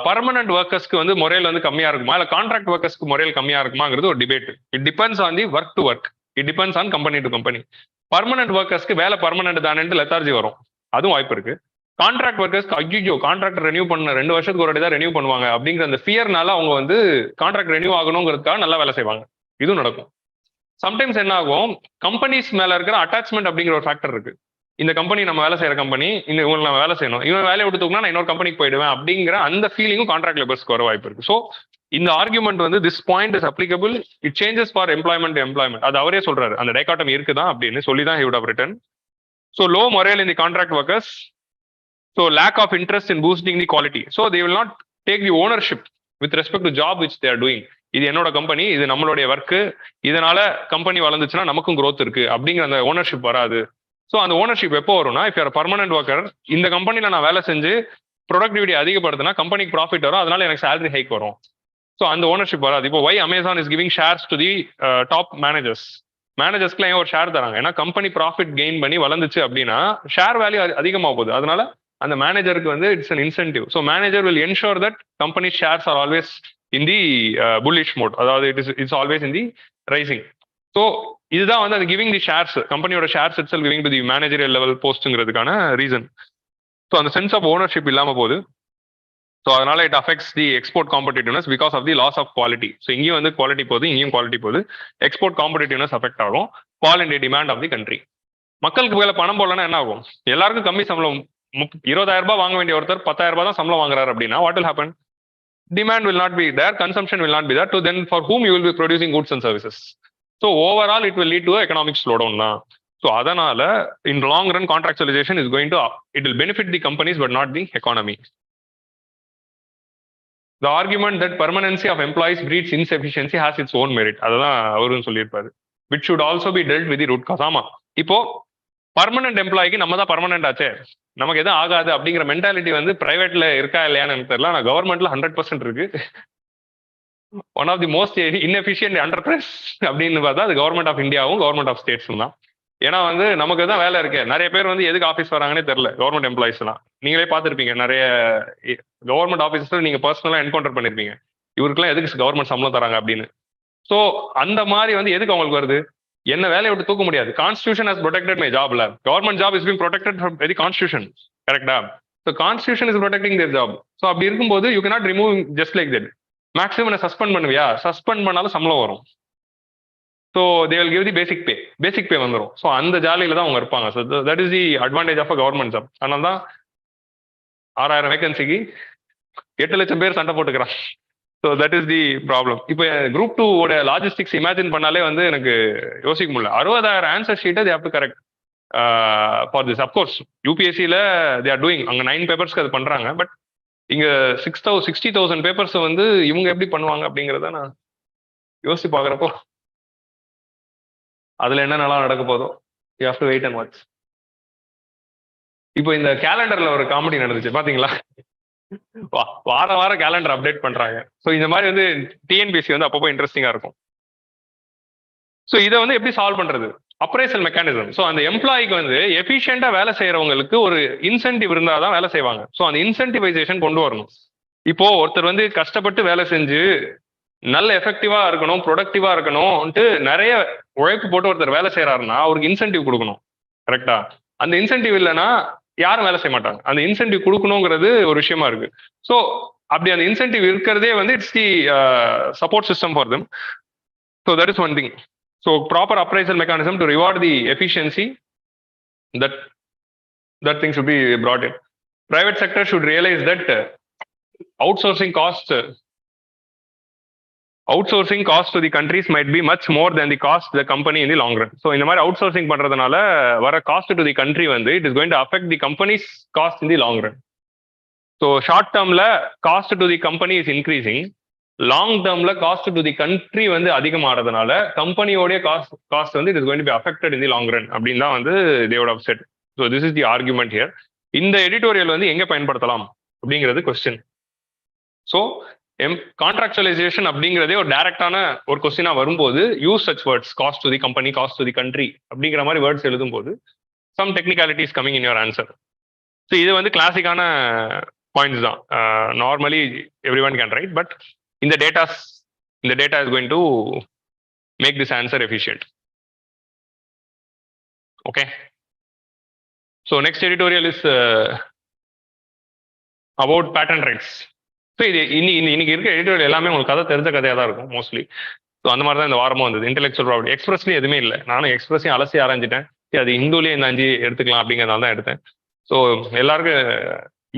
Permanent ஒர்க்கர்ஸ்க்கு வந்து மொரேல் வந்து கம்மியா இருக்குமா, இல்லை கான்ட்ராக்ட் ஒர்க்கர்ஸ்க்கு மொரேல் கம்மியா இருக்குமாங்கிறது ஒரு debate. It depends on the work to work, it depends on company to company. Permanent ஒர்க்கர்ஸ்க்கு வேலை பர்மனன்ட் தானேன்னு லெத்தார்ஜி வரும், அதுவும் வாய்ப்பு இருக்கு. கான்ட்ராக்ட் ஒர்க்கர்ஸ்க்கு ஐயோ கான்ட்ராக்ட் ரெனியூ பண்ண 2 வருஷத்துக்கு ஒரு தான் ரெனியூ பண்ணுவாங்க அப்படிங்கிற அந்த ஃபியர்னால அவங்க வந்து கான்ட்ராக்ட் ரெனியூ ஆகணுங்கிறதுக்காக நல்லா வேலை செய்வாங்க. இதுவும் நடக்கும். சம்டைம்ஸ் என்ன ஆகும், கம்பெனிஸ் மேல இருக்கிற அட்டாச்மெண்ட் அப்படிங்கிற ஒரு ஃபேக்டர் இருக்கு. இந்த கம்பெனி நம்ம வேலை செய்யற கம்பெனி, இந்த இவங்க நம்ம வேலை செய்யணும், இவன் வேலையை விட்டு தூக்கினா நான் இன்னொரு கம்பெனிக்கு போயிடுவேன் அப்படிங்கிற அந்த ஃபீலிங்கும் கான்ட்ராக்ட் லேபர்ஸ்க்கு வர வாய்ப்பு இருக்கு. ஸோ இந்த ஆர்குமெண்ட் வந்து this point is applicable, it changes for employment. அது அவரே சொல்றாரு, அந்த டைகாட்டம் இருக்குதான் அப்படின்னு சொல்லி தான் he would have written. So low morale in the contract workers, so lack of interest in boosting the quality. So they will not take the ownership with respect to job which they are doing. இது என்னோட company, இது நம்மளுடைய work, இதனால company வளர்ந்துச்சுன்னா நமக்கும் growth இருக்கு அப்படிங்கிற அந்த ownership வராது. ஸோ அந்த ஓனர்ஷிப் எப்போ வரும்னா, இஃப் யூர் பர்மனன்ட் ஒர்க்கர், இந்த கம்பெனில நான் வேலை செஞ்சு ப்ரொடக்டிவிட்டி அதிகப்படுத்தினா கம்பெனிக்கு ப்ராஃபிட் வரும், அதனால எனக்கு சேலரி ஹைக் வரும். ஸோ அந்த ஓனர்ஷிப் வராது. இப்போ why Amazon is giving shares to the top மேனேஜர்ஸ்க்குலாம் ஏன் ஒரு ஷேர் தராங்க? ஏன்னா கம்பெனி ப்ராஃபிட் கெயின் பண்ணி வளர்ந்துச்சு அப்படின்னா ஷேர் வேல்யூ அதிகமாக போகுது. அதனால அந்த மேனேஜருக்கு வந்து it's an incentive. So manager will ensure that company shares are always in the bullish mode, அதாவது it's always in the rising. So இதுதான் வந்து அது கிவிங் தி ஷேர்ஸ், கம்பெனியோட shares it's giving to the managerial level போஸ்ட்டுங்கிறதுக்கான reason. So அந்த sense of ownership இல்லாமல் போகுது. So அதனால it affects the export competitiveness because of the loss of quality. So இங்கேயும் வந்து குவாலிட்டி போகுது, இங்கேயும் குவாலிட்டி போகுது. எக்ஸ்போர்ட் காம்படிட்டிவ்னஸ் அஃபெக்ட் ஆகும். Fall in the demand of the country. மக்களுக்கு மேல பணம் போடலன்னா என்ன ஆகும்? எல்லாருக்கும் கம்மி சம்பளம், 20,000 ரூபாய் வாங்க வேண்டிய ஒருத்தர் 10,000 ரூபாய் தான் சம்பளம் வாங்குறாரு அப்படின்னா what will happen? Demand will not be there, consumption will not be there. To then for whom you will be producing goods and services. So overall it will lead to an economic slowdown. So adanala in long run contractualization is going to, it will benefit the companies but not the economy. The argument that permanency of employees breeds insufficiency has its own merit. Adha avarum sollirparu, which should also be dealt with the root cause. Ama ipo permanent employee ku நம்ம தான் permanent ஆச்சே, நமக்கு எதுவும் ஆகாது அப்படிங்கிற mentality வந்து பிரைவேட்ல இருக்கா இல்லையான்னு எனக்கு தெரியல. ஆனால் கவர்மெண்ட்ல 100% இருக்கு. One of the most inefficient enterprise அப்படின்னு பார்த்தா அது கவர்மெண்ட் ஆஃப் இந்தியாவும் கவர்மெண்ட் ஆஃப் ஸ்டேட்ஸும் தான். ஏன்னா வந்து நமக்கு தான் வேலை இருக்கு. நிறைய பேர் வந்து எதுக்கு ஆஃபீஸ் வராங்கன்னே தெரியல. கவர்மெண்ட் எம்ப்ளாயிஸ்லாம் நீங்களே பார்த்துருப்பீங்க, நிறைய கவர்மெண்ட் ஆஃபீஸர்ஸ் நீங்க பர்சனலாக என்கவுண்டர் பண்ணிருப்பீங்க, இவருக்குலாம் எதுக்கு கவர்மெண்ட் சம்பளம் தராங்க அப்படின்னு. ஸோ அந்த மாதிரி வந்து எதுக்கு அவங்களுக்கு வருது? என்ன வேலையை விட்டு தூக்க முடியாது. கான்ஸ்டியூஷன் ஹஸ் ப்ரொடெக்டட் மை ஜாப்ல. Government job is being protected from the constitution, கரெக்டா? So constitution is protecting their job. So அப்படி இருக்கும்போது you cannot remove just like that. Maximum suspend பண்ணுவியா, சஸ்பெண்ட் பண்ணாலும் சம்பளம் வரும். So they will give the basic pay வந்துடும். So அந்த ஜாலியில தான் அவங்க இருப்பாங்க. So that is the advantage of a government job. அதனால தான் 6000 வேகன்சிக்கு 8 லட்சம் பேர் சண்டை போட்டுக்கிறான். So that is the problem. இப்போ குரூப் 2 ஓட லாஜிஸ்டிக்ஸ் இமேஜின் பண்ணாலே வந்து எனக்கு யோசிக்க முடியல. 60,000 ஆன்சர் ஷீட்டை they have to correct for this. Of course யூபிஎஸ்சியில் தே ஆர் டூயிங், அங்கே 9 பேப்பர்ஸ்க்கு அது பண்றாங்க. பட் இங்க 60,000 பேப்பர்ஸ் வந்து இவங்க எப்படி பண்ணுவாங்க அப்படிங்கிறத நான் யோசிச்சு பாக்குறப்போ அதுல என்ன நல்லா நடக்க போதோ you have to wait and watch. இப்போ இந்த கேலண்டர்ல ஒரு காமெடி நடந்துச்சு பாத்தீங்களா? வாரம் கேலண்டர் அப்டேட் பண்றாங்க. ஸோ இந்த மாதிரி வந்து டிஎன்பிஎஸ்சி வந்து அப்பப்போ இன்ட்ரெஸ்டிங்கா இருக்கும். ஸோ இதை வந்து எப்படி சால்வ் பண்றது? Appraisal mechanism. ஸோ அந்த எம்ப்ளாய்க்கு வந்து எஃபிஷியண்டா வேலை செய்யறவங்களுக்கு ஒரு இன்சென்டிவ் இருந்தாதான் வேலை செய்வாங்க. ஸோ அந்த இன்சென்டிவைசேஷன் கொண்டு வரணும். இப்போ ஒருத்தர் வந்து கஷ்டப்பட்டு வேலை செஞ்சு நல்ல எஃபெக்டிவா இருக்கணும், ப்ரொடக்டிவா இருக்கணும்ட்டு நிறைய உழைப்பு போட்டு ஒருத்தர் வேலை செய்யறாருன்னா அவருக்கு இன்சென்டிவ் கொடுக்கணும். கரெக்டா? அந்த இன்சென்டிவ் இல்லைன்னா யாரும் வேலை செய்ய மாட்டாங்க. அந்த இன்சென்டிவ் கொடுக்கணுங்கிறது ஒரு விஷயமா இருக்கு. ஸோ அப்படி அந்த இன்சென்டிவ் இருக்கிறதே வந்து it's the support system for them. So that is one thing. So proper appraisal mechanism to reward the efficiency, that thing should be brought in. Private sector should realize that outsourcing cost to the countries might be much more than the cost to the company in the long run. So in the மாதிரி outsourcing பண்றதுனால வர cost to the country வந்து it is going to affect the company's cost in the long run. So short termல cost to the company is increasing, long டேர்ம்ல cost to the country வந்து அதிகமாகிறதுனால கம்பெனியோடைய cost வந்து it is going to be affected in the long run அப்படின்னு தான் வந்து they would have said. So this is the argument here. இந்த editorial வந்து எங்க பயன்படுத்தலாம் அப்படிங்கிறது கொஸ்டின். ஸோ கான்ட்ராக்சுவலைசேஷன் அப்படிங்கிறதே ஒரு டைரக்டான ஒரு கொஸ்டினா வரும்போது use such words, cost to the company, cost to the country அப்படிங்கிற மாதிரி வேர்ட்ஸ் எழுதும் போது some technicalities coming in your answer. So இது வந்து கிளாசிக்கான பாயிண்ட்ஸ் தான். Normally everyone can write, but இந்த data is going to make this answer efficient. Okay. So next editorial is about patent rights. So இது இன்னைக்கு இருக்க editorial எல்லாமே உங்களுக்கு கதை தெரிஞ்ச கதையாக தான் இருக்கும் மோஸ்ட்லி. ஸோ அந்த மாதிரி தான் இந்த வாரமும் வந்தது. இன்டெலெக்சுவல் ப்ராப்பர்ட்டி எக்ஸ்பிரஸ்லேயும் எதுவுமே இல்லை. நானும் எக்ஸ்பிரஸையும் அலசி ஆரம்பிச்சிட்டேன். அது இந்துலேயே இந்த 5 எடுத்துக்கலாம் அப்படிங்கிறதால தான் எடுத்தேன். ஸோ எல்லாருக்கும்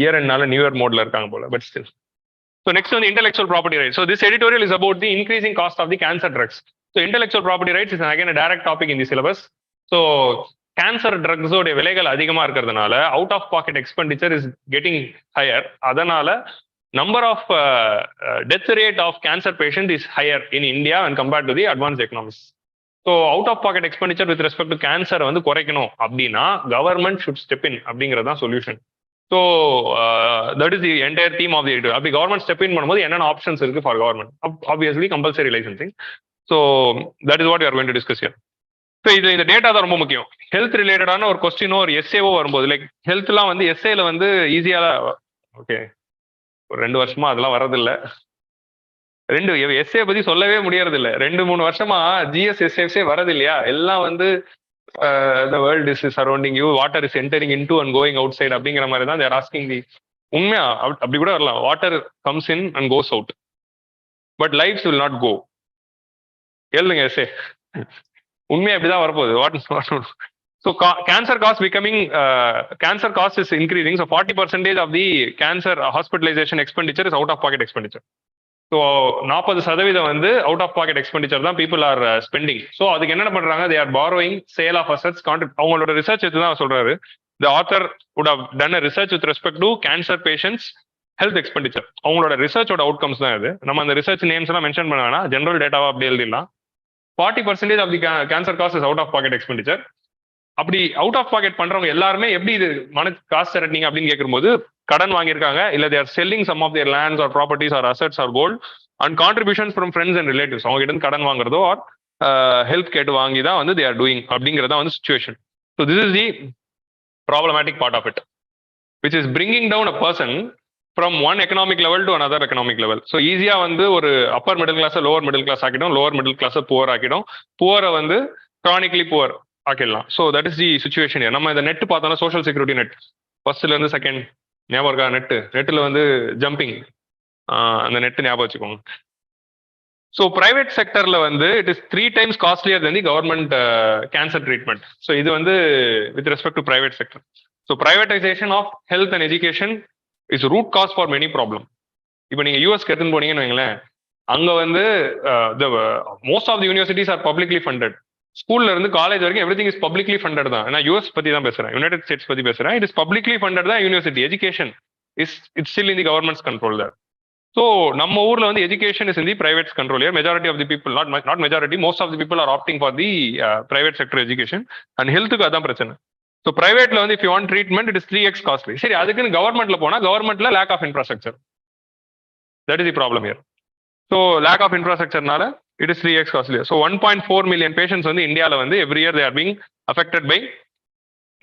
இயர் எண்ட்னால நியூ இயர் மோட்ல இருக்காங்க போல, but still. So next one, intellectual property rights. So this editorial is about the increasing cost of the cancer drugs. So intellectual property rights is again a direct topic in the syllabus. So cancer drugs ஓட விலைகள் அதிகமா இருக்கிறதுனால out of pocket expenditure is getting higher. அதனால number of death rate of cancer patient is higher in India when compared to the advanced economies. So out of pocket expenditure with respect to cancer வந்து குறைக்கணும் அப்படின்னா government should step in அப்படிங்கிறது தான் solution. So that is the entire theme of the editorial. அப்படி government step in பண்ணும்போது என்னென்ன options இருக்கு for government? Obviously compulsory licensing. So that is what you are going to discuss here. So இது இந்த data தான் ரொம்ப முக்கியம். Health ரிலேட்டடான ஒரு கொஸ்டினோ ஒரு எஸ்ஏவோ வரும்போது, லைக் ஹெல்த்லாம் வந்து எஸ்ஏல வந்து ஈஸியாக ஓகே ஒரு 2 வருஷமா அதெல்லாம் வரதில்லை. எஸ்ஏ பத்தி சொல்லவே முடியறதில்லை. 2-3 வருஷமா ஜிஎஸ்எஸ்எஃப்ஸே வரது இல்லையா? எல்லாம் வந்து the world is surrounding you, water is entering into and going outside அப்படிங்கிற மாதிரி தான் they are asking the. உண்மையா அப்படி கூட வரலாம். Water comes in and goes out, but lives will not go. எழுதுங்க எஸ்ஏ. உண்மையா இப்படிதான் வரப்போகுது. So cancer cost is increasing. So 40% of the cancer hospitalization expenditure is out of pocket expenditure. So 40% வந்து out of pocket expenditure தான் people are spending. So அதுக்கு என்ன பண்றாங்க? They are borrowing, sale of assets, contract. அவங்களோட research எடுத்து சொல்றாரு. The author would have done a research with respect to cancer patients health expenditure. அவங்களோட ரிசர்ச்சோட அவுட்கம்ஸ் தான் இது. நம்ம அந்த ரிசர்ச் நேம்ஸ் எல்லாம் மென்ஷன் பண்ண வேணா, ஜென்ரல் டேட்டாவா அப்படி எழுதிடலாம். 40% of the cancer cost is out of pocket expenditure. அப்படி அவுட் ஆஃப் பாக்கெட் பண்றவங்க எல்லாருமே எப்படி இது காசு திரட்டினீங்க அப்படின்னு கேட்கும்போது, கடன் வாங்கியிருக்காங்க, இல்ல they are selling some of their lands or properties or assets or gold and contributions from friends and relatives. அவங்க கிட்ட கடன் வாங்குறதோ or ஹெல்த் கேட்டு வாங்கி தான் வந்து they are doing அப்படிங்கிறதா வந்து situation. So this is the problematic part of it, which is bringing down a person from one economic level to another economic level. So ஈஸியா வந்து ஒரு upper middle class lower middle class ஆக்கிடும், lower middle class poor ஆக்கிடும், புவரை வந்து chronically poor ஆக்கிடலாம். So that is the situation. நம்ம இந்த நெட் பார்த்தோம்னா சோஷியல் செக்யூரிட்டி நெட் ஃபர்ஸ்ட்ல இருந்து செகண்ட் ஞாபகம் இருக்கா? நெட்டில் வந்து ஜம்பிங், அந்த நெட்டு ஞாபகம் வச்சுக்கோங்க. ஸோ பிரைவேட் செக்டர்ல வந்து it is 3 times costlier than the government cancer treatment. So இது வந்து with respect to private sector. So privatisation of health and education is root cause for many problem. இப்போ நீங்க யூஎஸ்க்கு எடுத்துன்னு போனீங்கன்னு வைங்களேன், அங்க வந்து most of the universities are publicly funded. ஸ்கூல்ல இருந்து காலேஜ் வரைக்கும் everything is publicly funded தான். நான் யூஎஸ் பத்தி தான் பேசுறேன், யுனைடெட் ஸ்டேட்ஸ் பத்தி பேசுறேன். இட் இஸ் பப்ளிக்லி ஃபண்டட் தான் university. Education is it's still in the government's control தான். ஸோ நம்ம ஊர்ல வந்து education is in the private control. Majority of the people, not majority, most of the people are opting for the private sector education. And ஹெல்த்துக்கு அதான் பிரச்சனை. So பிரைவேட்ல வந்து if you want treatment it is 3x costly. சரி, அதுக்குன்னு கவர்மெண்ட்ல போனா கவர்மெண்ட்ல lack of infrastructure. That is the problem here. So lack of இன்ஃப்ராஸ்ட்ரக்சர்னால it is 3x costly. So 1.4 million patients வந்து இந்தியாவில் வந்து every year they are being affected by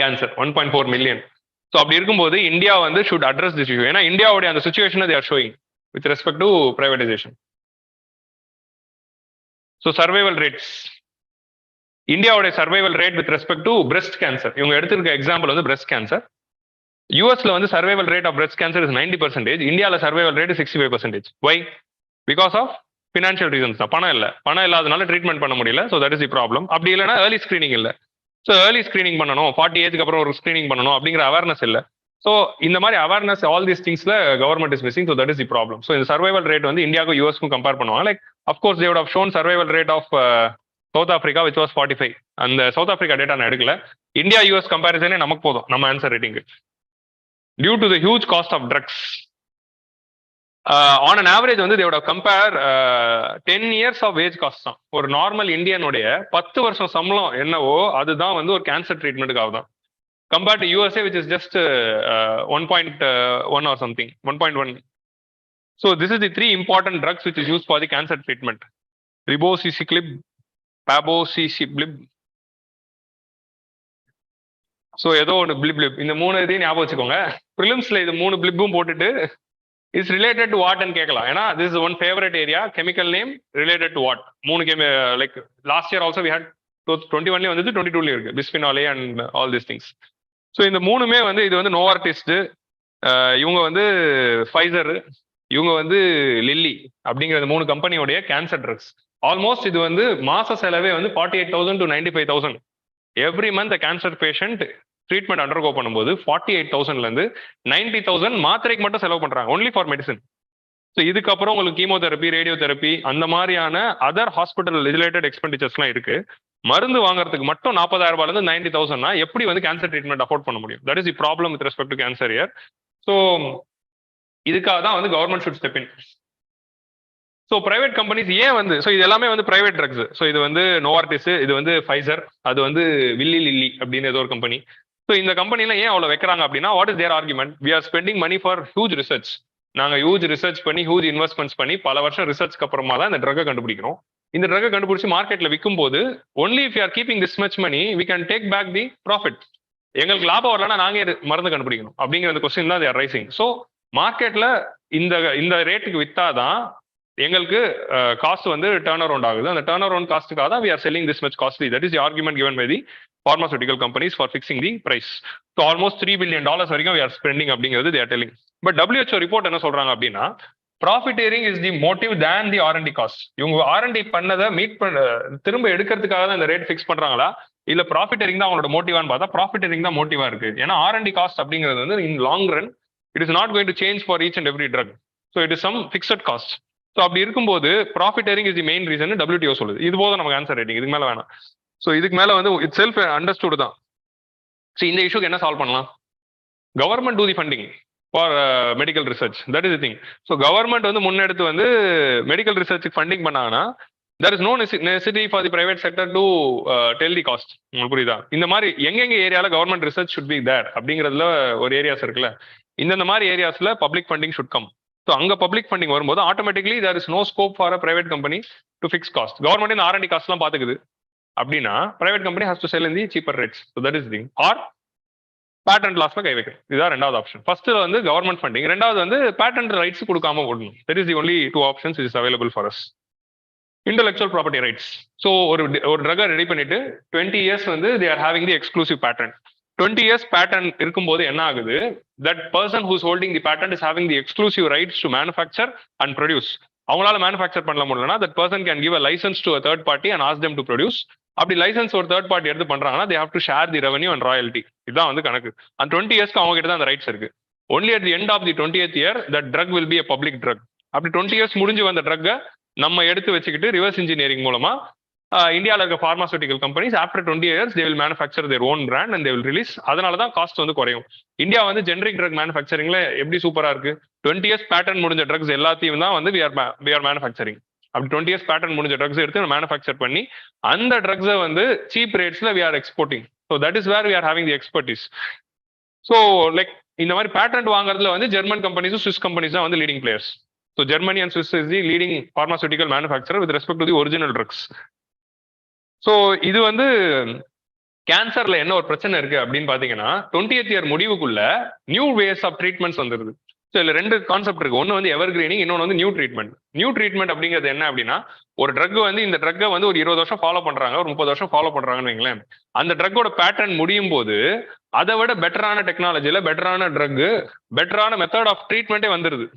cancer. 1.4 million. So அப்படி இருக்கும்போது இந்தியா வந்து ஷுட் அட்ரஸ் திஸ் இஷ்யூ. ஏன்னா இந்தியாவுடைய அந்த சுச்சுவேஷனை they are showing with respect to privatization. So survival rates. இந்தியாவுடைய survival rate with respect to breast cancer. இவங்க எடுத்திருக்க எக்ஸாம்பிள் வந்து breast cancer. யூஎஸ்ல வந்து survival rate of breast cancer is 90%. இந்தியாவில் survival rate 65%. Why? Because of financial reasons தான். பணம் இல்லாதனால ட்ரீட்மெண்ட் பண்ண முடியல. So that is the problem. அப்படி இல்லைன்னா ஏர்லி ஸ்கிரீனிங் இல்லை. ஸோ ஏர்லி ஸ்கிரீனிங் பண்ணணும், 40 ஏஜ்க்கு அப்புறம் ஒரு ஸ்கிரீனிங் பண்ணணும் அப்படிங்கிற அவேர்னஸ் இல்லை. ஸோ இந்த மாதிரி அவேர்னஸ் ஆல் தீஸ் திங்ஸ்ல government is missing. So that is the problem. So இந்த சர்வைவல் ரேட் வந்து இந்தியாவுக்கும் யூஎஸ்க்கும் கம்பேர் பண்ணுவாங்க. Like of course they would have shown survival rate of South Africa which was 45. அந்த சவுத் ஆஃப்ரிக்கா டேட்டா நான் எடுக்கல. India US கம்பேரிசனே நமக்கு போதும் நம்ம ஆன்சர் ரேட்டிங்கு. Due to the huge cost of drugs, on an average வந்து they would have compare 10 years of age cost தான். ஒரு நார்மல் இந்தியனுடைய 10 வருஷம் சம்பளம் என்னவோ அதுதான் வந்து ஒரு கேன்சர் ட்ரீட்மெண்ட்டுக்காக தான். Compared to USA, which is just 1.1 or something, 1.1. So this is the 3 important drugs which is used for the cancer treatment. Ribociclib, palbociclib. So ஏதோ ஒன்று blib. இந்த 3 இதையும் ஞாபகம் வச்சுக்கோங்க. ப்ரிலிம்ஸ்ல இது 3 பிளிப்பும் போட்டுட்டு இஸ் ரிலேட்டட் டு வாட் கேட்கலாம். ஏன்னா this is one favorite area. Chemical name related to what? 3 like last year also we had 21 வந்து 22 இருக்கு bisphenol A and all these things. So இந்த 3மே வந்து இது வந்து நோவார்டிஸ்ட், இவங்க வந்து ஃபைசர், இவங்க வந்து லில்லி அப்படிங்கிற 3 கம்பெனியோடைய கேன்சர் ட்ரக்ஸ். ஆல்மோஸ்ட் இது வந்து மாச செலவே வந்து 48,000 to 95,000 every month. Cancer patient treatment undergo பண்ணும்போது 48,000லேருந்து 90,000 மாத்திரைக்கு மட்டும் செலவு பண்றாங்க, ஒன்லி ஃபார் மெடிசன். ஸோ இதுக்கப்புறம் உங்களுக்கு கீமோதெரப்பி, ரேடியோதெரப்பி, அந்த மாதிரியான அதர் ஹாஸ்பிட்டல் ரிலேட்டட் எக்ஸ்பெண்டிச்சர்ஸ்லாம் இருக்கு. மருந்து வாங்குறதுக்கு மட்டும் 40,000 90,000 எப்படி வந்து கேன்சர் ட்ரீட்மெண்ட் அஃபோர்ட் பண்ண முடியும்? That is the problem with respect to cancer year. So இதுக்காக தான் வந்து government should step in. So private companies ஏன் வந்து, ஸோ இது எல்லாமே வந்து பிரைவேட் ட்ரக்ஸ். ஸோ இது வந்து நோவார்டிஸ், இது வந்து ஃபைசர், அது வந்து வில்லி லில்லி அப்படின்னு ஏதோ ஒரு கம்பெனி. ஸோ இந்த கம்பெனிலாம் ஏன் அவ்வளோ வைக்கிறாங்க அப்படின்னா, what is their argument? We are spending money for huge research. நாங்கள் ஹியூஜ் ரிசர்ச் பண்ணி ஹியூஜ் இன்வெஸ்ட்மெண்ட்ஸ் பண்ணி பல வருஷம் ரிசர்ச்க்கு அப்புறமா தான் இந்த ட்ரக்கை கண்டுபிடிக்கிறோம். இந்த ட்ரக்கை கண்டுபிடிச்சி மார்க்கெட்ல விற்கும் போது only if you are keeping this much money we can take back the profit. எங்களுக்கு லாபம் வரலன்னா நாங்கள் மருந்து கண்டுபிடிக்கணும் அப்படிங்கிற அந்த கொஸ்டின் தான் தேர் ரைசிங். ஸோ மார்க்கெட்ல இந்த ரேட்டுக்கு வித்தாதான் எங்களுக்கு காஸ்ட் வந்து டர்ன் அரவுண்ட் ஆகுது. அந்த டர்ன் அரவுண்ட் காஸ்ட்டுக்காக தான் we are selling this much costly. That is the argument given by the pharmaceutical companies for fixing the price. So almost $3 billion வரைக்கும் we are spending அப்படிங்கிறது they are telling. But WHO report என்ன சொல்றாங்க அப்படின்னா, profiteering is the motive than the R&D cost. இவங்க R&D பண்ணதை திரும்ப எடுக்கிறதுக்காக தான் இந்த ரேட் ஃபிக்ஸ் பண்றாங்களா, இல்ல ப்ராஃபிட்டேரிங் தான் அவங்களோட மோட்டிவான்னு பார்த்தா ப்ராஃபிட்டேரிங் தான் மோட்டிவா இருக்கு. ஏன்னா R&D காஸ்ட் அப்படிங்கிறது வந்து in long run it is not going to change for each and every drug. So it is some fixed cost. So அப்படி இருக்கும்போது profiteering is the main reason WTO சொல்லுது. இது போதும் நமக்கு ஆன்சர் ரேட்டிங், இதுக்கு மேல வேணாம். ஸோ இதுக்கு மேல வந்து இட் செல்ஃப் அண்டர்ஸ்டுட் தான். ஸோ இந்த இஷ்யூக்கு என்ன சால்வ் பண்ணலாம்? Government do the funding for medical research. That is the thing. So government வந்து முன்னெடுத்து வந்து மெடிக்கல் ரிசர்ச்சுக்கு ஃபண்டிங் பண்ணாங்கன்னா there is no necessity for the private sector to tell the cost. உங்களுக்கு புரியுதா? இந்த மாதிரி எங்கெங்க ஏரியால government research should be there அப்படிங்கிறதுல ஒரு ஏரியாஸ் இருக்குல்ல, இந்த மாதிரி ஏரியாஸ்ல பப்ளிக் ஃபண்டிங் should come. ஸோ அங்க பப்ளிக் ஃபண்டிங் வரும்போது automatically there is no scope for a private company to fix cost. Government இந்த R&D காஸ்ட்லாம் பாத்துக்குது அப்படின்னா private company has to sell in the cheaper rates. So that is thing. Or patent லாஸ்ல கை வைக்கணும். இதுதான் ரெண்டாவது ஆப்ஷன். ஃபர்ஸ்ட் வந்து கவர்மெண்ட் ஃபண்டிங், ரெண்டாவது வந்து பேட்டன்ட் ரைட்ஸ் கொடுக்காம ஓடணும். That is the only 2 options is available for us. Intellectual property rights. So ஒரு ட்ரக்கை ரெடி பண்ணிட்டு 20 years வந்து they are having the exclusive patent. 20 years patent இருக்கும்போது என்ன ஆகுது, that person who's holding the patent is having the exclusive rights to manufacture and produce. அவங்களால manufacture பண்ண முடியலன்னா that person can give a license to a third party and ask them to produce. அப்படி licence ஒரு third party எடுத்து பண்றாங்கன்னா they have to share the revenue and royalty. இதுதான் வந்து கணக்கு. அந்த 20 இயர்ஸ்க்கு அவங்க கிட்ட தான் அந்த ரைட்ஸ் இருக்கு. only at the end of the 20th year that drug will be a public drug. அப்படி 20 இயர்ஸ் முடிஞ்சு வந்த ட்ரக்கை நம்ம எடுத்து வச்சுக்கிட்டு ரிவர்ஸ் இன்ஜினியரிங் மூலமா இந்தியாவில் இருக்க pharmaceutical companies after 20 years they will manufacture their own brand and they will release. அதனால தான் காஸ்ட் வந்து குறையும். இந்தியா வந்து ஜெனரிக் ட்ரக் மேனுஃபேக்சரிங்ல எப்படி சூப்பரா இருக்கு. 20 இயர்ஸ் பேட்டர்ன் முடிஞ்ச ட்ரக்ஸ் எல்லாத்தையும் தான் வந்து வி ஆர் மேனுஃபேக்சரிங். அப்படி 20 இயர்ஸ் பேட்டர்ன் முடிஞ்ச ட்ரக்ஸ் எடுத்து மேனுஃபேக்சர் பண்ணி அந்த ட்ரக்ஸை வந்து சீப் ரேட்ஸ்ல we are exporting. So that is where we are having the expertise. So like இந்த மாதிரி பேட்டன்ட் வாங்குறதுல வந்து ஜெர்மன் கம்பெனிஸும் சுவிஸ் கம்பெனிஸ் தான் வந்து leading players. So Germany and Swiss is the leading pharmaceutical manufacturer with respect to the original drugs. So இது வந்து கேன்சர்ல என்ன ஒரு பிரச்சனை இருக்கு அப்படின்னு பாத்தீங்கன்னா 20th இயர் முடிவுக்குள்ள நியூ வேஸ் ஆஃப் ட்ரீட்மெண்ட்ஸ் வந்துருது. ஸோ இதுல ரெண்டு கான்செப்ட் இருக்கு. ஒன்னு வந்து எவர் கிரீனிங், இன்னொன்று வந்து நியூ ட்ரீட்மெண்ட். நியூ ட்ரீட்மெண்ட் அப்படிங்கிறது என்ன அப்படின்னா, ஒரு ட்ரக் வந்து இந்த ட்ரக்கை வந்து ஒரு 20 வருஷம் ஃபாலோ பண்றாங்க, ஒரு 30 வருஷம் ஃபாலோ பண்றாங்கன்னு வைங்களேன். அந்த ட்ரக்கோட பேட்டர்ன் முடியும் போது அதை விட பெட்டரான டெக்னாலஜில பெட்டரான ட்ரக், பெட்டரான மெத்தட் ஆஃப் ட்ரீட்மெண்ட்டே வந்துருது.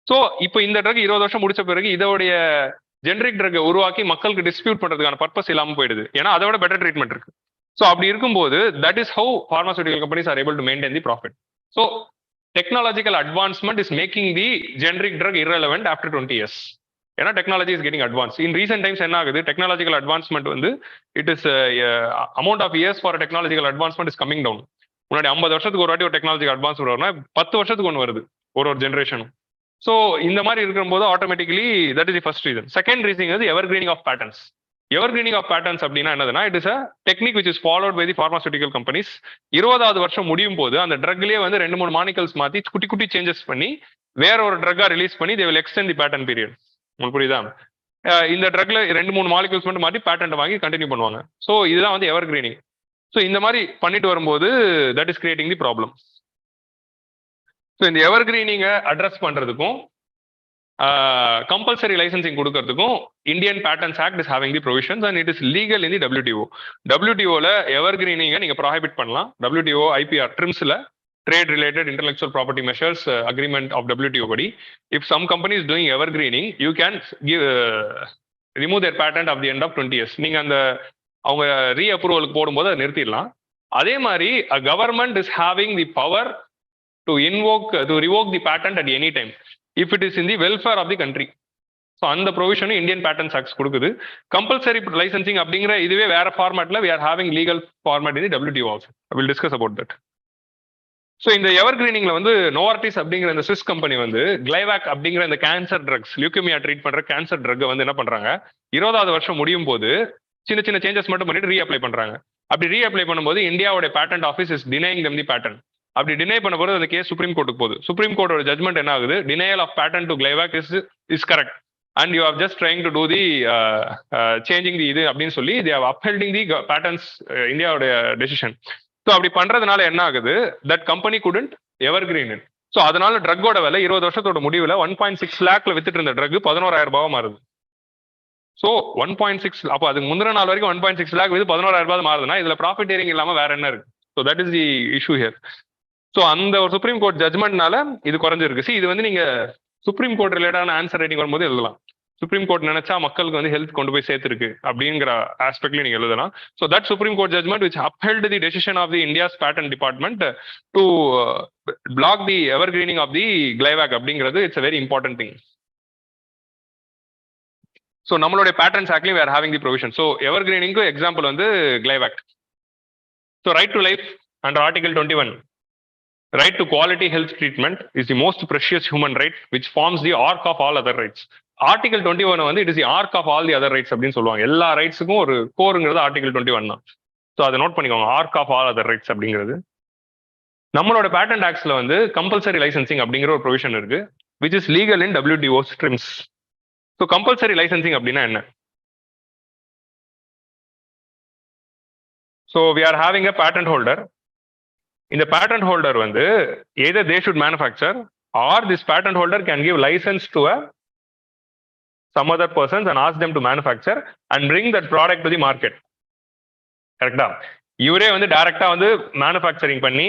ஸோ இப்போ இந்த ட்ரக் 20 வருஷம் முடிச்ச பிறகு இதோடைய ஜெனரிக் ட்ரக்கை உருவாக்கி மக்களுக்கு டிஸ்ட்ரிபியூட் பண்றதுக்கான பர்பஸ் இல்லாமல் போயிடுது. ஏன்னா அதை விட பெட்டர் ட்ரீட்மெண்ட் இருக்கு. ஸோ அப்படி இருக்கும்போது that is how pharmaceutical companies are able to maintain the profit. So technological advancement is making the generic drug irrelevant after 20 years. ஏன்னா technology is getting advance. In recent times என்ன ஆகுது, technological advancement வந்து it is amount of years for technological advancement is coming down. முன்னாடி 50 வருஷத்துக்கு ஒரு வாட்டி ஒரு technological advance வரும்னா 10 வருஷத்துக்கு ஒன்று வருது ஒரு ஜென்ரேஷனும். ஸோ இந்த மாதிரி இருக்கும்போது automatically that is the first reason. Second reason வந்து evergreening of patents. Evergreening of patents அப்படின்னா என்னதுன்னா, it is a technique which is followed by the pharmaceutical companies. 20வது வருஷம் முடியும் போது அந்த ட்ரக்லயே வந்து 2-3 மாலிகல்ஸ் மாத்தி குட்டி குட்டி சேஞ்சஸ் பண்ணி வேற ஒரு ட்ரக்கா ரிலீஸ் பண்ணி they will extend the patent period. உங்களுக்கு புரியுதா? இந்த ட்ரக்ல 2-3 மாலிகல்ஸ் மட்டும் மாத்தி பேட்டன்ட் வாங்கி கண்டினியூ பண்ணுவாங்க. ஸோ இதுதான் வந்து எவர் கிரீனிங். ஸோ இந்த மாதிரி பண்ணிட்டு வரும்போது that is creating the problem. So இந்த எவர் கிரீனிங்கை அட்ரஸ் பண்றதுக்கும் கம்பல்சரி லைசன்சிங் கொடுக்கறதுக்கும் Indian patents act is having the provisions and it is legal in the WTO. WTOல எவர் கிரீனிங்கை நீங்க ப்ராஹிபிட் பண்ணலாம். WTO IPR ட்ரிம்ஸ்ல trade related intellectual property measures agreement of WTO படி if some company is doing evergreening you can remove their patent of the end of 20 years. நீங்க அந்த அவங்க ரீ அப்ரூவலுக்கு போடும்போது அதை நிறுத்திடலாம். அதே மாதிரி government is having the power to revoke the patent at any time if it is in the welfare of the country. So அந்த provision Indian patents act கொடுக்குது. Compulsory licensing அப்படிங்கிற இதுவே வேற ஃபார்மேட்ல we are having legal format in the WTO also. I will discuss about that. So இந்த எவர் கிரீனிங்ல வந்து Novartis அப்படிங்கிற இந்த Swiss company வந்து கிளைவாக் அப்படிங்கிற இந்த கேன்சர் ட்ரக்ஸ், லியூகேமியா ட்ரீட் பண்ற கேன்சர் ட்ரக் வந்து என்ன பண்றாங்க, 20வது வருஷம் முடியும் போது சின்ன சின்ன சேஞ்சஸ் மட்டும் பண்ணிட்டு ரீஅப்ளை பண்றாங்க. அப்படி ரீஅப்ளை பண்ணும்போது இந்தியாவோட patent office is denying them the patent. அப்படி டினை பண்ண போது அந்த கேஸ் சுப்ரீம் கோர்ட்டுக்கு போகுது. சுப்ரீம் கோர்ட்டோட ஜட்மெண்ட் என்ன ஆகுது, denial of patent to Glivec is correct and you have just trying to do the changing the இது அப்படின்னு சொல்லி they have upholding the patents இந்தியாவோட டெசிஷன். ஸோ அப்படி பண்றதுனால என்ன ஆகுது, that company couldn't evergreen it. So அதனால ட்ரக்கோட விலை 20 வருஷத்தோட முடிவில் 1.6 lakhல வித்துட்டு இருந்த ட்ரக் 11,000 ரூபாய் மாறுது. ஸோ 1.6 அப்போ அதுக்கு முந்தின நாள் வரைக்கும் 1.6 lakh வித்து 11,000 ரூபாய் மாறுதுன்னா இதுல ப்ராஃபிட் ஏரிங் இல்லாம வேற என்ன இருக்கு? So that is the issue here. So அந்த ஒரு சுப்ரீம் கோர்ட் ஜட்மெண்ட்னால இது குறைஞ்சிருக்கு. இது வந்து நீங்க சுப்ரீம் கோர்ட் ரிலேட்டான ஆன்சர் ரைட்டிங் வரும்போது எழுதலாம். சுப்ரீம் கோர்ட் நினைச்சா மக்களுக்கு வந்து ஹெல்த் கொண்டு போய் சேர்த்துருக்கு அப்படிங்கிற ஆஸ்பெக்ட்ல நீங்க எழுதலாம். So that Supreme Court judgment which upheld the decision of the India's patent department to block the evergreening of the Glivec அப்படிங்கிறது it's a very important thing. So நம்மளுடைய பேட்டன்ஸ் ஆக்ட்லயும் we are having the provision. So எவர் கிரீனிங்க்கு example வந்து Glivec. So right to life under article 21. Right to quality health treatment is the most precious human right which forms the arc of all other rights. Article 21 வந்து it is the arc of all the other rights அப்படின்னு சொல்லுவாங்க. எல்லா ரைட்ஸுக்கும் ஒரு கோருங்கிறது article 21 தான். So அதை note பண்ணிக்கோங்க, arc of all other rights அப்படிங்கிறது. நம்மளோட பேட்டன்ட் ஆக்ட்ஸ்ல வந்து கம்பல்சரி லைசன்சிங் அப்படிங்கிற ஒரு ப்ரொவிஷன் இருக்கு which is legal in WTO trims. So compulsory licensing அப்படின்னா என்ன? So we are having a patent holder. இந்த patent holder வந்து either they should manufacture or this patent holder can give license to some other persons and ask them to manufacture and bring that product to the market. கரெக்டா? இவரே வந்து டைரக்டா வந்து manufacturing பண்ணி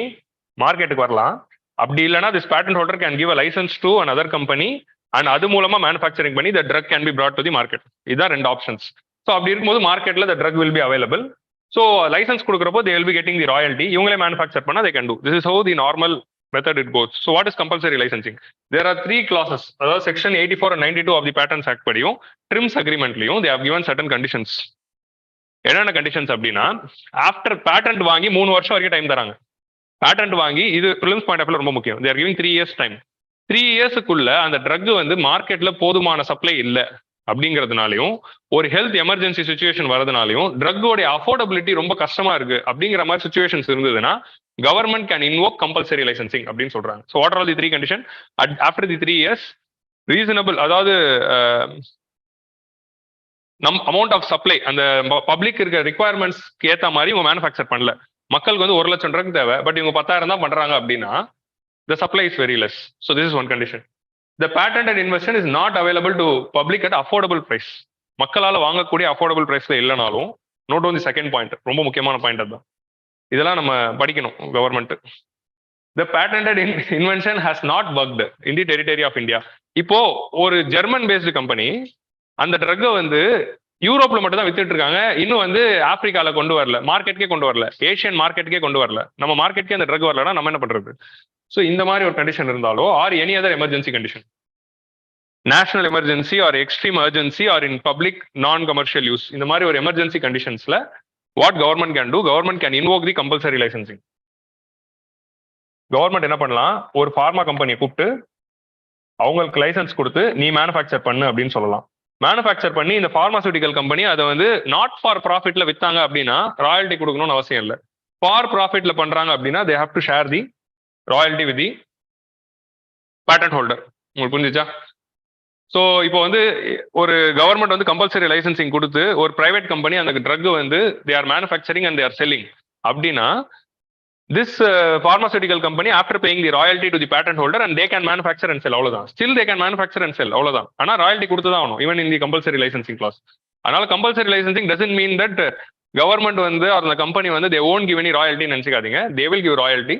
மார்க்கெட்டுக்கு வரலாம். அப்படி இல்லைன்னா this patent holder can give a licence to another company and அது மூலமா மேனுஃபேக்சரிங் பண்ணி the drug can be brought to the market. இதுதான் ரெண்டு ஆப்ஷன்ஸ். ஸோ அப்படி இருக்கும்போது மார்க்கெட்ல the drug will be available. So licence கொடுக்குறப்போ they will be getting the royalty. இவங்களே மேனுஃபேக்சர் பண்ணா they can do. This is how the normal method it goes. So what is compulsory licensing? There are 3 clauses. அதாவது section 84 and 92 of the patents act படியும் TRIMS அக்ரிமெண்ட்லையும் they have given certain conditions. என்னென்ன conditions அப்படின்னா, after patent வாங்கி 3 வருஷம் வரைக்கும் time தராங்க. Patent வாங்கி இது ப்ரிலிம்ஸ் பாயிண்ட் ஆஃப் வியூல ரொம்ப முக்கியம். தேர் கிவிங் 3 years டைம். 3 இயர்ஸுக்குள்ள அந்த ட்ரக் வந்து மார்க்கெட்ல போதுமான சப்ளை இல்லை அப்படிங்கிறதுனாலையும் ஒரு ஹெல்த் எமர்ஜென்சி சுச்சுவேஷன் வரதுனாலையும் ட்ரக்கோடைய அஃபோர்டபிலிட்டி ரொம்ப கஷ்டமா இருக்கு அப்படிங்கிற மாதிரி சுச்சுவேஷன்ஸ் இருந்ததுன்னா government can invoke compulsory licensing அப்படின்னு சொல்றாங்க. So what are the 3 condition? After the 3 years reasonable, அதாவது அமௌண்ட் ஆஃப் சப்ளை அந்த பப்ளிக் இருக்க ரிக்வயர்மெண்ட்ஸ்க்கு ஏற்ற மாதிரி இவங்க மேனுஃபேக்சர் பண்ணல. மக்களுக்கு வந்து 1 லட்சம் ட்ரக் தேவை, பட் இவங்க 10,000 தான் பண்றாங்க அப்படின்னா the supply is very less. So this is one condition. The patented invention is not available to public at affordable price. மக்களால வாங்கக்கூடிய அஃபோர்டபுள் பிரைஸ்ல இல்லைனாலும் note on the second point, ரொம்ப முக்கியமான பாயிண்ட் அதுதான். இதெல்லாம் நம்ம படிக்கணும் government. The patented invention has not worked in the territory of India. இப்போ ஒரு ஜெர்மன் பேஸ்டு கம்பெனி அந்த ட்ரக்கை வந்து யூரோப்ல மட்டும் தான் வித்துட்டு இருக்காங்க. இன்னும் வந்து ஆப்பிரிக்கால கொண்டு வரல, மார்க்கெட்டுக்கே கொண்டு வரல, ஏஷியன் மார்க்கெட்டுக்கே கொண்டு வரல. நம்ம மார்க்கெட்டுக்கே அந்த ட்ரக் வரலன்னா நம்ம என்ன பண்றது? ஸோ இந்த மாதிரி ஒரு கண்டிஷன் இருந்தாலோ or any other emergency condition, national emergency or extreme emergency or in public non commercial use, இந்த மாதிரி ஒரு எமர்ஜென்சி கண்டிஷன்ஸ்ல what government can do? Government can invoke the compulsory licensing. Government என்ன பண்ணலாம்? ஒரு ஃபார்மா கம்பெனியை கூப்பிட்டு அவங்களுக்கு லைசன்ஸ் கொடுத்து நீ மேனுஃபேக்சர் பண்ணு அப்படின்னு சொல்லலாம். மேனுஃபேக்சர் பண்ணி இந்த பார்மாசூட்டிக்கல் கம்பெனி அதை வந்து நாட் ஃபார் ப்ராஃபிட்ல வித்தாங்க அப்படின்னா ராயல்டி கொடுக்கணும்னு அவசியம் இல்லை. ஃபார் ப்ராஃபிட்ல பண்றாங்க அப்படின்னா தே have to share the royalty with the patent holder. உங்களுக்கு புரிஞ்சுச்சா? ஸோ இப்போ வந்து ஒரு கவர்மெண்ட் வந்து கம்பல்சரி லைசன்சிங் கொடுத்து ஒரு பிரைவேட் கம்பெனி அந்த ட்ரக் வந்து they R manufacturing and they are selling அப்படின்னா this pharmaceutical company after paying the royalty to the patent holder and they can manufacture and sell, அவ்வளவுதான். Still they can manufacture and sell, அவ்வளவுதான். ஆனா royalty கொடுத்து தான் ஆகணும், even in the compulsory licensing clause. அதனால compulsory licensing doesn't mean that government வந்து அந்த company வந்து they won't give any royalty நினைச்சுக்காதீங்க. They will give royalty.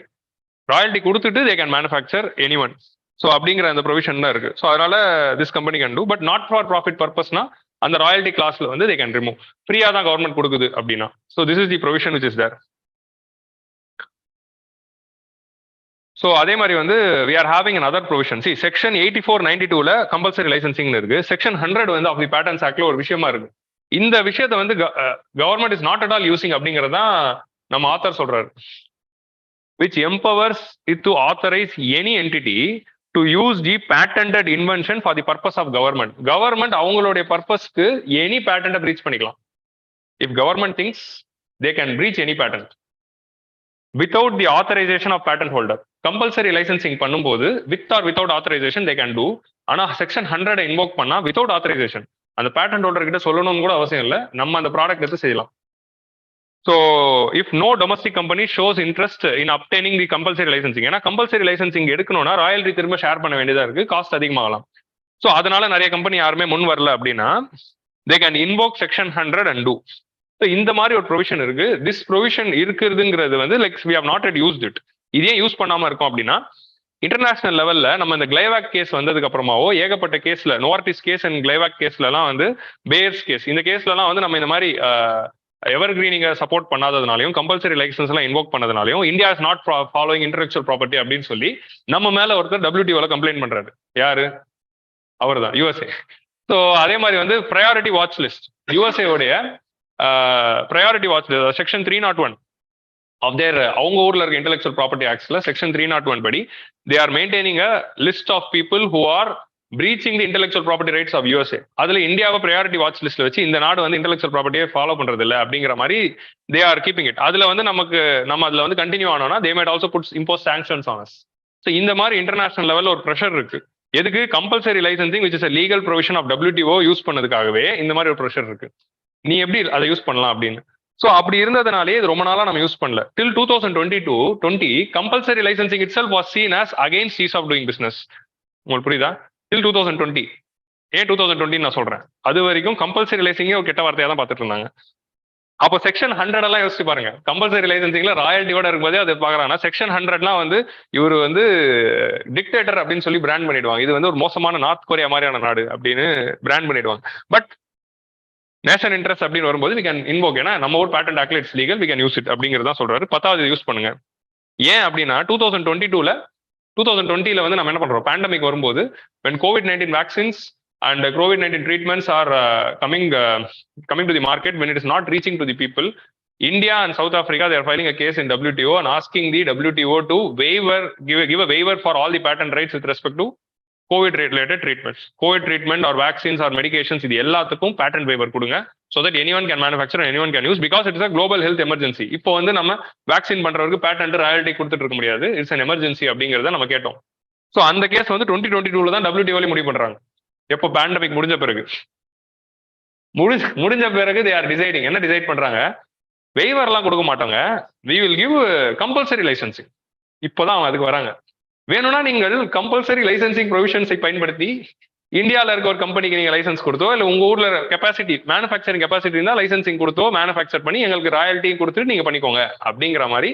Royalty கொடுத்துட்டு they can manufacture anyone. So அப்படிங்கிற அந்த ப்ரொவிஷன் தான் இருக்கு. ஸோ அதனால this company can do, but not for profit purposeனா அந்த ராயல்டி கிளாஸ்ல வந்து they can remove. ஃப்ரீயா தான் கவர்மெண்ட் கொடுக்குது அப்படின்னா. So this is the provision which is there. So அதே மாதிரி வந்து we are having another provision. See, section 84-92ல கம்பல்சரி லைசன்சிங் இருக்கு. செக்ஷன் 100 வந்து ஆஃப் தி பேட்டன்ஸ் ஆக்ட்ல ஒரு விஷயமா இருக்கு. இந்த விஷயத்தை வந்து government is not at all using அப்படிங்கிறது தான் நம்ம ஆத்தர் சொல்றாரு. which empowers it to authorize any entity to use the patented invention for the purpose of government. Government அவங்களுடைய பர்பஸ்க்கு எனி பேட்டன்ட்டை பிரீச் பண்ணிக்கலாம். if government thinks they can breach any patent without the authorization of patent holder. Compulsory licensing பண்ணும்போது with or without authorisation they can do. ஆனா section 100 invoke பண்ணா without authorisation அந்த patent holder கிட்ட சொல்லணும்னு கூட அவசியம் இல்லை, நம்ம அந்த ப்ராடக்ட் எடுத்து செய்யலாம். So if no domestic company shows interest in obtaining the compulsory licensing, ஏன்னா கம்பல்சரி லைசன்சிங் எடுக்கணும்னா ராயல்டி திரும்ப ஷேர் பண்ண வேண்டியதா இருக்கு, காஸ்ட் அதிகமாகலாம். ஸோ அதனால நிறைய கம்பெனி யாருமே முன் வரல அப்படின்னா they can invoke section 100 and two. இந்த மாதிரி ஒரு ப்ரொவிஷன் இருக்கு. திஸ் ப்ரொவிஷன் இருக்குதுங்கிறது வந்து like we have not yet used it. இதே யூஸ் பண்ணாம இருக்கும் அப்படின்னா இன்டர்நேஷனல் லெவல்ல நம்ம இந்த கிளைவாக் கேஸ் வந்ததுக்கு அப்புறமாவோ ஏகப்பட்ட கேஸ்ல நோவார்டிஸ் கேஸ் அண்ட் கிளைவாக் கேஸ்ல எல்லாம் வந்து பேயர்ஸ் கேஸ், இந்த கேஸ்ல எல்லாம் வந்து நம்ம இந்த மாதிரி எவர் கிரீனிங்க சப்போர்ட் பண்ணாததுனாலையும் கம்பல்சரி லைசன்ஸ் எல்லாம் இன்வோக் பண்ணதுனாலையும் India is not following intellectual property அப்படின்னு சொல்லி நம்ம மேல ஒருத்தர் WTOல கம்ப்ளைண்ட் பண்றாரு. யாரு? அவர் தான், USA. ஸோ அதே மாதிரி வந்து ப்ரையாரிட்டி வாட்ச் லிஸ்ட், USA உடைய priority watch list section 301 of their அவங்க ஊர்ல இருக்க இன்டெலெக்சுவல் ப்ராப்பர்ட்டி ஆக்ட்ஸ்ல செக்ஷன் 301 படி they are maintaining a list of people who are breaching the intellectual property rights of USA. அதுல இந்தியாவை ப்ரையாரிட்டி வாட்ச் லிஸ்ட்ல வச்சு இந்த நாடு வந்து இன்டெலெக்சுவல் ப்ராப்பர்ட்டியை ஃபாலோ பண்றது இல்லை அப்படிங்கிற மாதிரி they are keeping it. அதுல வந்து நம்ம அதுல வந்து கண்டினியூ ஆனோம்னா they might also put impose sanctions on us. So இந்த மாதிரி இன்டர்நேஷனல் லெவல்ல ஒரு ப்ரெஷர் இருக்கு. எதுக்கு? Compulsory licensing which is a legal provision of WTO use பண்ணதுக்காகவே இந்த மாதிரி ஒரு ப்ரெஷர் இருக்கு. நீ எப்படி அதை யூஸ் பண்ணலாம் அப்படின்னு. ஸோ அப்படி இருந்ததுனாலே இது ரொம்ப நாளா நம்ம யூஸ் பண்ணல. டில் 2020 compulsory licensing it self was scene as against ease of doing business. உங்களுக்கு புரியுதா? டில் 2020. ஏன் 2020 நான் சொல்றேன், அது வரைக்கும் கம்பல்சரி லைசன்சிங்கே ஒரு கெட்ட வார்த்தையா தான் பார்த்துட்டு இருந்தாங்க. அப்போ செக்ஷன் 100 எல்லாம் யோசிச்சு பாருங்க. கம்பல்சரி லைசன்சிங்ல ராயல்ட்டியோட இருக்கும்போதே அது பாக்குறாங்கன்னா செக்ஷன் 100லாம் வந்து இவர் வந்து டிக்டேட்டர் அப்படின்னு சொல்லி பிராண்ட் பண்ணிடுவாங்க. இது வந்து ஒரு மோசமான நார்த் கொரியா மாதிரியான நாடு அப்படின்னு பிராண்ட் பண்ணிடுவாங்க. பட் நேஷனல் இன்ட்ரெஸ்ட் அப்படின்னு வரும்போது வி கேன் இன்வோக், ஏன்னா நம்ம ஒரு patent act it's legal, we can use it அப்படிங்கிறதா சொல்றாரு. 10வது யூஸ் பண்ணுங்க. ஏன் அப்படின்னா 2020ல வந்து நம்ம என்ன பண்றோம், பேண்டமிக் வரும்போது when COVID-19 vaccines and COVID-19 treatments are coming to the market, when it is not reaching to the people, India and South Africa, they are filing a case in WTO and asking the WTO to give a waiver for all the patent rights with respect to Covid related treatments. Covid treatment R vaccines R medications இது எல்லாத்துக்கும் patent waiver கொடுங்க. So that anyone can manufacture and anyone can use, because it is a global health emergency. இப்போ வந்து நம்ம vaccine பண்றவருக்கு patent royalty கொடுத்துட்டு இருக்க முடியாது, it's an emergency அப்படிங்கிறத நம்ம கேட்டோம். ஸோ அந்த கேஸ் வந்து 2022 தான் WTO முடிவு பண்றாங்க. எப்போ பேண்டமிக் முடிஞ்ச பிறகு they are deciding. என்ன டிசைட் பண்றாங்க, வெய்வர்லாம் கொடுக்க மாட்டாங்க, we will give compulsory licensing. இப்போதான் அவங்க அதுக்கு வராங்க. வேணும்னா நீங்கள் கம்பல்சரி லைசன்சிங் ப்ரொவிஷன்ஸை பயன்படுத்தி இந்தியாவில் இருக்க ஒரு கம்பெனிக்கு நீங்க லைசன்ஸ் கொடுத்தோ, இல்லை உங்க ஊர்ல கெப்பாசிட்டி மேனுஃபேக்சரிங் கெப்பாசிட்டி இருந்தால் லைசன்சிங் கொடுத்தோ மேனுஃபேக்சர் பண்ணி எங்களுக்கு ராயல்ட்டியும் கொடுத்துட்டு நீங்க பண்ணிக்கோங்க அப்படிங்கிற மாதிரி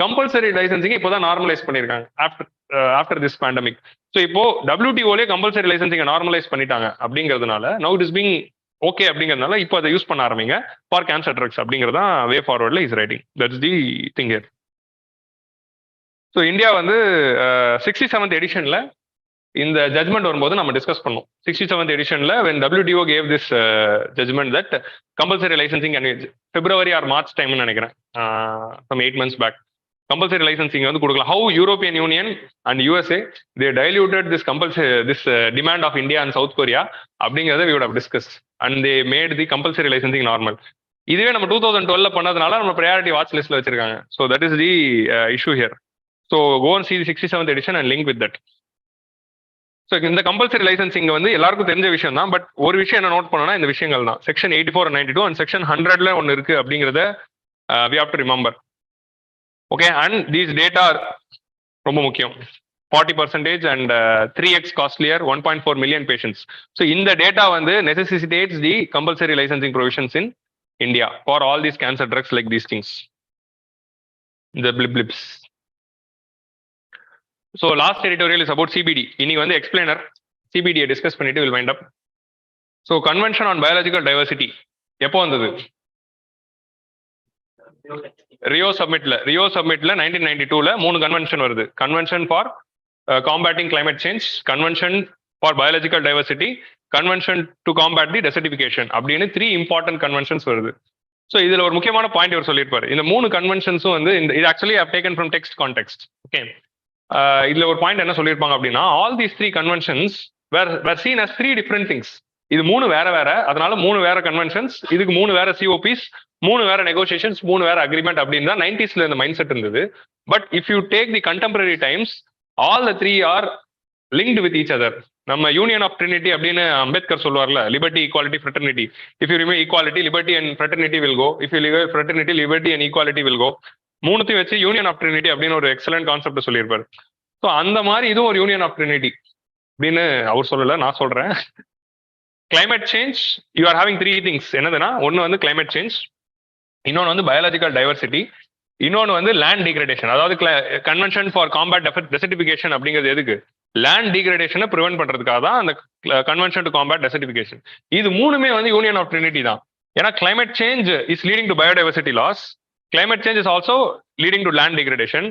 கம்பல்சரி லைசன்சிங் இப்போதான் நார்மலைஸ் பண்ணிருக்காங்க ஆஃப்டர் திஸ் பேண்டமிக். ஸோ இப்போ WTOலே கம்பல்சரி லைசன்சிங் நார்மலைஸ் பண்ணிட்டாங்க அப்படிங்கிறதுனால now it is being okay அப்படிங்கிறதுனால இப்போ அதை யூஸ் பண்ண ஆரம்பிங்க ஃபார் கேன்சர் ட்ரக்ஸ் அப்படிங்கிறதா வே ஃபார்வர்ட்ல is writing. That's the thing here. So India வந்து 67th எடிஷன்ல இந்த ஜட்மெண்ட் வரும்போது நம்ம டிஸ்கஸ் பண்ணோம். 67th எடிஷன்ல when WTO gave this judgment that compulsory licensing February or March டைம்னு நினைக்கிறேன், some 8 months back, compulsory licensing வந்து கொடுக்கலாம். How European union and USA they diluted this demand of India and South Korea அப்படிங்கிறத we would have discussed and they made the compulsory licensing normal. இதுவே நம்ம 2012ல பண்ணதுனால நம்ம priority watch லிஸ்ட்ல வச்சிருக்காங்க. So that is the issue here. So go and see the 67th edition and link with that. So இந்த compulsory licensing வந்து எல்லாருக்கும் தெரிஞ்ச விஷயம் தான். பட் ஒரு விஷயம் என்ன நோட் பண்ணணும்னா இந்த விஷயங்கள் தான். செக்ஷன் 84 and 92 அண்ட் செக்ஷன் 100ல ஒன்று இருக்கு அப்படிங்கிறத we have to remember. Okay, and these data ரொம்ப முக்கியம். 40% and 3x costlier, 1.4 million patients. So இந்த டேட்டா வந்து necessitates the compulsory licensing provisions in India for all these cancer drugs like these things. The blips. So last editorial is about CBD. இன்னைக்கு வந்து explainer CBD discuss பண்ணிட்டு will wind up. So convention on biological diversity எப்போ வந்தது? Rio சப்மிட்ல 1992ல 3 convention வருது. Convention for combating climate change, convention for biological diversity, convention to combat the desertification அப்படின்னு 3 important conventions வருது. So இதுல ஒரு முக்கியமான பாயிண்ட் இவர் சொல்லியிருப்பாரு. இந்த 3 கன்வென்ஷன்ஸும் வந்து இது actually I taken from text context. Okay, இதுல ஒரு பாயிண்ட் என்ன சொல்லியிருப்பாங்க அப்படின்னா, all these 3 conventions were seen as 3 different things. இது 3 வேற, அதனால 3 வேற கன்வென்ஷன்ஸ், இதுக்கு 3 வேற COPs, 3 வேற நெகோசியேஷன்ஸ், 3 வேற அக்ரிமெண்ட் அப்படின்னு தான் 90sல இந்த மைண்ட் செட் இருந்தது. But if you take the contemporary times, all the 3 are linked with each other. நம்ம யூனியன் ஆஃப் ட்ரினிட்டி அப்படின்னு அம்பேத்கர் சொல்லுவார்ல, liberty equality fraternity. If you remove equality, liberty and fraternity will go. If you leave fraternity, liberty and equality will go. 3த்தையும் வச்சு union of trinity அப்படின்னு ஒரு excellent concept சொல்லியிருப்பாரு. So அந்த மாதிரி இதுவும் ஒரு யூனியன் ஆஃப் ட்ரினிட்டி அப்படின்னு அவர் சொல்லல, நான் சொல்றேன். Climate change, you are having 3 things. என்னதுன்னா, ஒன்னு வந்து கிளைமேட் சேஞ்ச், இன்னொன்று வந்து பயாலஜிக்கல் டைவர்சிட்டி, இன்னொன்று வந்து லேண்ட் டிகிரடேஷன். அதாவது கன்வென்ஷன் ஃபார் காம்பேட் டெசர்டிஃபிகேஷன் அப்படிங்கிறது எதுக்கு? லேண்ட் டிகிரடேஷனை ப்ரிவென்ட் பண்றதுக்காக தான் அந்த கன்வென்ஷன் டு காம்பேட் டெசர்டிஃபிகேஷன். இது 3மே வந்து யூனியன் ஆஃப் ட்ரினிட்டி தான். ஏன்னா climate change is leading to biodiversity loss, climate change is also leading to land degradation,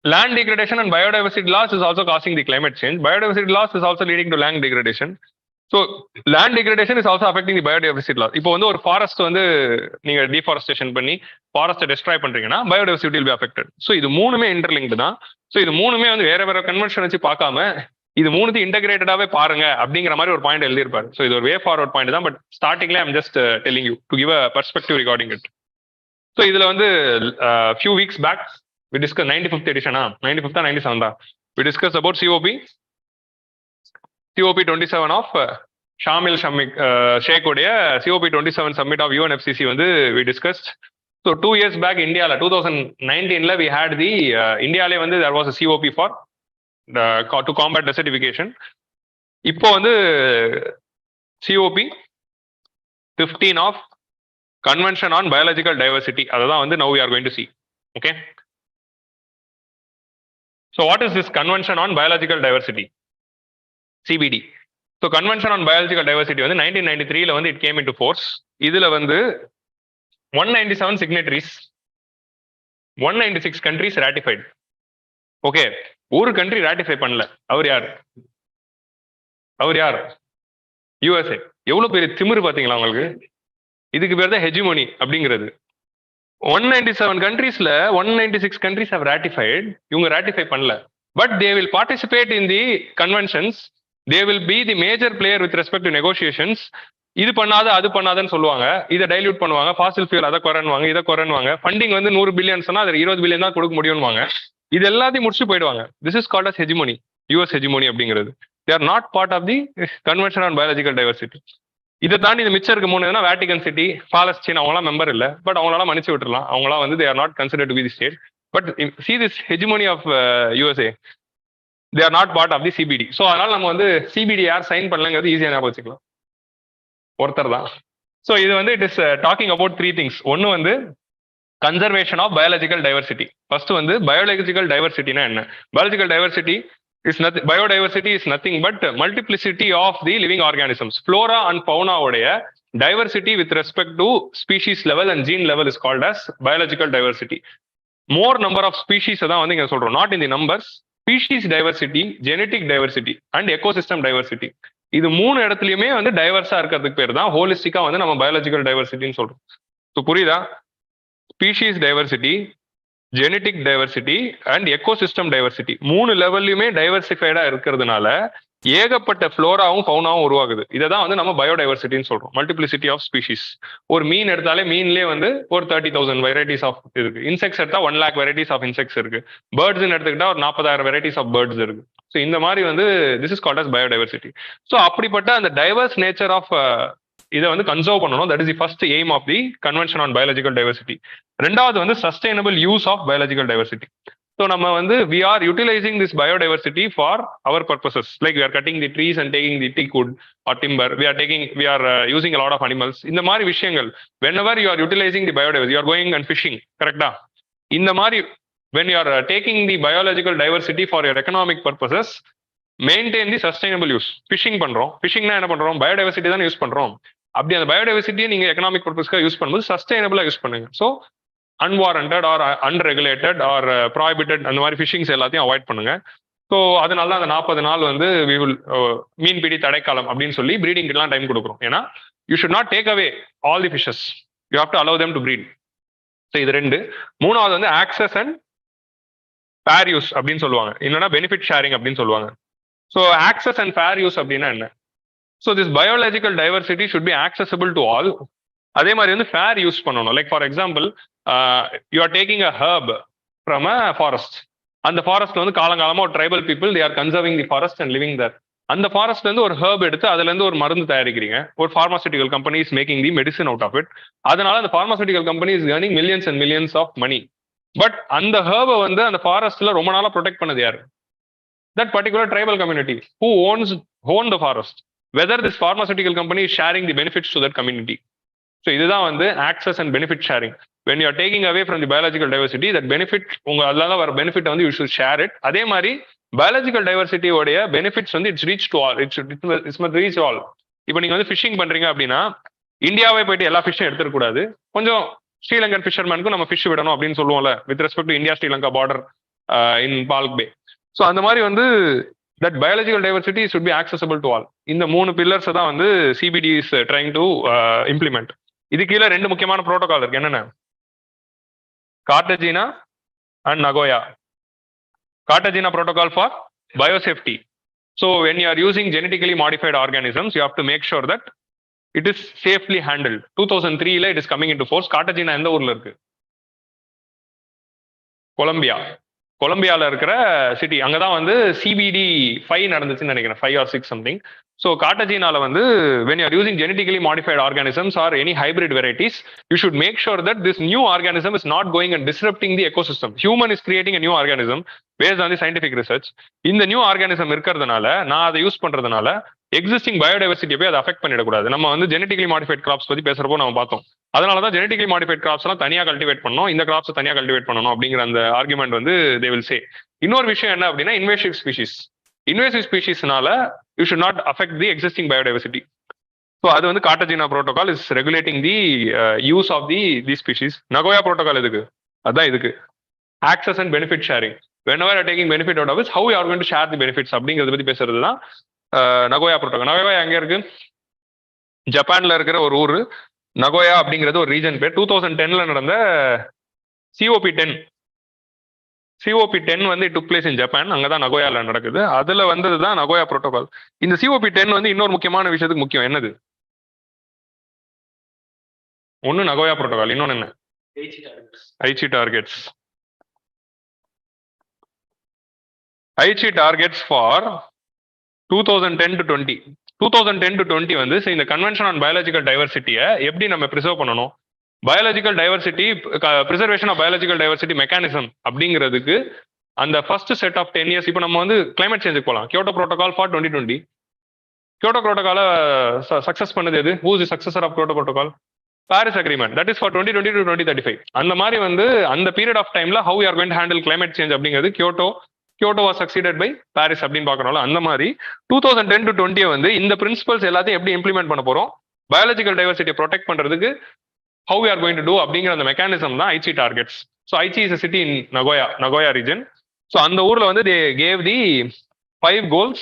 land degradation and biodiversity loss is also causing the climate change, biodiversity loss is also leading to land degradation. So land degradation is also affecting the biodiversity loss. இப்போ வந்து ஒரு forest வந்து நீங்க deforestation பண்ணி ஃபாரஸ்ட்டை destroy பண்றீங்கன்னா biodiversity will be affected. So இது 3மே interlinked தான். So இது 3மே வந்து வேற கன்வென்ஷன் வச்சு பார்க்காம இது 3த்தையும் இன்டகிரேட்டடாவே பாருங்க அப்படிங்கிற மாதிரி ஒரு பாயிண்ட் எழுதியிருப்பாரு. ஸோ இது ஒரு வே ஃபார்வர்ட் பாயிண்ட் தான். பட் ஸ்டார்டிங்ல I'm just telling you to give a perspective regarding it. So இதுல வந்து few weeks back we discussed 95th edition, 95th or 97th, we discussed about COP 27 of Shamil Sheikh உடைய COP 27 summit of UNFCCC வந்து we discussed. So 2 years back India 2019ல we had the Indiaலே வந்து there was a COP for to combat desertification. இப்போ வந்து COP 15 of convention on biological diversity, அதுதான் வந்து now we are going to see. Okay, so what is this convention on biological diversity, CBD? So convention on biological diversity வந்து 1993 வந்து it came into force. இதுல வந்து 197 signatories, 196 countries ratified. Okay, ஒரு country ratify பண்ணல. அவர் யார்? அவர் யார்? USA. எவ்வளவு பெரிய திமிரு பாத்தீங்களா உங்களுக்கு? இதுக்கு பேர் தான் ஹெஜிமோனி அப்படிங்கிறது. 197 கண்ட்ரீஸ்ல 196 கண்ட்ரீஸ் ஹவ் ராட்டிஃபைட். இவங்க ராட்டிஃபை பண்ணல. But they will participate in the conventions. They will be the major player with respect to negotiations. இது பண்ணாத அது பண்ணாதன்னு சொல்லுவாங்க, இதை டைல்யூட் பண்ணுவாங்க, ஃபாசில் ஃபியூல் அதை குறைன்னுவாங்க, இதை குறைன்னுவாங்க. ஃபண்டிங் வந்து 100 பில்லியன்ஸ்னா அது 20 பில்லியன் தான் கொடுக்க முடியும்வாங்க. இது எல்லாத்தையும் முடிச்சு போயிடுவாங்க. This is called as hegemony, US hegemony அப்படிங்கிறது. They are not part of the convention on biological diversity. இதை தாண்டி இந்த மிச்சம் இருக்க 3 வேட்டிகன் சிட்டி, பாலஸ்தீன், அவங்களாம் மெம்பர் இல்லை. பட் அவங்களால மன்னிச்சு விட்டுறலாம். அவங்களாம் வந்து they are not considered to be the state. But see this hegemony of USA, they are not part of the CBD. So அதனால நம்ம வந்து சிபிடி யார் சைன் பண்ணலங்கிறது ஈஸியாக ஞாபகம் வச்சுக்கலாம், ஒருத்தர் தான். ஸோ இது வந்து it is talking about 3 things. ஒன்று வந்து conservation of biological diversity. First வந்து பயாலஜிக்கல் டைவர்சிட்டினா என்ன? Biological diversity is nothing, biodiversity is nothing but multiplicity of the living organisms. Flora and fauna உடைய diversity with respect to species level and gene level is called as biological diversity. More number of species தான் வந்து இங்க சொல்றோம், not in the numbers. Species diversity, genetic diversity and ecosystem diversity. இது 3 இடத்துலயுமே வந்து டைவர்ஸா இருக்கிறதுக்கு பேர் தான் ஹோலிஸ்டிக்கா வந்து நம்ம பயாலஜிக்கல் டைவர்சிட்டின்னு சொல்றோம். ஸோ புரியுதா? Species diversity, genetic diversity and ecosystem diversity 3 லெவல்லையுமே டைவர்சிஃபைடா இருக்கிறதுனால ஏகப்பட்ட ஃப்ளோராவும் ஃபவுனாவும் உருவாகுது. இதை தான் வந்து நம்ம பயோடைவர்சிட்டின்னு சொல்றோம், மல்டிபிளிசிட்டி ஆஃப் ஸ்பீஷிஸ். ஒரு மீன் எடுத்தாலே மீன்லேயே வந்து ஒரு 30,000 வெரைட்டிஸ் ஆஃப் இருக்கு. இன்செக்ட்ஸ் எடுத்தா 1 lakh வெரைட்டிஸ் ஆஃப் இன்செக்ட்ஸ் இருக்கு. பேர்ட்ஸ் எடுத்துக்கிட்டா ஒரு 40,000 வெரைட்டிஸ் ஆஃப் பேர்ட்ஸ் இருக்கு. ஸோ இந்த மாதிரி வந்து this is called as biodiversity. So அப்படிப்பட்ட அந்த டைவர்ஸ் நேச்சர் ஆஃப் இதை வந்து கன்சர்வ் பண்ணணும். That is the first aim of the convention on biological diversity. ரெண்டாவது வந்து sustainable use of biological diversity. So நம்ம வந்து we are utilising this biodiversity for our purposes. Like we are cutting the trees and taking the teak wood or timber. We are using a lot of animals. இந்த மாதிரி விஷயங்கள் whenever you are utilizing the biodiversity, you are going and fishing, கரெக்டா? இந்த மாதிரி when you are taking the biological diversity for your economic purposes, maintain the sustainable use. Fishing பண்றோம், ஃபிஷிங்னா என்ன பண்றோம்? பயோடைவர்சிட்டி தான் யூஸ் பண்றோம். அப்படி அந்த பயோடைவர்சிட்டியை நீங்க எக்கனாமிக் பர்பஸ்க்காக யூஸ் பண்ணும்போது சஸ்டைனபிளா யூஸ் பண்ணுங்க. So unwarranted or unregulated or prohibited அந்த மாதிரி ஃபிஷிங்ஸ் எல்லாத்தையும் அவாய்ட் பண்ணுங்க. ஸோ அதனால தான் அந்த 40 நாள் வந்து வி வில் மீன்பிடி தடைக்காலம் அப்படின்னு சொல்லி ப்ரீடிங்லாம் டைம் கொடுக்குறோம். ஏன்னா you should not take away all the fishes, you have to allow them to breed. So இது 2. மூணாவது வந்து ஆக்சஸ் அண்ட் ஃபேர் யூஸ் அப்படின்னு சொல்லுவாங்க, இல்லைன்னா பெனிஃபிட் ஷேரிங் அப்படின்னு சொல்லுவாங்க. So access and fair use அப்படின்னா என்ன? So this biological diversity should be accessible to all. அதே மாதிரி வந்து ஃபேர் யூஸ் பண்ணணும். Like for example, you are taking a herb from a forest. அந்த ஃபாரஸ்ட்ல வந்து காலங்காலமா ஒரு tribal people they are conserving the forest and living there. அந்த ஃபாரஸ்ட்ல இருந்து ஒரு ஹர்ப் எடுத்து அதுல இருந்து ஒரு மருந்து தயாரிக்கிறீங்க. ஒரு pharmaceutical company is making the medicine out of it. அதனால அந்த pharmaceutical company is earning millions and millions of money. But அந்த ஹர்பை வந்து அந்த ஃபாரஸ்ட்ல ரொம்ப நாளா ப்ரொடெக்ட் பண்ணது யாரு? That particular tribal community who own the forest. Whether this pharmaceutical company is sharing the benefits to that community. So இதுதான் வந்து access and benefit sharing. When you are taking away from the biological diversity, that benefit உங்க அதனால வர benefit வந்து you should share it. அதே மாதிரி biological diversity உடைய benefits வந்து it's reach to all. It's must reach all. இப்போ நீங்க வந்து ஃபிஷிங் பண்றீங்க அப்படின்னா இந்தியாவை போயிட்டு எல்லா ஃபிஷ்ஷும் எடுத்துக்கூடாது. கொஞ்சம் ஸ்ரீலங்கன் ஃபிஷர்மேனுக்கும் நம்ம ஃபிஷ் விடணும் அப்படின்னு சொல்லுவோம்ல, with respect to India Sri Lanka border in Balkh pay. So அந்த மாதிரி வந்து that biological diversity should be accessible to all. இந்த 3 பில்லர்ஸ் தான் வந்து CBD is trying to implement. இது கீழே 2 முக்கியமான புரோட்டோகால் இருக்கு. என்னென்ன? Cartagena and Nagoya. Cartagena protocol for biosafety. So when you are using genetically modified organisms, you have to make sure that it is safely handled. 2003 it is coming into force. கார்டஜினா எந்த ஊர்ல இருக்கு? கொலம்பியால இருக்கிற city. அங்கதான் வந்து CBD 5 நடந்துச்சுன்னு நினைக்கிறேன், 5 or 6 something. So கார்டஜினால வந்து when you are using genetically modified organisms or any hybrid varieties, you should make sure that this new organism is not going and disrupting the ecosystem. Human is creating a new organism based on the scientific research. இந்த new organism இருக்கிறதுனால நான் அதை use பண்றதுனால existing பயோடைவர்சிட்டியை போய் அதை affect பண்ணிடக்கூடாது. நம்ம வந்து ஜெனட்டிகலி மாடிஃபைட் கிராப்ஸ் பத்தி பேசுறப்போ நம்ம பார்த்தோம். அதனால தான் ஜெனட்டிகலி மாடிஃபைட் கிராப்ஸ் எல்லாம் தனியாக கல்டிவேட் பண்ணணும், இந்த கிராப்ஸ் தனியாக கல்டிவேட் பண்ணணும் அப்படிங்கிற அந்த ஆர்குமெண்ட் வந்து தே வில் சே. இன்னொரு விஷயம் என்ன அப்படின்னா இன்வேசிவ் ஸ்பீஷிஸ். இன்வேசிவ் ஸ்பீஷிஸ்னால you should not affect the existing biodiversity. So அது வந்து Cartagena protocol is regulating the use of the species. Nagoya protocol எதுக்கு? அதான் இதுக்கு access and benefit sharing. whenever you are taking benefit out of it, how you are going to share the benefits அப்படிங்கிறத பத்தி பேசுறது தான் Nagoya protocol. Nagoya எங்க இருக்கு? ஜப்பான்ல இருக்கிற ஒரு ஊர். நகோயா அப்படிங்கிறது ஒரு ரீஜன் பேர். 2010ல நடந்த COP10 வந்து டுக் பிளேஸ் இன் ஜப்பான். அங்கதான் நகோயால நடக்குது. அதுல வந்ததுதான் நகோயா புரோட்டோகால். இந்த COP10 வந்து இன்னொரு முக்கியமான விஷயத்துக்கு முக்கியம். என்னது? ஒன்னு நகோயா புரோட்டோகால், இன்னொன்னு என்ன? Aichi targets. Aichi targets for 2010 to 20. 2010 to 20 வந்து இந்த கன்வென்ஷன் ஆன் பயாலஜிக்கல் டைவர்சிட்டியை எப்படி நம்ம ப்ரிசர்வ் பண்ணணும், biological diversity preservation of biological diversity mechanism அப்படிங்கிறதுக்கு அந்த ஃபர்ஸ்ட் செட் ஆஃப் 10 இயர்ஸ். இப்போ நம்ம வந்து கிளைமேட் சேஞ்சுக்கு போகலாம். Kyoto protocol for 2020. கியோட்டோ ப்ரோட்டோகால சக்சஸ் பண்ணது எது? Who is the successor of Kyoto protocol? Paris agreement. That is for 2020 to 2035. அந்த மாதிரி வந்து அந்த பீரியட் ஆஃப் டைம்ல how you are going to handle climate change அப்படிங்கிறது Kyoto was succeeded by Paris அப்படின்னு பார்க்கறோம்ல. அந்த மாதிரி 2010 to 20 வந்து இந்த பிரின்சிபல்ஸ் எல்லாத்தையும் எப்படி இம்ப்ளிமெண்ட் பண்ண போறோம், பயாலஜிக்கல் டைவர்சிட்டியை ப்ரொடெக்ட் பண்றதுக்கு how you are going to do அப்படிங்கிற அந்த மெக்கானிசம் தான் Aichi targets. So Aichi is a city in Nagoya region. So அந்த ஊர்ல வந்து they gave the 5 goals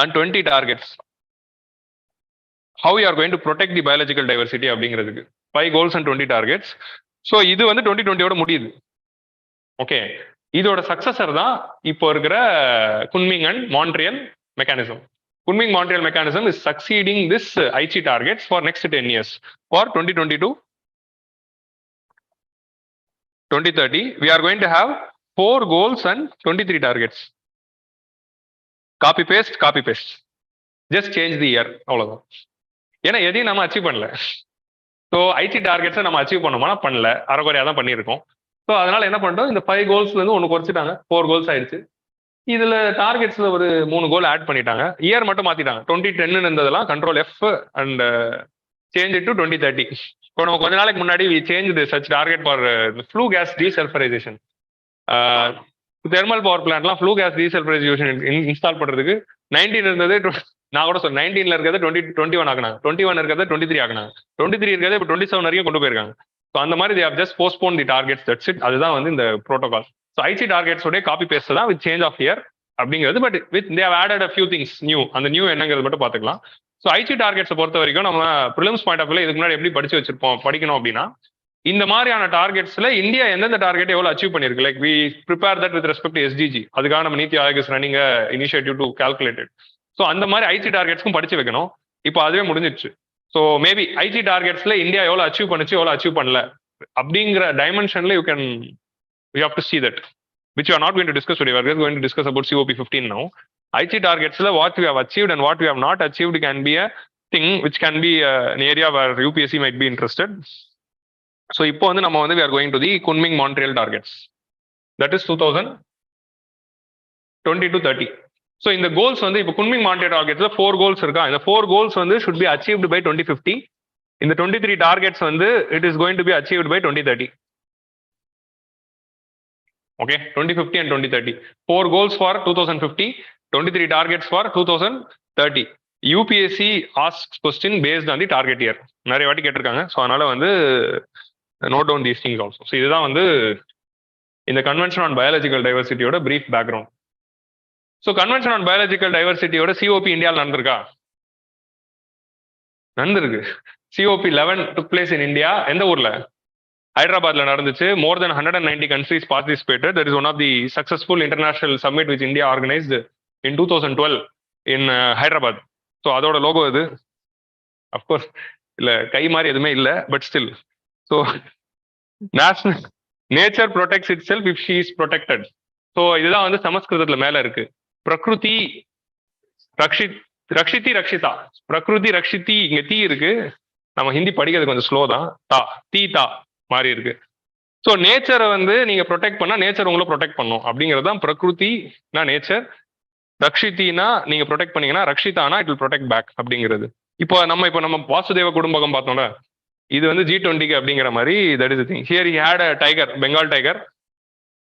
and 20 targets. How you are going to protect the biological diversity அப்படிங்கிறதுக்கு 5 goals and 20 targets. So இது வந்து 2020 முடியுது. Okay, இதோட successor தான் இப்போ இருக்கிற Kunming and Montreal mechanism. Kunming Montreal mechanism is succeeding this Aichi targets for next 10 years. ஃபார் 2022 2030 we are going to have 4 goals and 23 targets. Copy paste just change the year, அவ்வளவுதான். ஏன்னா எதையும் நம்ம achieve பண்ணல. So ஐச்சி டார்கெட்ஸை நம்ம achieve பண்ணோம்னா பண்ணல, அரைக்குறையா தான் பண்ணியிருக்கோம். ஸோ அதனால என்ன பண்ணிட்டோம், இந்த 5 goals வந்து ஒன்று குறைச்சிட்டாங்க, 4 goals ஆயிடுச்சு. இதுல டார்கெட்ஸ்ல ஒரு 3 goal ஆட் பண்ணிட்டாங்க. இயர் மட்டும் மாத்திட்டாங்க. 2010 இருந்ததெல்லாம் control F and change it to 2030. இப்போ நம்ம கொஞ்ச நாளைக்கு முன்னாடி we change such target for flue gas desulphurisation. Thermal power பிளான்ட்லாம் ஃப்ளூ கேஸ் டீசல்ஃபரைசேஷன் இன்ஸ்டால் பண்றதுக்கு 19 இருந்தது, நான் கூட சொல்றேன் 19ல இருக்கிறத 21 ஆக்குனாங்க, 21 இருக்கிறத 23 ஆக்குனாங்க, 23 இருக்கிறத இப்போ 27 வரைக்கும் கொண்டு போயிருக்காங்க. ஸோ அந்த மாதிரி they have just postponed the targets, that's it. அதுதான் வந்து இந்த ப்ரோட்டோகால். ஸோ ஐசி டார்கெட்ஸ் உடைய காப்பி பேஸ்ட் தான் வித் சேஞ்ச் ஆஃப் இயர் அப்படிங்கிறது. But with they have added a few things new. அந்த நியூ என்னங்கிறது மட்டும் பார்த்துக்கலாம். ஸோ ஐசி டார்கெட்ஸை பொறுத்த வரைக்கும் நம்ம ப்ரிலிம்ஸ் பாயிண்ட் ஆஃப் வியூல இதுக்கு முன்னாடி எப்படி படிக்கணும் அப்படின்னா, இந்த மாதிரியான டார்கெட்ஸ்ல இந்தியா எந்தெந்த டார்கெட் எவ்வளவு அச்சீவ் பண்ணிருக்கு, like we prepare that with respect to SDG. அதுக்காக நம்ம NITI Aayog is running initiative to calculated. So அந்த மாதிரி ஐசி டார்கெட்ஸ்க்கும் படிச்சு வைக்கணும். இப்போ அதுவே முடிஞ்சிடுச்சு. ஸோ மேபி ஐசி டார்கெட்ஸ்ல இந்தியா எவ்வளவு அச்சீவ் பண்ணுச்சு, எவ்வளவு அச்சீவ் பண்ணல அப்படிங்கிற டைமென்ஷன்ல you have to see that, which you are not going to discuss today. We are just going to discuss about COP15 now. IC targets la what we have achieved and what we have not achieved can be a thing which can be an area where UPSC might be interested. So இப்போ வந்து நம்ம வந்து we are going to the Kunming Montreal targets, that is 2020 to 30. So இந்த goals வந்து இப்போ Kunming Montreal targets 4 goals இருக்கா. இந்த 4 goals வந்து should be achieved by 2050. இந்த 23 targets வந்து it is going to be achieved by 2030. Okay, 2050 and 2030. 4 goals for 2050, 23 targets for 2030. UPSC asks question based on the target year. நிறைய வாட்டி கேட்டிருக்காங்க. So அதனால வந்து note down these things also. So இதுதான் வந்து இந்த கன்வென்ஷன் ஆன் பயாலஜிக்கல் டைவர்சிட்டியோட brief background. So convention on biological டைவர்சிட்டியோட COP இந்தியாவில் நடந்திருக்கா? நடந்திருக்கு. COP11 took place in India. எந்த ஊர்ல? ஹைதராபாத்ல நடந்துச்சு. More than 190 countries participated. That is one of the successful international summit which India organized in 2012 in Hyderabad. So அதோட logo இது. அஃப்கோர்ஸ் இல்ல கை மாதிரி எதுவுமே இல்லை, but still. So nature protects it self if she is protected. So இதுதான் வந்து சமஸ்கிருதத்துல மேல இருக்கு. பிரகிருதி ரக்ஷிதா. பிரகிருதி ரக்ஷிதி, இங்க தீ இருக்கு. நம்ம ஹிந்தி படிக்கிறது கொஞ்சம் ஸ்லோ தான். தா மாறி இருக்கு. ஸோ நேச்சரை வந்து நீங்க ப்ரொடெக்ட் பண்ணா நேச்சர் உங்களை ப்ரொடெக்ட் பண்ணும் அப்படிங்கிறது தான் பிரகிருதி, நேச்சர். ரக்ஷித்தினா நீங்க ப்ரொடெக்ட் பண்ணீங்கன்னா, ரக்ஷிதானா இட் வில் ப்ரொடெக்ட் பேக் அப்படிங்கிறது. இப்போ நம்ம வாசுதேவ குடும்பகம் பார்த்தோம்ல, இது வந்து G20க்கு அப்படிங்கிற மாதிரி that is thing. Here he had a tiger, Bengal tiger,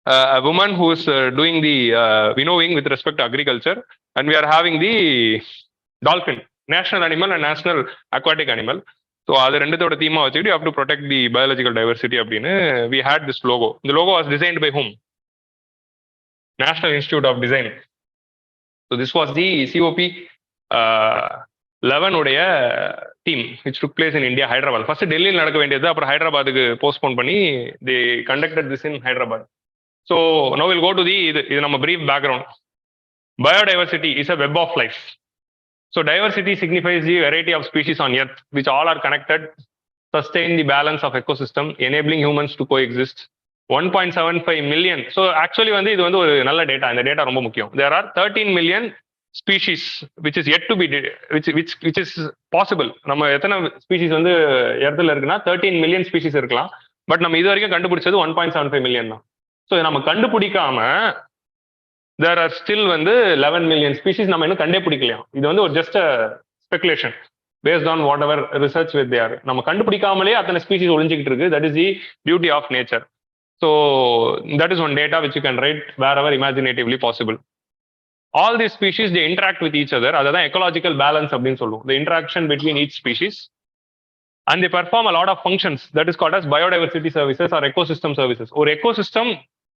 a woman who is doing the winnowing with respect to agriculture, and we are having the dolphin, national animal and national aquatic animal. So அது ரெண்டுத்தோட தீமா வச்சுக்கிட்டு you have to protect the biological diversity அப்படின்னு we had this logo. இந்த logo was designed by hmm? National institute of design. So this was the COP 11 உடைய team which took place in India, Hyderabad. First டெல்லியில் நடக்க வேண்டியது, அப்புறம் ஹைதராபாத்துக்கு postpone பண்ணி the conducted this in Hyderabad. So no will go to the இது நம்ம brief background. Biodiversity is a web of life. So diversity signifies the variety of species on earth which all are connected, sustain the balance of ecosystem, enabling humans to coexist. 1.75 million. So actually வந்து இது வந்து ஒரு நல்ல data. இந்த data ரொம்ப முக்கியம். There are 13 million species which is yet to be which is possible. நம்ம எத்தனை ஸ்பீசிஸ் வந்து எர்த்ல இருக்குன்னா 13 மில்லியன் ஸ்பீசிஸ் இருக்கலாம். பட் நம்ம இது வரைக்கும் கண்டுபிடிச்சது 1.75 மில்லியன் தான். ஸோ நம்ம கண்டுபிடிக்காம there are still வந்து 11 மில்லியன் ஸ்பீசிஸ் நம்ம இன்னும் கண்டே பிடிக்கலையா. இது வந்து ஒரு just speculation based on whatever research with they are. நம்ம கண்டுபிடிக்காமலே அத்தனை ஸ்பீசிஸ் ஒளிஞ்சிக்கிட்டு இருக்கு. That is the beauty of nature. So that is one data which you can write wherever imaginatively possible. All these species they interact with each other. அதான் ecological balance அப்படின்னு சொல்லுவோம். The interaction between each species, and they perform a lot of functions that is called as biodiversity services or ecosystem services. ஒரு ecosystem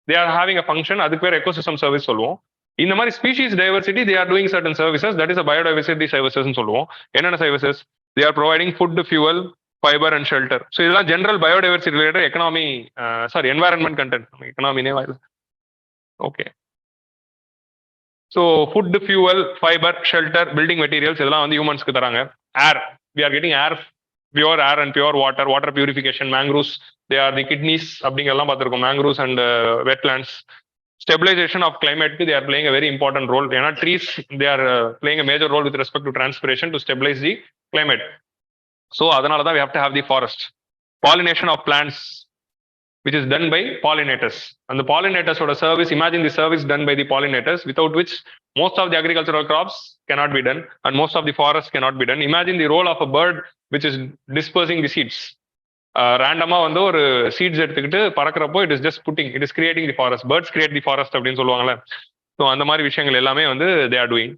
they are having a function, அதுக்கு பேர் ecosystem service சொல்லுவோம். இந்த மாதிரி species diversity they are doing certain services, that is a biodiversity services சொல்லுவோம். என்னென்ன services? they are providing food, fuel, fiber and shelter. So இதெல்லாம் general biodiversity related economy, sorry environment content. எக்கனாமினே வாயில். Okay. So food, fuel, fibre, shelter, building materials இதெல்லாம் வந்து ஹியூமன்ஸ்க்கு தராங்க. Air, we are getting air, pure air and pure water, water purification, mangroves, they are the kidneys அப்படிங்கெல்லாம் பார்த்துருக்கோம். Mangroves and wetlands. Stabilization of climate, they are playing a very important role. Trees, they are playing a major role with respect to transpiration to stabilize the climate. So adanala da we have to have the forest. Pollination of plants, which is done by pollinators. And the pollinators oda service, imagine the service done by the pollinators, without which most of the agricultural crops cannot be done and most of the forests cannot be done. Imagine the role of a bird which is dispersing the seeds. ரேண்டமா வந்து ஒரு seeds எடுத்துக்கிட்டு பறக்கிறப்போ it is just putting, it is creating the forest. Birds create the forest அப்படின்னு சொல்லுவாங்கல்ல. So அந்த மாதிரி விஷயங்கள் எல்லாமே வந்து they are doing.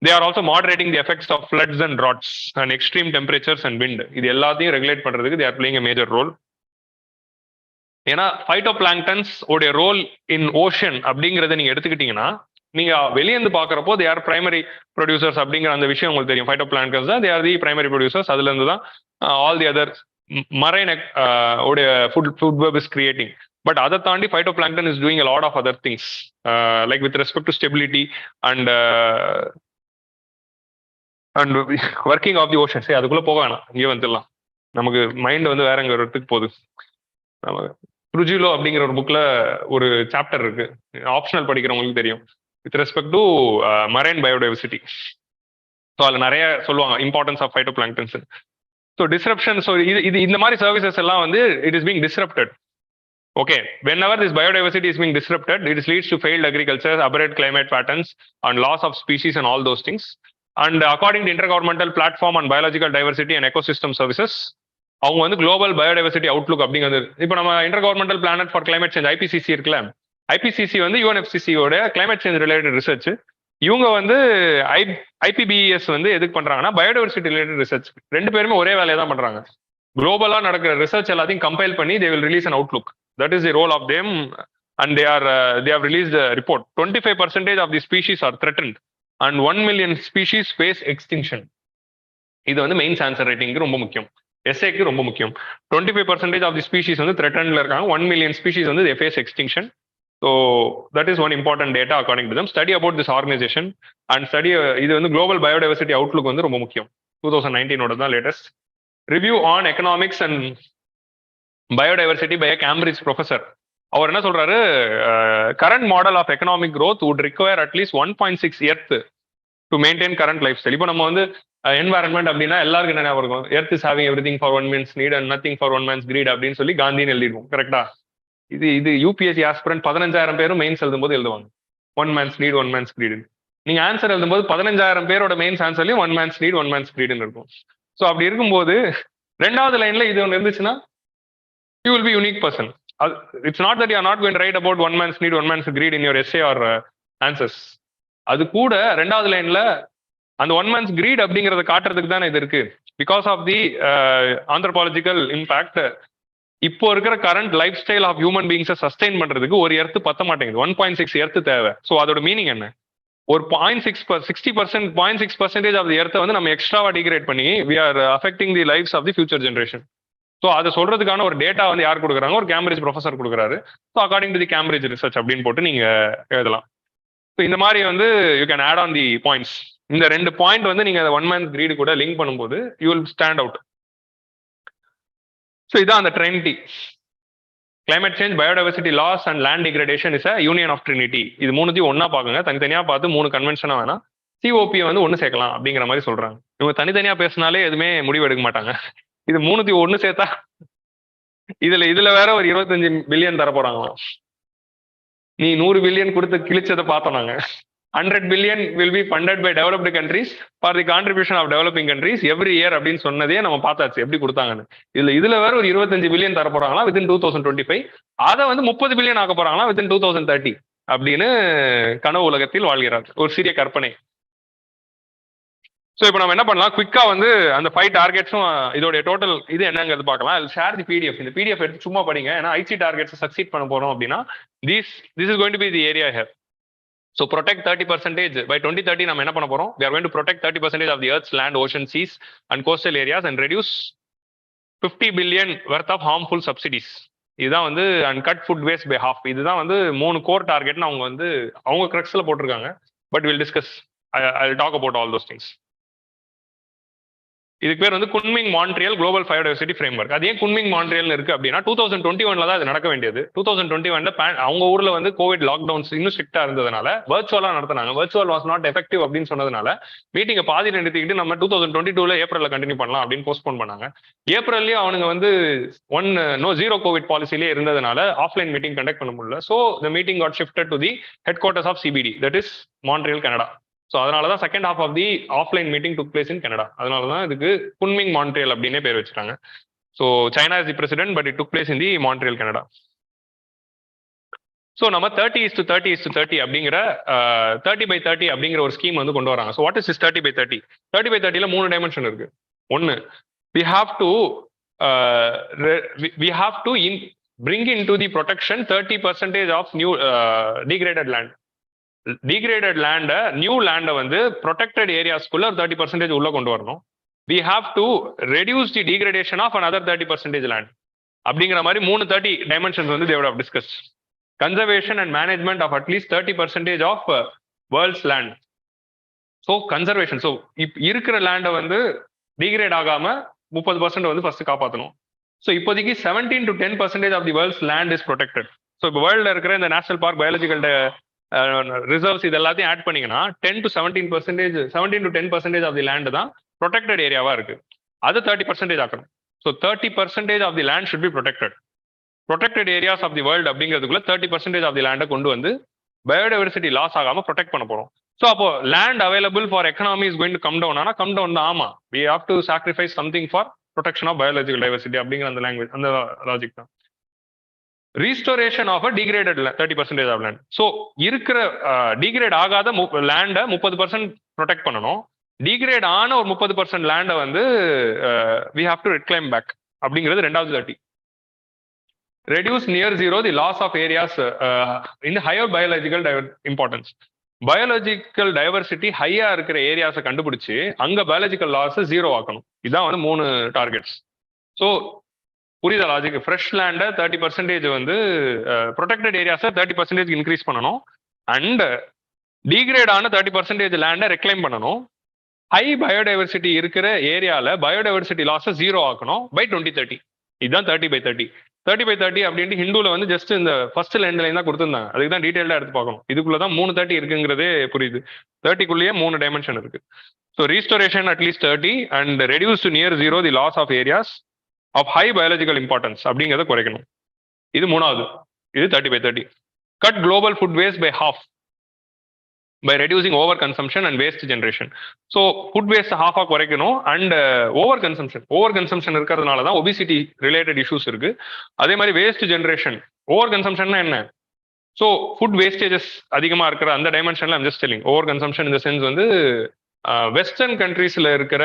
They are also moderating the effects of floods and droughts and extreme temperatures and wind. இது எல்லாத்தையும் regulate பண்றதுக்கு they are playing a major role. ஏன்னா ஃபைட்டோ பிளாங்டன்ஸ் உடைய ரோல் இன் ஓஷன் அப்படிங்கிறத நீங்க எடுத்துக்கிட்டீங்கன்னா, நீங்க வெளியேந்து பாக்குறப்போ தே ஆர் பிரைமரி ப்ரொடியூசர்ஸ் அப்படிங்கிற அந்த விஷயம் உங்களுக்கு தெரியும். ஃபைட்டோ பிளாங்டன்ஸ் தான் தே ஆர் தி பிரைமரி ப்ரொடியூசர்ஸ். அதுல இருந்து தான் all the other marine food web is creating. But அதை தாண்டி phytoplankton is doing a lot of other things, like with respect to stability and working of the ocean. சரி, அதுக்குள்ள போக வேணாம், இங்கே வந்துடலாம். நமக்கு மைண்ட் வந்து வேற எங்க இடத்துக்கு போகுது. நம்ம ட்ருஜிலோ அப்படிங்கிற ஒரு புக்ல ஒரு சாப்டர் இருக்கு, ஆப்ஷனல் படிக்கிறவங்களுக்கு தெரியும், with respect to marine biodiversity. So அதில் நிறைய சொல்லுவாங்க importance of phytoplanktons. So disruption, so இது இந்த மாதிரி சர்வீசஸ் எல்லாம் வந்து it is being disrupted. Okay, whenever this biodiversity is being disrupted, it leads to failed agriculture, aberrant climate patterns, and loss of species and all those things. And according to Intergovernmental Platform on Biological Diversity and Ecosystem Services, அவங்க வந்து global biodiversity Outlook அப்படிங்கிறது, இப்போ நம்ம intergovernmental panel for climate change IPCC இருக்குல்ல, IPCC வந்து UNFCCயோட climate change related research. இவங்க வந்து IPBES வந்து எதுக்கு பண்றாங்கன்னா பயோடைவர்சிட்டி ரிலேட்டட் ரிசர்ச். ரெண்டு பேருமே ஒரே வேலையை தான் பண்றாங்க. குளோபலா நடக்கிற ரிசர்ச் எல்லாத்தையும் கம்பைல் பண்ணி they will release an outlook. That is the role of them, and they have released a report. 25% of the species are threatened and 1 million species face extinction. இது வந்து மெயின்ஸ் ஆன்சர் ரைட்டிங்க்கு ரொம்ப முக்கியம், எஸ்ஏக்கு ரொம்ப முக்கியம். 25% of the species வந்து threatenedல இருக்காங்க, 1 million species வந்து they face extinction. So that is one important data according to them. Study about this organization and study இது வந்து global biodiversity outlook வந்து ரொம்ப முக்கியம். 2019 ஓட தான் latest review on economics and biodiversity by a Cambridge professor. அவர் என்ன சொல்றாரு, current model of economic growth would require at least 1.6 earth to maintain current lifestyle. இப்போ நம்ம வந்து environment அப்படின்னா எல்லாருக்கும் என்ன இருக்கும், earth is having everything for one man's need and nothing for one man's greed அப்படின்னு சொல்லி காந்தின்னு எழுதிடுவோம். கரெக்டா? இது UPSC ஆஸ்பிரண்ட் 15,000 பேரும் மெயின்ஸ் எழுதும் போது எழுதுவாங்க, one man's need one man's greed. நீங்க ஆன்சர் எழுதும்போது 15,000 பேரோட மெயின்ஸ் ஆன்சர்லயும் one man's need one man's கிரீட்னு இருக்கும். ஸோ அப்படி இருக்கும்போது ரெண்டாவது லைன்ல இது ஒன்று இருந்துச்சுன்னா you will be unique person. It's not that you are not going to write about one man's need one man's greed in your essay or answers. அது கூட ரெண்டாவது லைன்ல அந்த ஒன் மேன்ஸ் கிரீட் அப்படிங்கறத காட்டுறதுக்கு தானே இது இருக்கு. Because of the anthropological impact, இப்போ இருக்கிற current life style of human பீங்ஸை சஸ்டெயின் பண்றதுக்கு ஒரு எர்த்து பத்த மாட்டேங்குது, 1.6 எர்த்து தேவை. ஸோ அதோட மீனிங் என்ன? ஒரு 0.6% ஆஃப் தி எர்த்தை வந்து நம்ம எக்ஸ்ட்ராவா டிகிரேட் பண்ணி we are affecting the lifes of the future generation. So அதை சொல்றதுக்கான ஒரு டேட்டா வந்து யார் கொடுக்குறாங்க? ஒரு கேம்பிரிட்ஜ் ப்ரொஃபசர் கொடுக்குறாரு. So according to the Cambridge research அப்படின்னு போட்டு நீங்க எழுதலாம். ஸோ இந்த மாதிரி வந்து you can add on the points. இந்த 2 பாயிண்ட் வந்து நீங்க ஒன் மேன் கிரீடு கூட லிங்க் பண்ணும்போது you will stand out. So இதான் அந்த trendy. Climate change, biodiversity loss and land degradation is a union of trinity. இது மூணுத்தையும் ஒன்னா பாக்குங்க, தனித்தனியா பார்த்து 3 கன்வென்ஷனா வேணா சிஓபி வந்து ஒன்னு சேர்க்கலாம் அப்படிங்கிற மாதிரி சொல்றாங்க. இவங்க தனித்தனியா பேசினாலே எதுவுமே முடிவு எடுக்க மாட்டாங்க. இது மூணுத்தையும் ஒன்னு சேர்த்தா இதுல வேற ஒரு 25 பில்லியன் தர போறாங்களாம். நீ 100 பில்லியன் கொடுத்து கிழிச்சதை பார்த்தோம் நாங்க. 100 billion will be funded by developed countries for the contribution of developing countries every year அப்படின்னு சொன்னதே நம்ம பார்த்தாச்சு எப்படி கொடுத்தாங்கன்னு. இதுல வேற ஒரு 25 பில்லியன் தர போறாங்களா வித்தின் 2025. அதை வந்து 30 பில்லியன் ஆக்க போறாங்களா வித்தின் 2030 அப்படின்னு கனவு உலகத்தில் வாழ்கிறார். ஒரு சிறிய கற்பனை. ஸோ இப்போ நம்ம என்ன பண்ணலாம், குவிக்கா வந்து அந்த 5 டார்கெட்ஸும் இதோட டோட்டல் இது என்னங்கிறது பார்க்கலாம். அது ஷேர் தி பிடிஎஃப். இந்த பிடிஎஃப் எடுத்து சும்மா படிங்க. ஏன்னா ஐசி டார்கெட்ஸ் சக்சீட் பண்ண போறோம் அப்படின்னா this is going to be the area here. So protect 30% by 2030. நம்ம என்ன பண்ண போறோம்? We are going to protect 30% of the earth's land, ocean, seas and coastal areas and reduce 50 billion worth of harmful subsidies. இதுதான் வந்து and cut food waste by half. இதுதான் வந்து 3 core டார்கெட்னு அவங்க வந்து அவங்க கிரக்ஸ்ல போட்டிருக்காங்க. But will discuss, I'll talk about all those things. இதுக்கு பேர் வந்து Kunming Montreal global biodiversity framework. அது ஏன் குன்மிங் மான்ட்ரியல் இருக்கு அப்படின்னா 2021 தான் இது நடக்க வேண்டியது. 2021 அவங்க ஊர்ல வந்து கோவிட் லாக்டவுன்ஸ் இன்னும் ஸ்ட்ரிக்டா இருந்ததுனால வர்ச்சுவலா நடத்தினாங்க. வர்ச்சுவல் வாஸ் நாட் எஃபெக்டிவ் அப்படின்னு சொன்னதுனால மீட்டிங்கை பாதி நிறுத்திக்கிட்டு நம்ம 2022 ஏப்ரல்ல கண்டினியூ பண்ணலாம் அப்படின்னு போஸ்ட்போன் பண்ணாங்க. ஏப்ரல்லயே அவனுங்க வந்து 0 கோவிட் பாலிசிலே இருந்ததுனால ஆஃப்லைன் மீட்டிங் கண்டக்ட் பண்ண முடியல. So the meeting got shifted to the headquarters of CBD, that is Montreal, Canada. So அதனால தான் second half of the offline meeting took place in Canada. அதனால தான் இதுக்கு குன்மிங் மான்ட்ரியல் அப்படின்னே பேர் வச்சுட்டாங்க. So China is the president but it took place in the Montreal, Canada. So நம்ம 30:30:30 அப்படிங்கிற 30/30 அப்படிங்கிற ஒரு ஸ்கீம் வந்து கொண்டு வராங்க. So what is 30/30? 30/30ல 3 டைமென்ஷன் இருக்கு. ஒன்னு, we have to bring into the protection 30% of new degraded land. Degraded land, new லேண்டை வந்து ப்ரொடெக்டட் ஏரியாஸ்குள்ள 30% உள்ள கொண்டு வரணும். We have to reduce the degradation of another 30% land. அப்படிங்கிற மாதிரி 30 டைமென்ஷன்ஸ் வந்து they would have discussed. Conservation and management of at least 30% of world's land. So conservation, so இருக்கிற லேண்டை வந்து டிகிரேட் ஆகாம 30% வந்து ஃபர்ஸ்ட் காப்பாற்றணும். ஸோ இப்போதைக்கு 17 to 10% of the world's land is protected. So இப்போ வேர்ல்ட்ல இருக்கிற இந்த நேஷனல் பார்க், பயாலஜிக்கல் ரிசர்வ்ஸ் இது எல்லாத்தையும் ஆட் பண்ணீங்கன்னா 10 to 10% ஆஃப் தி லேண்ட் தான் ப்ரொடெக்டட் ஏரியாவா இருக்கு. அது 30% ஆக்கணும். So 30% of the land should be protected. Protected areas of the world அப்படிங்கிறதுக்குள்ள 30% ஆஃப் தி லேண்டை கொண்டு வந்து பயோடைவர்சிட்டி லாஸ் ஆகாம ப்ரொடெக்ட் பண்ண போறோம். ஸோ அப்போ land available for economy is going to come down. ஆனால் கம் டவுன் தான். ஆமா, we have to sacrifice something for protection of biological diversity அப்படிங்கிற அந்த லாங்குவேஜ், அந்த லாஜிக் தான். Restoration of a degraded 30% of land. So இருக்கிற degrade ஆகாத லேண்டை 30% ப்ரொடெக்ட் பண்ணணும். டிகிரேட் ஆன ஒரு 30% லேண்டை வந்து we have to reclaim back அப்படிங்கிறது 2வது 30. Reduce near zero the loss of areas in higher biological importance. Biological diversity ஹையா இருக்கிற ஏரியாஸை கண்டுபிடிச்சு அங்க பயாலஜிக்கல் லாஸ் 0 ஆக்கணும். இதான் வந்து 3 டார்கெட்ஸ். ஸோ புரியுதா லாஜிக்? ஃப்ரெஷ் லேண்டை 30% வந்து ப்ரொடெக்டட் ஏரியாஸை 30% இன்க்ரீஸ் பண்ணணும். அண்ட் டிகிரேட் ஆன 30% லேண்டை ரெக்ளைம் பண்ணணும். ஹை பயோடைவர்சிட்டி இருக்கிற ஏரியால பயோடைவர்சிட்டி லாஸை 0 ஆக்கணும் பை 2030. இதுதான் 30/30. 30/30 அப்படின்ட்டு ஹிந்துல வந்து ஜஸ்ட் இந்த ஃபர்ஸ்ட் லைன்ல தான் கொடுத்துருந்தாங்க. அதுக்கு தான் டீடைல்டா எடுத்து பார்க்கணும். இதுக்குள்ளதான் 330 இருக்குங்கிறதே புரியுது. 30க்குள்ளேயே 3 டைமென்ஷன் இருக்கு. So restoration at least 30 and reduce to near zero the loss of areas of high biological importance அப்படிங்கிறத குறைக்கணும். இது 3வது. இது 30/30. Cut global food waste by half. by reducing over consumption and waste generation. So food waste half குறைக்கணும் and over consumption இருக்கிறதுனால தான் obesity related issues இருக்கு. அதே மாதிரி waste generation, over consumptionனா என்ன? ஸோ ஃபுட் வேஸ்டேஜஸ் அதிகமாக இருக்கிற அந்த டைமென்ஷனில் I'm just telling. Over consumption இந்த சென்ஸ் வந்து வெஸ்டர்ன் கண்ட்ரீஸில் இருக்கிற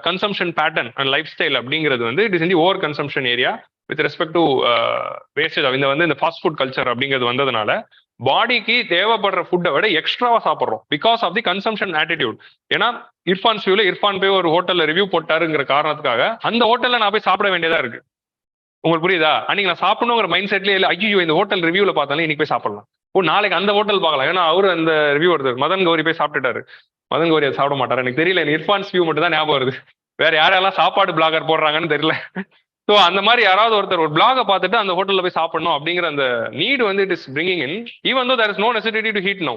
consumption pattern and life style அப்படிங்கிறது வந்து it is in the over consumption area with respect to wastage. இந்த வந்து இந்த ஃபாஸ்ட் ஃபுட் கல்ச்சர் அப்படிங்கிறது வந்ததுனால பாடிக்கு தேவைப்படுற ஃபுட்டை விட எக்ஸ்ட்ராவா சாப்பிட்றோம் because of the consumption attitude. ஏன்னா இர்ஃபான் போய் ஒரு ஹோட்டல்ல ரிவ்யூ போட்டாருங்கிற காரணத்துக்காக அந்த ஹோட்டல்ல நான் போய் சாப்பிட வேண்டியதா இருக்கு. உங்களுக்கு புரியுதா? அன்னைக்கு நான் சாப்பிடணுங்கிற மைண்ட் செட்லேயே இல்லை, ஐயோ இந்த ஹோட்டல் ரிவ்யூல பார்த்தாலும் இன்னைக்கு போய் சாப்பிடலாம், நாளைக்கு அந்த ஹோட்டல் பார்க்கலாம். ஏன்னா அவரு அந்த ரிவ்யூ வருது, மதன் கௌரி போய் சாப்பிட்டுட்டாரு, மதன் கௌரி அதை சாப்பிட மாட்டாரு. எனக்கு தெரியல, எனக்கு இர்ஃபான்ஸ் வியூ மட்டும் தான் ஞாபகம் வருது, வேற யாரெல்லாம் சாப்பாடு பிளாகர் போடுறாங்கன்னு தெரியல. ஸோ அந்த மாதிரி யாராவது ஒருத்தர் ஒரு பிளாகை பார்த்துட்டு அந்த ஹோட்டலில் போய் சாப்பிடணும் அப்படிங்கிற அந்த நீடு வந்து it is bringing in, even though there is no necessity to heat no.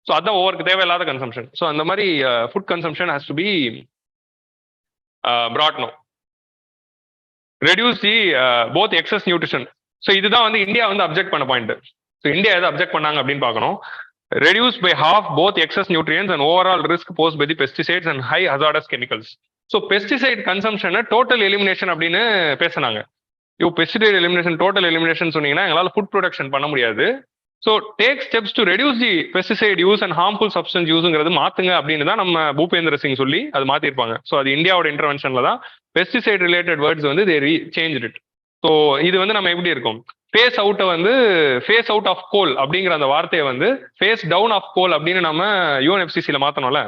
So அதான் ஓவருக்கு தேவையில்லாத கன்சம்ஷன். ஸோ அந்த மாதிரி food consumption has to be brought now. Reduce the both excess nutrition. So இதுதான் வந்து இந்தியா வந்து object பண்ண point. So India எதை அப்ஜெக்ட் பண்ணாங்க அப்படின்னு பார்க்கணும். Reduce by half both excess nutrients and overall risk posed by the pesticides and high hazardous chemicals. So pesticide கன்சம்ஷனை total elimination அப்படின்னு பேசினாங்க. இப்போ பெஸ்டிசைட் எலிமினேஷன் டோட்டல் எலிமினேஷன் சொன்னீங்கன்னா எங்களால் ஃபுட் ப்ரொடக்ஷன் பண்ண முடியாது. So take steps to reduce the pesticide use and harmful substance யூஸுங்கிறது மாத்துங்க அப்படின்னு தான் நம்ம பூபேந்திர சிங் சொல்லி அது மாத்திருப்பாங்க. ஸோ அது இந்தியாவோட இன்டர்வென்ஷன்ல தான் பெஸ்டிசைட் ரிலேட்டட் வேர்ட்ஸ் வந்து தே சேஞ்ச் இட். ஸோ இது வந்து நம்ம எப்படி இருக்கும், ஃபேஸ் அவுட்டை வந்து ஃபேஸ் அவுட் ஆஃப் கோல் அப்படிங்கிற அந்த வார்த்தையை வந்து ஃபேஸ் டவுன் ஆஃப் கோல் அப்படின்னு நம்ம யூஎன்எஃப்சிசியில் மாற்றணும்ல,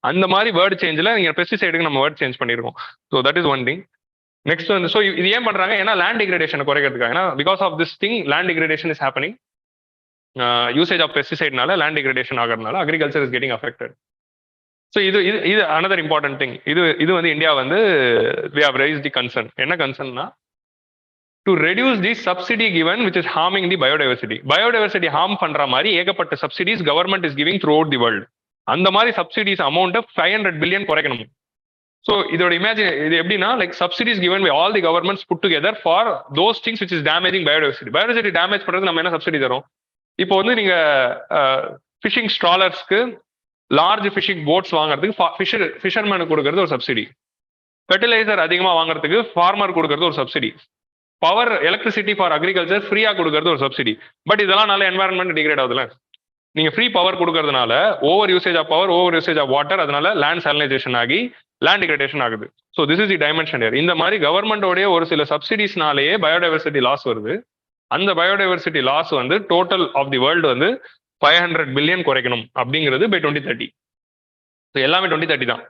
அந்த மாதிரி வேர்டு சேஞ்சில் நீங்கள் பெஸ்டிசைடுக்கு நம்ம வேர்ட் சேஞ்ச் பண்ணியிருக்கோம். So that is one thing. Next வந்து ஸோ இது ஏன் பண்ணுறாங்க, ஏன்னா லேண்ட் டிகிரேடேஷனை குறைக்கிறதுக்காக. ஏன்னா because of this thing land degradation is happening. Usage of பெஸ்டிசைட்னால லேண்ட் டிகிரேடேஷன் ஆகிறதுனால agriculture is getting affected. So இது அனதர் இம்பார்ட்டன்ட் திங். இது வந்து இந்தியா வந்து we have raised the concern. என்ன கன்சர்ன்னா to reduce the subsidy given which is harming the biodiversity harm பண்ற மாதிரி ஏகப்பட்ட subsidies government is giving throughout the world. அந்த மாதிரி சப்சிடிஸ் அமௌண்ட் 500 பில்லியன் குறைக்கணும். ஸோ இதோட இமேஜின் இது எப்படின்னா like subsidies given by all the governments put together for those things which is damaging biodiversity damage பண்றது நம்ம என்ன சப்சிடி தரோம். இப்போ வந்து நீங்க ஃபிஷிங் ஸ்ட்ராலர்ஸ்க்கு லார்ஜ் ஃபிஷிங் போட்ஸ் வாங்குறதுக்கு ஃபிஷர்மேனுக்கு கொடுக்கறது ஒரு சப்சிடி, ஃபெர்டிலைசர் அதிகமாக வாங்குறதுக்கு ஃபார்மர் கொடுக்கறது ஒரு subsidy, power electricity for agriculture ஃப்ரீயா கொடுக்கறது ஒரு சப்சிடி. பட் இதெல்லாம் நல்ல என்வாரன்மெண்ட் டிகிரேட் ஆகுதுல. நீங்க ஃப்ரீ பவர் கொடுக்கறதுனால over usage of power, over usage of water, அதனால லேண்ட் சாலினைசேஷன் ஆகி லேண்ட் டிகிரேடேஷன் ஆகுது. So this is the dimension here. இந்த மாதிரி கவர்மெண்டோடைய ஒரு சில சப்சிடிஸ்னாலேயே பயோடைவர்சிட்டி லாஸ் வருது. அந்த பயோடைவர்சிட்டி லாஸ் வந்து டோட்டல் ஆஃப் தி வேர்ல்டு வந்து 500 பில்லியன் குறைக்கணும் அப்படிங்கிறது பை 2030. ஸோ எல்லாமே 2030 தான்.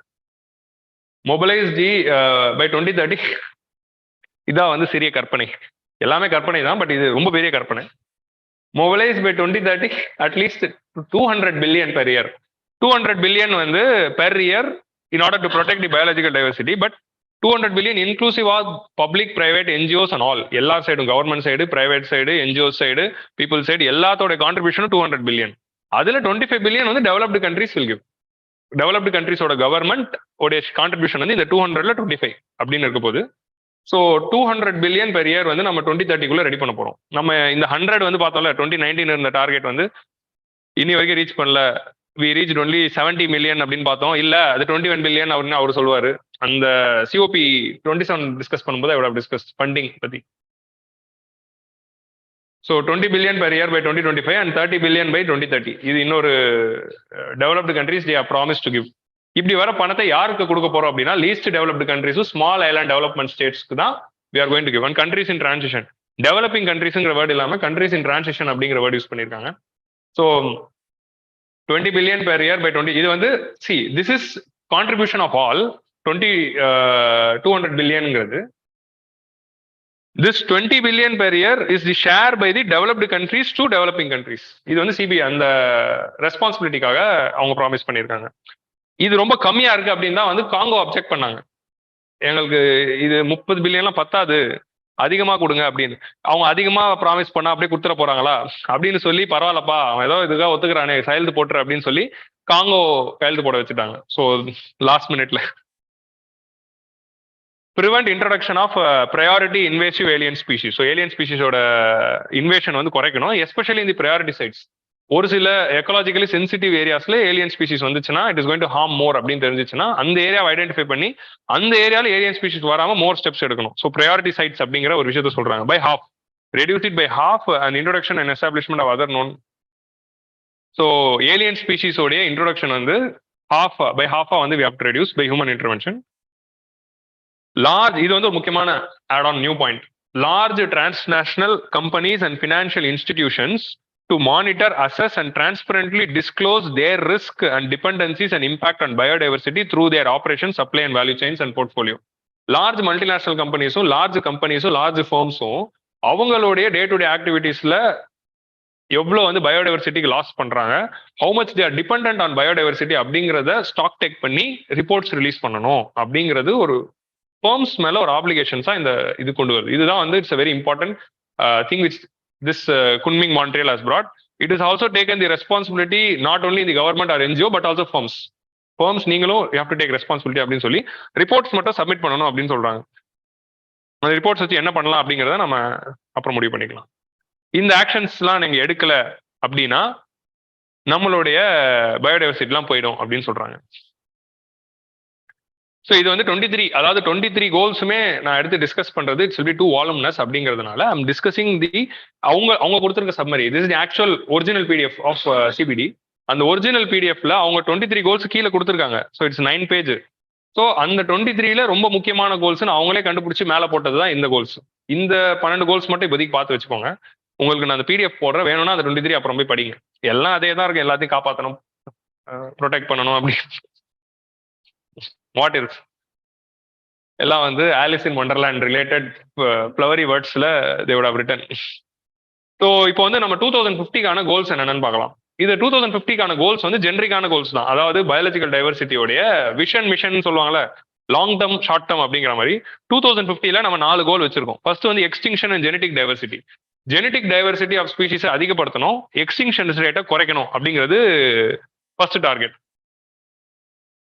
Mobilise the by 2030. இதான் வந்து சிறிய கற்பனை, எல்லாமே கற்பனை தான், பட் இது ரொம்ப பெரிய கற்பனை. Mobilise by 2030 at least 200 billion per year. 200 billion வந்து per year in order to protect the biological diversity. But 200 billion inclusive of public private NGOs and all, எல்லா சைடும் government side, private side, NGOs side, people side, எல்லாத்தோட கான்ட்ரிபியூஷனும் 200 billion. அதுல 25 billion வந்து developed countries will give. Developed கண்ட்ரீஸோட government உடைய contribution வந்து இந்த 200ல 25 அப்படின்னு இருக்க போது. ஸோ 200 பில்லியன் பெர் இயர் வந்து நம்ம 2030 ரெடி பண்ண போறோம். நம்ம இந்த 100 வந்து பார்த்தோம்ல 2019 இருந்த டார்கெட் வந்து இனி வரைக்கும் ரீச் பண்ணல. வி ரீச் ஒன்லி 70 மில்லியன் அப்படின்னு பார்த்தோம். இல்ல அது 21 பில்லியன் அப்படின்னு அவர் சொல்லுவாரு. அந்த சிஓபி 27 டிஸ்கஸ் பண்ணும்போது அவரோட டிஸ்கஸ் ஃபண்டிங் பத்தி. So 20 billion per year by 2025 and 30 billion by 2030. இது இன்னொரு developed countries they are promise to give. இப்படி வர பணத்தை யாருக்கு கொடுக்க போறோம் அப்படின்னா லீஸ்ட் டெவலப்டு கண்ட்ரீஸும் ஸ்மால் ஐலாண்ட் டெவலப்மெண்ட் ஸ்டேட்ஸ்க்கு தான் we are going to give. And countries in transition, developing கண்ட்ரீஸ்ங்கிற வேர்டு இல்லாம கண்ட்ரீஸ் இன் டிரான்சிஷன் அப்படிங்கிற வேர்டு யூஸ் பண்ணியிருக்காங்க. So 20 billion per year by 20. இது வந்து this is contribution of all 200 பில்லியன்ங்கிறது. This 20 billion per year is the share by the developed countries to developing countries. இது வந்து CBI அந்த ரெஸ்பான்சிபிலிட்டிக்காக அவங்க ப்ராமிஸ் பண்ணியிருக்காங்க. இது ரொம்ப கம்மியா இருக்கு அப்படின்னு தான் வந்து காங்கோ அப்செக்ட் பண்ணாங்க. எங்களுக்கு இது 30 பில்லியன்லாம் பத்தாது, அதிகமா கொடுங்க அப்படின்னு. அவங்க அதிகமா ப்ராமிஸ் பண்ணா அப்படியே கொடுத்துட போறாங்களா அப்படின்னு சொல்லி பரவாயில்லப்பா அவன் ஏதோ இதுக்காக ஒத்துக்கிறானே கையெழுத்து போட்டுரு அப்படின்னு சொல்லி காங்கோ கையெழுத்து போட வச்சுட்டாங்க. ஸோ லாஸ்ட் மினிட்ல prevent introduction of priority invasive alien species. So alien ஸ்பீஷிஸோட இன்வேஷன் வந்து குறைக்கணும், எஸ்பெஷலி இந்த ப்ரையாரிட்டி சைட்ஸ். ஒரு சில எக்கலாஜிக்கலி சென்சிட்டிவ் ஏரியாஸ்ல ஏலியன் ஸ்பீசிஸ் வந்துச்சுன்னா it is going to harm more அப்படின்னு தெரிஞ்சிச்சுன்னா அந்த ஏரியாவை ஐடென்டிஃபை பண்ணி அந்த ஏரியாவில் ஏலியன் ஸ்பீசிஸ் வராம மோர் ஸ்டெப்ஸ் எடுக்கணும். ஸோ ப்ரையாரிட்டி சைட்ஸ் அப்படிங்கிற ஒரு விஷயத்த சொல்றாங்க. By half reduce it by half and introduction and establishment of other known. So alien species உடைய introduction வந்து by half வந்து we have to reduce by human intervention. Large, இது வந்து ஒரு முக்கியமான add on new point. Large transnational companies and financial institutions to monitor, assess and transparently disclose their risk and dependencies and impact on biodiversity through their operations, supply and value chains and portfolio. Large multinational companies, large companies, large firms அவங்களுடைய day to day ஆக்டிவிட்டீஸ்ல எவ்வளோ வந்து பயோடைவர்சிட்டிக்கு loss பண்றாங்க, how much they are dependent on biodiversity அப்படிங்கிறத stock take பண்ணி reports release பண்ணணும் அப்படிங்கிறது ஒரு firms மேல ஒரு ஆப்ளிகேஷன்ஸா இந்த இது கொண்டு வருது. இதுதான் வந்து it's very important thing which this Kunming Montreal has brought. It is also taken the responsibility not only in the government or NGO but also firms. Firms நீங்களும் you have to take responsibility அப்படின்னு சொல்லி reports மட்டும் submit பண்ணணும் அப்படின்னு சொல்றாங்க. அந்த reports வச்சு என்ன பண்ணலாம் அப்படிங்கிறத நம்ம அப்புறம் முடிவு பண்ணிக்கலாம். இந்த ஆக்ஷன்ஸ்லாம் நீங்க எடுக்கல அப்படின்னா நம்மளுடைய பயோடைவர்சிட்டிலாம் போயிடும் அப்படின்னு சொல்றாங்க. ஸோ இது வந்து 23, அதாவது 23 கோல்ஸுமே நான் எடுத்து டிஸ்கஸ் பண்றது it's will be too voluminous அப்படிங்கிறதுனால ஐம் டிஸ்கசிங் தி அவங்க கொடுத்துருக்க summary. This is the actual original PDF of CBD. அந்த ஒரிஜினல் பிடிஎஃப்ல அவங்க 23 கோல்ஸ் கீழே கொடுத்துருக்காங்க. So it's 9 page. ஸோ அந்த 23ல ரொம்ப முக்கியமான கோல்ஸ் அவங்களே கண்டுபிடிச்சி மேலே போட்டது தான் இந்த கோல்ஸ். இந்த 12 கோல்ஸ் மட்டும் இப்போதைக்கு பார்த்து வச்சுக்கோங்க. உங்களுக்கு நான் அந்த பிடிஎஃப் போடுறேன், வேணும்னா அந்த 23 அப்புறம் போய் படிங்க. எல்லாம் அதே தான் இருக்கு, எல்லாத்தையும் காப்பாற்றணும், ப்ரொடெக்ட் பண்ணணும் அப்படி. வாட் இஸ் எல்லாம் வந்து Alice in Wonderland related flowery வேர்ட்ஸ்ல they would have written. So இப்போ வந்து நம்ம 2050க்கான கோல்ஸ் என்னென்னு பார்க்கலாம். இது 2050க்கான கோல்ஸ் வந்து ஜென்ரிக்கான கோல்ஸ் தான். அதாவது பயாலஜிக்கல் டைவர்சிட்டியோடைய விஷன் மிஷன் சொல்லுவாங்கல்ல, லாங் டேர்ம் ஷார்ட் டேர்ம் அப்படிங்கிற மாதிரி 2050ல நம்ம 4 கோல் வச்சிருக்கோம். ஃபர்ஸ்ட் வந்து extinction and genetic diversity. Genetic diversity of species அதிகப்படுத்தணும், எக்ஸ்டிங்ஷன் ரேட்டை குறைக்கணும் அப்படிங்கிறது first target.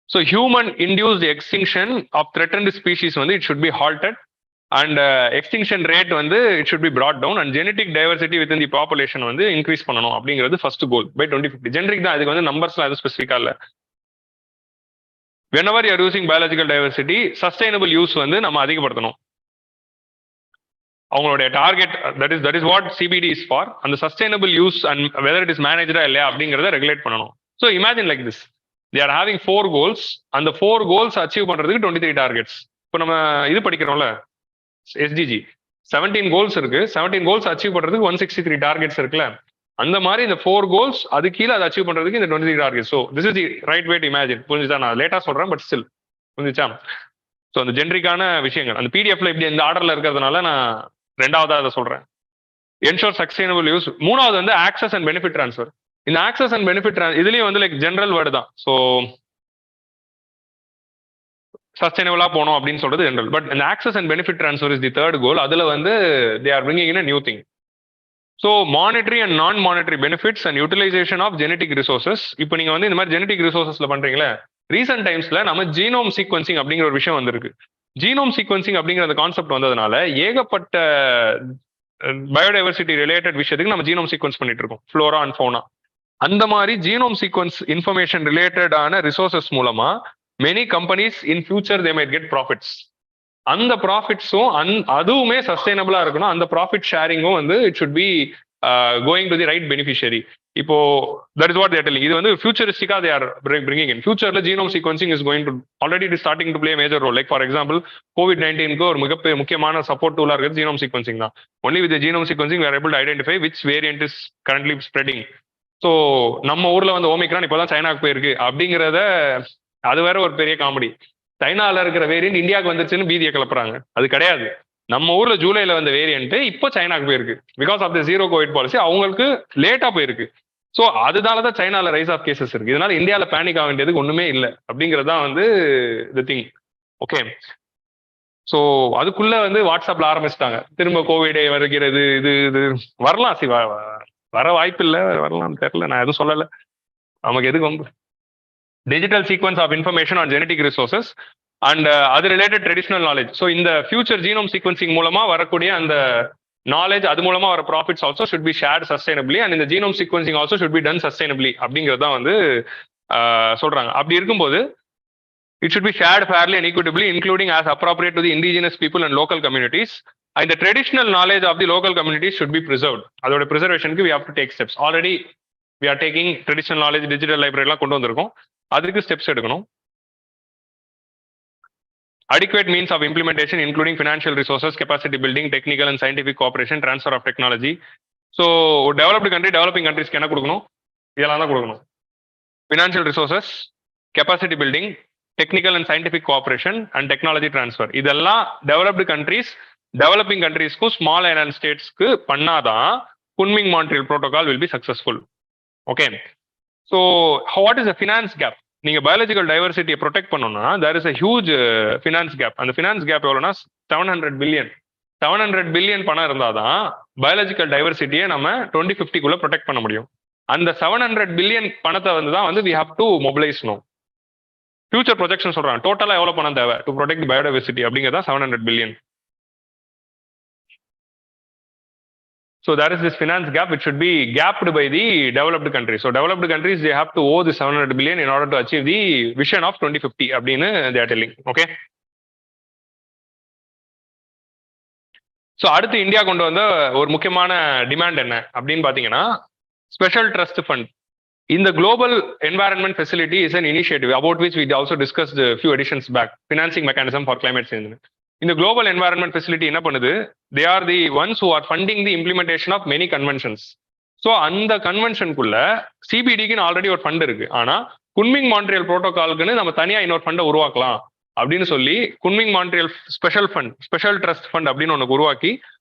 So human induced extinction of threatened species வந்து it should be halted and extinction rate வந்து it should be brought down and genetic diversity within the population வந்து increase பண்ணணும் அப்படிங்கிறது first goal by 2050. Generic தான், அதுக்கு வந்து நம்பர்ஸ்லாம் எதுவும் ஸ்பெசிஃபிக்கா இல்லை. whenever you are using biological diversity, sustainable use வந்து நம்ம அதிகப்படுத்தணும். அவங்களுடைய target that is what CBD is for. அந்த sustainable use and whether it is மேனேஜரா இல்லையா அப்படிங்கிறத ரெகுலேட் பண்ணணும். So imagine like this, they are having 4 goals. அந்த 4 goals அச்சீவ் பண்றதுக்கு 23 டார்கெட்ஸ். இப்போ நம்ம இது படிக்கிறோம்ல SDG 17 கோல்ஸ் இருக்கு. 17 கோல்ஸ் அச்சீவ் பண்றதுக்கு 163 டார்கெட்ஸ் இருக்குல்ல, அந்த மாதிரி இந்த 4 கோல்ஸ் அது கீழே அதை அச்சீவ் பண்றதுக்கு இந்த 23 target. So this is the right way to imagine. புரிஞ்சுச்சா? நான் லேட்டா சொல்றேன் பட் ஸ்டில் புரிஞ்சுச்சா? ஸோ அந்த ஜென்ரிக்கான விஷயங்கள் அந்த பிடிஎஃப்ல இப்படி இந்த ஆர்டர்ல இருக்கிறதுனால நான் ரெண்டாவதா அதை சொல்றேன். Ensure sustainable use. மூணாவது வந்து ஆக்சஸ் அண்ட் பெனிஃபிட் ட்ரான்ஸ்ஃபர். இந்த ஆக்சஸ் அண்ட் பெனிஃபிட் இதுலயும் வந்து லைக் ஜென்ரல் வேர்டு தான். ஸோ சஸ்டைனபிளா போனோம் அப்படின்னு சொல்றது ஜென்ரல். பட் இந்த access and benefit transfer is the third goal. அதுல வந்து they are bringing in a new thing. So monetary and non monetary benefits and utilization of genetic resources. இப்போ நீங்க வந்து இந்த மாதிரி ஜெனடிக் ரிசோர்சஸ்ல பண்றீங்களே, ரீசென்ட் டைம்ஸ்ல நம்ம ஜீனோம் சீக்வன்சிங் அப்படிங்கிற ஒரு விஷயம் வந்திருக்கு. ஜீனோம் சீக்வன்சிங் அப்படிங்கிற அந்த கான்செப்ட் வந்ததுனால ஏகப்பட்ட பயோடைவர்சிட்டி ரிலேட்டட் விஷயத்துக்கு நம்ம ஜீனோம் சீக்வன்ஸ் பண்ணிட்டு இருக்கோம், ஃப்ளோரா அண்ட் ஃபோனா. அந்த மாதிரி ஜீனோம் சீக்வன்ஸ் இன்ஃபர்மேஷன் ரிலேட்டடான ரிசோர்சஸ் மூலமா many companies in future they might get profits. அந்த ப்ராஃபிட்ஸும் அதுவுமே சஸ்டைனபிளா இருக்கணும். அந்த ப்ராஃபிட் ஷேரிங்கும் வந்து it should be going to the right beneficiary. இப்போ that is what they are telling. இது வந்து ஃபியூச்சரிஸ்டிக்கா தே ஆர் பிரிங்கிங் இன். ஃபியூச்சர்ல genome sequencing is going to already it is starting to play major role. Like for example COVID-19க்கு ஒரு மிகப்பெரிய முக்கியமான support டூலா இருக்கிறது ஜீனோம் சீக்வன்சிங் தான். Only with genome sequencing we are able to identify which variant is currently spreading. So நம்ம ஊர்ல வந்து Omicron இப்போதான் சைனாக்கு போயிருக்கு அப்படிங்கிறத, அது வேற ஒரு பெரிய காமெடி. சைனால இருக்கிற வேரியன்ட் இந்தியாவுக்கு வந்துருச்சுன்னு பீதியை கிளப்புறாங்க. அது கிடையாது. நம்ம ஊர்ல ஜூலைல வந்த வேரியன்ட் இப்போ சைனாக்கு போயிருக்கு. Because of the zero COVID policy அவங்களுக்கு லேட்டா போயிருக்கு. ஸோ அதனாலதான் சைனால ரைஸ் ஆஃப் கேசஸ் இருக்கு. இதனால இந்தியாவில பேனிக் ஆக வேண்டியதுக்கு ஒண்ணுமே இல்லை அப்படிங்கிறது தான் வந்து தி திங். ஓகே, ஸோ அதுக்குள்ள வந்து வாட்ஸ்அப்ல ஆரம்பிச்சிட்டாங்க திரும்ப கோவிட் வருகிறது. இது இது வரலாம், வர வாய்ப்பு இல்லை, வரலாம் தெரியல, நான் எதுவும் சொல்லலை. நமக்கு எதுக்கு வந்து digital sequence of information on genetic resources and அது ரிலேட்டட் ட்ரெடிஷனல் நாலேஜ். ஸோ இந்த ஃபியூச்சர் ஜீனோம் சீக்வன்சிங் மூலமா வரக்கூடிய அந்த நாலேஜ் அது மூலமா வர profits also should be shared sustainably and இந்த genome sequencing also should be done sustainably அப்படிங்கிறது தான் வந்து சொல்றாங்க. அப்படி இருக்கும்போது it should be shared fairly and equitably, including as appropriate to the indigenous people and local communities. And the traditional knowledge of the local communities should be preserved. அதோட preservationக்கு we have to take steps. Already we are taking traditional knowledge, digital library எல்லாம் கொண்டு வந்திருக்கோம். அதுக்கு steps எடுக்கணும். Adequate means of implementation, including financial resources, capacity building, technical and scientific cooperation, transfer of technology. So developed country, developing countries என்ன கொடுக்கணும்? இதெல்லாம் தான் கொடுக்கணும். Financial resources, capacity building, technical and scientific cooperation and technology transfer இதெல்லாம் developed countries developing கண்ட்ரீஸ்க்கும் small island ஸ்டேட்ஸ்க்கு பண்ணாதான் Kunming Montreal protocol will be successful. Okay, so what is a finance gap? நீங்க பயாலஜிக்கல் டைவர்சிட்டியை ப்ரொடெக்ட் பண்ணணும்னா there is a huge finance gap. அந்த finance gap எவ்வளோனா 700 billion பணம் இருந்தாதான் பயாலஜிக்கல் டைவர்சிட்டியை நம்ம 2050 ப்ரொடெக்ட் பண்ண முடியும். அந்த 700 பில்லியன் பணத்தை வந்து தான் வந்து we have to mobilise no. Future projection சொல்றாங்க டோட்டலா எவ்வளவு பணம் தேவை டு ப்ரொடெக்ட் பயோடைவர்சிட்டி அப்படிங்கிறதா 700 billion. So there is this finance gap which should be gapped by the developed countries. So developed countries they have to owe the 700 billion in order to achieve the vision of 2050 அப்படின்னு they are telling. Okay. So அடுத்து India கொண்டு வந்த ஒரு முக்கியமான demand என்ன அப்படின்னு பாத்தீங்கன்னா special trust fund. In the Global Environment Facility is an initiative about which we also discussed a few editions back, financing mechanism for climate change. In the Global Environment Facility, என்ன பண்ணுது? They are the ones who are funding the implementation of many conventions. So அந்த கன்வென்ஷனுக்குள்ள சிபிடிக்குன்னு already ஒரு fund இருக்கு. ஆனா Kunming Montreal புரோட்டோகாலுக்குன்னு நம்ம தனியா இன்னொரு ஃபண்டை உருவாக்கலாம் அப்படின்னு சொல்லி Kunming Montreal special fund, special trust fund அப்படின்னு ஒன்று உருவாக்கி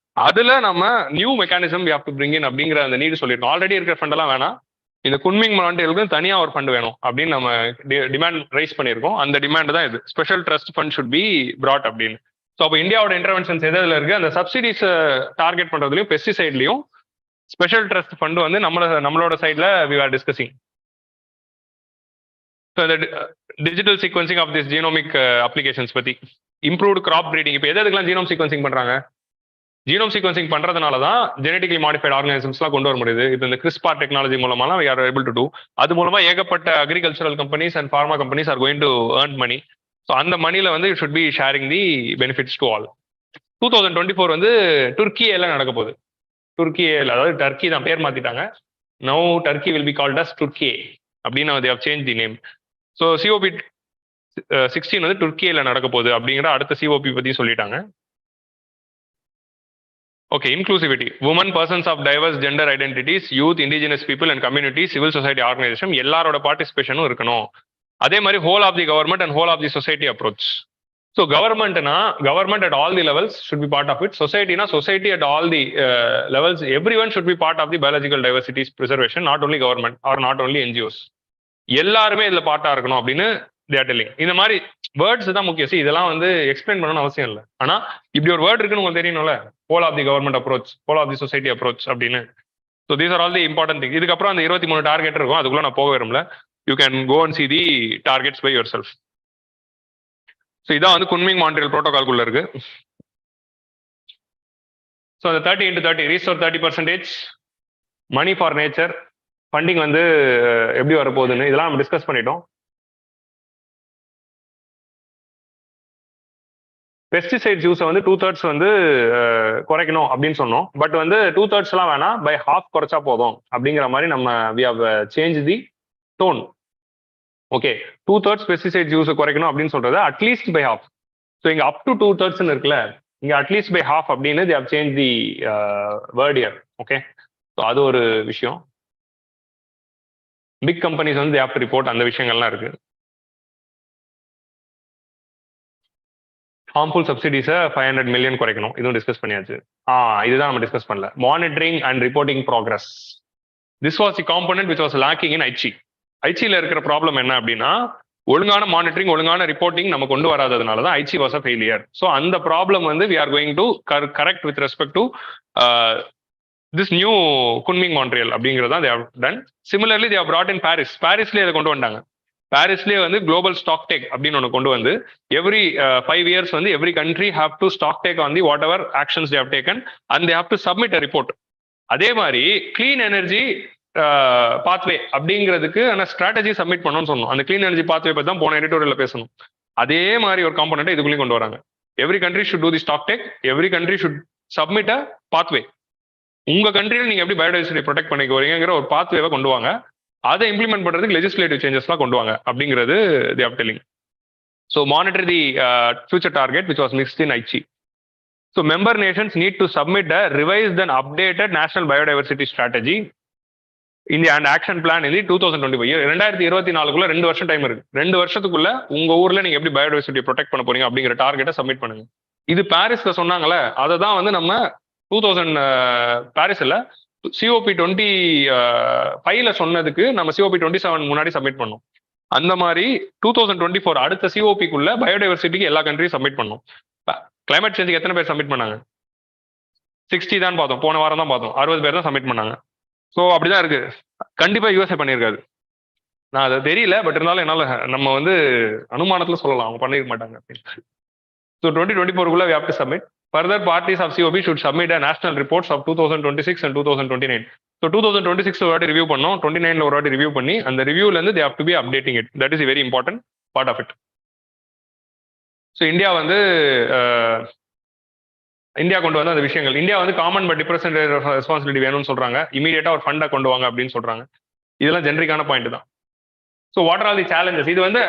அதுல நம்ம new mechanism we have to bring in அப்படிங்கிற அந்த நீடு சொல்லியிருக்கோம். ஆல்ரெடி இருக்கிற ஃபண்டெல்லாம் வேணாம், இந்த குன்மிங் மான்ட்ரியலுக்கு தனியா ஒரு ஃபண்ட் வேணும் அப்படின்னு நம்ம டிமாண்ட் ரைஸ் பண்ணியிருக்கோம். அந்த டிமாண்ட் தான் இது, special trust fund should be brought அப்படின்னு. ஸோ அப்போ இந்தியாவோட இன்டர்வென்ஷன்ஸ் எதுல இருக்கு? அந்த சப்சிடிஸ் டார்கெட் பண்றதுலயும் பெஸ்டிசைட்லயும் ஸ்பெஷல் ட்ரஸ்ட் ஃபண்ட் வந்து நம்மளோட சைட்ல வி ஆர் டிஸ்கசிங். ஸோ இந்த digital sequencing of this genomic applications பத்தி, இம்ப்ரூவ்டு கிராப் ப்ரீடிங். இப்போ எதுக்கெல்லாம் ஜீனோம் சீக்வன்சிங் பண்றாங்க? ஜீனோம் சீக்வன்சிங் பண்றதுனால தான் ஜெனடிகலி மாடிஃபைட் ஆர்கானிசம்ஸ்லாம் கொண்டு வர முடியுது. இப்போ இந்த கிறிஸ்பார் டெக்னாலஜி மூலமா we are able to do. அது மூலமா ஏகப்பட்ட agricultural companies and pharma companies are going to earn money. So அந்த மணில வந்து it should be sharing the benefits to all. 2024 வந்து துர்க்கியில நடக்க போகுது. துர்க்கியில, அதாவது டர்க்கி தான் பேர் மாத்திட்டாங்க. Now Turkey will be called as Turkiye அப்படின்னு they have changed the name. So COP 16 வந்து துர்க்கியில நடக்க போகுது அப்படிங்கிற அடுத்த COP பத்தி சொல்லிட்டாங்க. Okay, inclusivity. Women, persons of diverse gender identities, youth, indigenous people and communities, civil society organization எல்லாரோட பார்ட்டிசிபேஷனும் இருக்கணும். அதே மாதிரி whole of the government and whole of the society approach. So governmentனா government at all the levels should be part of it. Societyனா society at all the levels. Everyone should be part of the biological diversity preservation, not only government or not only NGOs. எல்லாருமே இதுல பார்ட்டா இருக்கணும் அப்படின்னு they are telling. இந்த மாதிரி words தான் முக்கியம். இதெல்லாம் வந்து எக்ஸ்பிளைன் பண்ணணும்னு அவசியம் இல்லை. ஆனா இப்படி ஒரு வேர்ட் இருக்குன்னு உங்களுக்கு தெரியணும்ல, whole of the government approach, whole of the society approach அப்படின்னு. So these are all the important thing. இதுக்கப்புறம் அந்த 23 டார்கெட் இருக்கும், அதுக்குள்ள நான் போக விரும்பல. You can go and see the targets by yourself. So இதான் வந்து குன்மிங் மான்ட்ரியல் புரோட்டோகால்குள்ள இருக்கு. ஸோ அந்த 30x30 restore 30%, money for nature, funding வந்து எப்படி வரப்போகுதுன்னு இதெல்லாம் நம்ம டிஸ்கஸ் பண்ணிட்டோம். பெஸ்டிசைட்ஸ் யூஸை வந்து 2/3 வந்து குறைக்கணும் அப்படின்னு சொன்னோம். பட் வந்து 2/3 எல்லாம் வேணாம், பை ஹாஃப் குறைச்சா போதும் அப்படிங்கிற மாதிரி நம்ம we have change the tone. Okay, 2/3 pesticides யூஸை குறைக்கணும் அப்படின்னு சொல்றது அட்லீஸ்ட் பை ஹாஃப். ஸோ இங்க அப் டு 2/3 இருக்குல்ல, இங்க அட்லீஸ்ட் பை ஹாஃப் அப்படின்னு the have change the word year. Okay, so அது ஒரு விஷயம். பிக் கம்பெனிஸ் வந்து தே ஹேவ் டு ரிப்போர்ட், அந்த விஷயங்கள்லாம் இருக்கு. ஹார்ம்ஃபுல் சப்சிடிஸை 500 மில்லியன் குறைக்கணும், இதுவும் டிஸ்கஸ் பண்ணியாச்சு. இதுதான் நம்ம டிஸ்கஸ் பண்ணல. Monitoring and reporting progress, this was the component which was lacking in Aichi. ஐச்சியில் இருக்கிற ப்ராப்ளம் என்ன அப்படின்னா, ஒழுங்கான மானிட்டரிங், ஒழுங்கான ரிப்போர்ட்டிங் நம்ம கொண்டு வராததுனால தான் Aichi was a failure. So அந்த ப்ராப்ளம் வந்து we are going to correct with respect to this new Kunming Montreal அப்படிங்கிறது தான் they have done. Similarly they have brought in பாரிஸ்லேயே அதை கொண்டு வந்தாங்க. பாரிஸ்லேயே வந்து குளோபல் ஸ்டாக் டேக் அப்படின்னு ஒன்று கொண்டு வந்து எவ்ரி 5 years வந்து every country have to stock take on the whatever actions they have taken and they have to submit a report. அதே மாதிரி கிளீன் எனர்ஜி பாத்வே அப்படிங்கிறதுக்கு ஆனால் ஸ்ட்ராட்டஜி சப்மிட் பண்ணணும்னு சொன்னோம். அந்த கிளீன் எனர்ஜி பாத்வே பற்றி தான் போன எடிட்டோரியல்ல பேசணும். அதே மாதிரி ஒரு காம்பனெண்ட் இதுக்குள்ளேயும் கொண்டு வராங்க. Every country should do the stock take, every country should submit a pathway. உங்க கண்ட்ரியில் நீங்க எப்படி பயோடைவர்சிட்டி ப்ரொடெக்ட் பண்ணிக்க வரீங்கிற ஒரு பாத்வேவை கொண்டு வாங்க. அதை இம்ப்ளிமெண்ட் பண்றதுக்கு லெஜிஸ்லேட்டிவ் சேஞ்சஸ்லாம் கொண்டு வாங்க அப்படிங்கிறது they are telling. So monitor the future target which was missed in Aichi. So member nations need to submit a revised and updated national biodiversity strategy in the and action plan in the 2025. 2024 2 வருஷம் time இருக்கு. 2 வருஷத்துக்குள்ள உங்க ஊர்ல நீங்க எப்படி biodiversity protect பண்ண போறீங்க அப்படிங்கிற டார்கெட்டை சப்மிட் பண்ணுங்க. இது பாரிஸ்ல சொன்னாங்கல்ல, அதை தான் வந்து நம்ம 2000 பாரிஸ்ல COP25ல சொன்னதுக்கு நம்ம COP27 முன்னாடி சப்மிட் பண்ணோம். அந்த மாதிரி 2024 அடுத்த COPக்குள்ள பயோடைவர்சிட்டிக்கு எல்லா கண்ட்ரியும் சப்மிட் பண்ணோம். கிளைமேட் சேஞ்சுக்கு எத்தனை பேர் சப்மிட் பண்ணாங்க? 60 தான் பார்த்தோம், போன வாரம் தான் பார்த்தோம். 60 பேர் தான் சப்மிட் பண்ணாங்க. ஸோ அப்படிதான் இருக்கு. கண்டிப்பா USA பண்ணியிருக்காது. நான் அதை தெரியல, பட் இருந்தாலும் என்னால நம்ம வந்து அனுமானத்துல சொல்லலாம் அவங்க பண்ணிருக்க மாட்டாங்க அப்படின்னு. So 2024 we have to submit. Further, parties of COP should submit a national reports of 2026 and 2029. So 2026 ஒரு வாட்டி ரிவ்யூ பண்ணோம், 29ல ஒரு வாட்டி ரிவ்யூ பண்ணி அந்த ரிவ்யூல இருந்து they have to be updating it. That is a very important part of it. So India வந்து India கொண்டு வந்த அந்த விஷயங்கள், இந்தியா வந்து காமன் பட் டிஃபரன்ட் ரெஸ்பான்சிபிலிட்டி வேணும்னு சொல்றாங்க. இமீடியட்டா ஒரு ஃபண்டை கொண்டு வாங்க அப்படின்னு சொல்றாங்க. இதெல்லாம் ஜென்ரிக்கான பாயிண்ட் தான். So what are the challenges? இது வந்து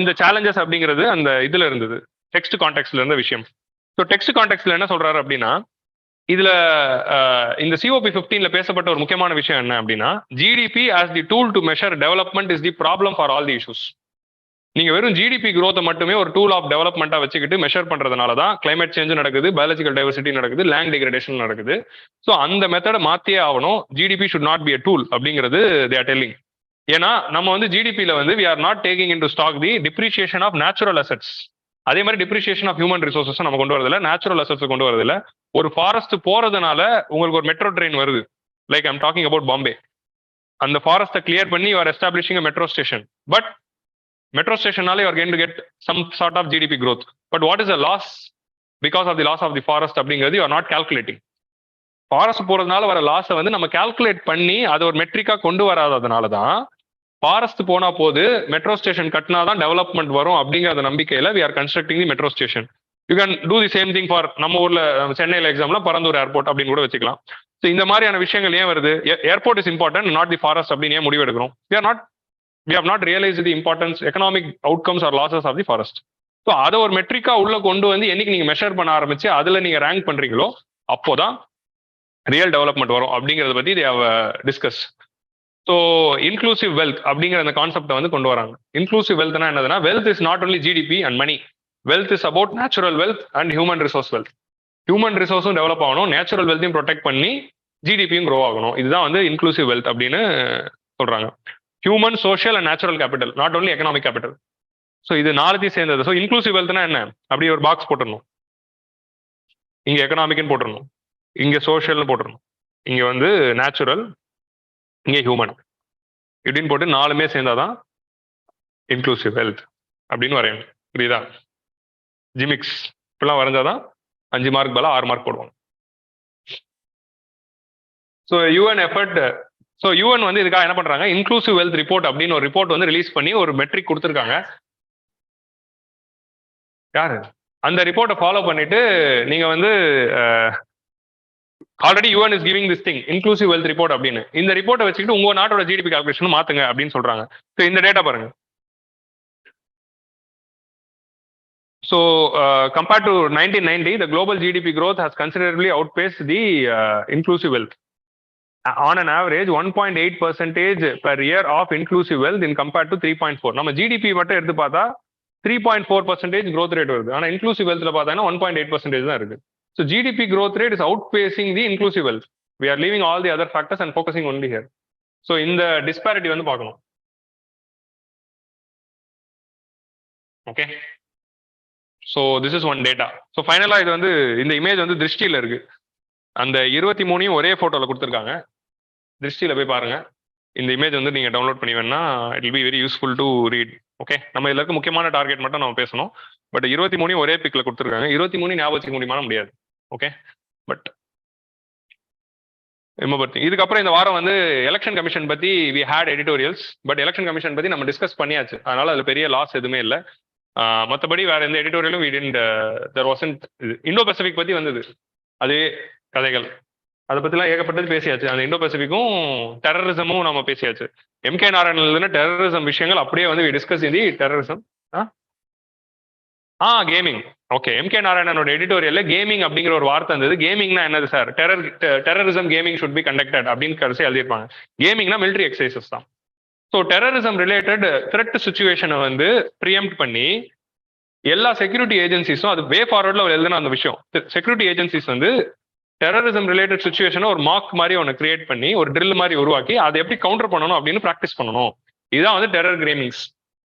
இந்த சேலஞ்சஸ் அப்படிங்கிறது அந்த இதுல இருந்தது, டெக்ஸ்ட் கான்டெக்ட்ல இருந்த விஷயம். ஸோ டெக்ஸ்ட் கான்டெக்ட்ல என்ன சொல்றாரு அப்படின்னா, இதுல இந்த COP15ல பேசப்பட்ட ஒரு முக்கியமான விஷயம் என்ன அப்படின்னா, GDP as the tool to measure development is the problem for all the issues. நீங்க வெறும் GDP growth மட்டுமே ஒரு டூல் ஆஃப் டெவலப்மெண்ட்டா வச்சுக்கிட்டு மெஷர் பண்றதுனால தான் கிளைமேட் சேஞ்ச் நடக்குது, பயாலஜிக்கல் டைவர்சிட்டி நடக்குது, லேண்ட் டிகிரடேஷன் நடக்குது. ஸோ அந்த மெத்தடை மாத்தியே ஆகணும். GDP should not be a tool அப்படிங்கிறது they are telling. ஏன்னா நம்ம வந்து GDPல வந்து we are not taking into stock the depreciation of natural assets. அதே மாதிரி டிப்ரிசியேஷன் ஆஃப் ஹியூமன் ரிசோர்சஸ் நம்ம கொண்டு வரதில்ல, நேச்சுரல் அசெட்ஸ் கொண்டு வரதில்ல. ஒரு ஃபாரஸ்ட் போறதுனால உங்களுக்கு ஒரு மெட்ரோ ட்ரெயின் வருது, like I'm talking about Bombay. அந்த ஃபாரஸ்ட்டை கிளியர் பண்ணி you are establishing metro station. But metro ஸ்டேஷனால you are going to get some sort of GDP growth. But what is the loss because of the loss of the forest அப்படிங்கிறது you are not calculating. Forest போறதுனால வர லாஸை வந்து நம்ம calculate பண்ணி அதை ஒரு மெட்ரிக்கா கொண்டு வராததுனால தான் ஃபாரஸ்ட் போனா போது மெட்ரோ ஸ்டேஷன் கட்டினாதான் டெவலப்மெண்ட் வரும் அப்படிங்கிற நம்பிக்கையில we are constructing the metro station. You can do the same thing for நம்ம ஊர்ல சென்னையில எக்ஸாம்ல பரந்தூர் ஏர்போர்ட் அப்படின்னு கூட வச்சுக்கலாம். ஸோ இந்த மாதிரியான விஷயங்கள் ஏன் வருது? Airport is important, not the forest அப்படின்னு ஏன் முடிவு எடுக்கிறோம்? we have not realized the importance, economic outcomes or losses of the forest. So அதை ஒரு மெட்ரிக்கா உள்ள கொண்டு வந்து என்னைக்கு நீங்க மெஷர் பண்ண ஆரம்பிச்சு அதுல நீங்க ரேங்க் பண்றீங்களோ அப்போதான் ரியல் டெவலப்மெண்ட் வரும் அப்படிங்கறத பத்தி they have discussed. So inclusive wealth அப்படிங்கிற அந்த கான்செப்டை வந்து கொண்டு வராங்க. இன்க்ளூசிவ் வெல்த்னா என்னதுன்னா, wealth is not only GDP and money. Wealth is about natural wealth and human resource wealth. Human ரிசோர்ஸும் டெவலப் ஆகணும், நேச்சுரல் வெல்த்தையும் ப்ரொடெக்ட் பண்ணி GDPயும் க்ரோ ஆகணும். இதுதான் வந்து இன்க்ளூசிவ் வெல்த் அப்படின்னு சொல்றாங்க. Human, social and natural capital, not only economic capital. So இது நாலுத்தையும் சேர்ந்தது. ஸோ இன்க்ளூசிவ் வெல்த்னா என்ன? அப்படி ஒரு பாக்ஸ் போட்டுடணும். இங்க எக்கனாமிக்னு போட்டுடணும், இங்க சோஷியல்னு போட்டுடணும், இங்க வந்து நேச்சுரல், இங்கே ஹியூமன் இப்படின்னு போட்டு நாலுமே சேர்ந்தாதான் இன்க்ளூசிவ் ஹெல்த் அப்படின்னு வரையணும். புரியுதா? ஜிமிக்ஸ் இப்பெல்லாம் வரைஞ்சாதான் 5 மார்க் பதிலா 6 மார்க் போடுவாங்க. So UN effort. So UN வந்து இதுக்காக என்ன பண்றாங்க, இன்க்ளூசிவ் வெல்த் ரிப்போர்ட் அப்படின்னு ஒரு ரிப்போர்ட் வந்து ரிலீஸ் பண்ணி ஒரு மெட்ரிக் கொடுத்துருக்காங்க. யாரு அந்த ரிப்போர்ட்டை ஃபாலோ பண்ணிட்டு நீங்க வந்து already UN is giving this thing, inclusive wealth report அப்படின்னு. இந்த ரிப்போர்ட்டை வச்சுக்கிட்டு உங்க நாட்டோட GDP கால்குலேஷன் மாத்துங்க அப்படின்னு சொல்றாங்க. ஸோ இந்த டேட்டா பாருங்க. So compared to 1990, the global GDP growth has considerably outpaced the inclusive wealth. On an average 1.8% per year of inclusive wealth in compared to 3.4. நம்ம GDP மட்டும் எடுத்து பார்த்தா 3.4% growth rate வருது. ஆனா இன்க்ளூசிவ் வெல்த்ல பார்த்தா 1.8% தான் இருக்கு. So GDP growth rate is outpacing the inclusive wealth. We are leaving all the other factors and focusing only here. So இந்த disparity வந்து பார்க்கணும். Okay. So this is one data. So finally இது வந்து இந்த image வந்து திருஷ்டியில இருக்கு. அந்த 23 ஒரே போட்டோல கொடுத்துருக்காங்க. திருஷ்டியில போய் பாருங்க. இந்த இமேஜ் வந்து நீங்கள் டவுன்லோட் பண்ணி வேணா it will be very useful to read. Okay, நம்ம இதில் இருக்க முக்கியமான டார்கெட் மட்டும் நம்ம பேசணும். பட் 23 ஒரே பிக்கில் கொடுத்துருக்காங்க. 23 ஞாபகம் வச்சுக்க முடியாது. ஓகே, பட் இதுக்கப்புறம் இந்த வாரம் வந்து எலெக்ஷன் கமிஷன் பத்தி we had editorials. But election commission பத்தி நம்ம டிஸ்கஸ் பண்ணியாச்சு, அதனால அதுல பெரிய லாஸ் எதுவுமே இல்லை. மற்றபடி வேற எந்த எடிட்டோரியலும் தெர் வாசன்ட். இந்தோ பசிபிக் பத்தி வந்தது, அதே கதைகள், அதை பத்திலாம் ஏகப்பட்டது பேசியாச்சு. அந்த இந்தோ பசிபிக்கும் டெரரிசமும் நம்ம பேசியாச்சு. எம்கே நாராயணன் டெரரிசம் விஷயங்கள் அப்படியே வந்து டிஸ்கஸ் இந்த டெரரிசம். கேமிங். ஓகே, எம்கே நாராயணனோட எடிட்டோரியல்ல கேமிங் அப்படிங்கிற ஒரு வார்த்தை இருந்தது. கேமிங்னா என்னது sir? Terrorism gaming should be conducted அப்படின்னு கடைசி எழுதியிருப்பாங்க. கேமிங்னா மிலிட்டரி எக்ஸசைசஸ் தான். ஸோ டெரரிசம் ரிலேட்டட் த்ரெட் சுச்சுவேஷனை வந்து ப்ரியம்ப்ட் பண்ணி எல்லா செக்யூரிட்டி ஏஜென்சிஸும் அது வே ஃபார்வர்டில் எழுதுன அந்த விஷயம். செக்யூரிட்டி ஏஜென்சிஸ் வந்து டெரரிசம் ரிலேட்டட் சுச்சுவேஷனை ஒரு மார்க் மாதிரி ஒன்று கிரியேட் பண்ணி ஒரு ட்ரில் மாதிரி உருவாக்கி அதை எப்படி கவுண்டர் பண்ணணும் அப்படின்னு ப்ராக்டிஸ் பண்ணணும். இதுதான் வந்து டெரர் கேமிங்ஸ்.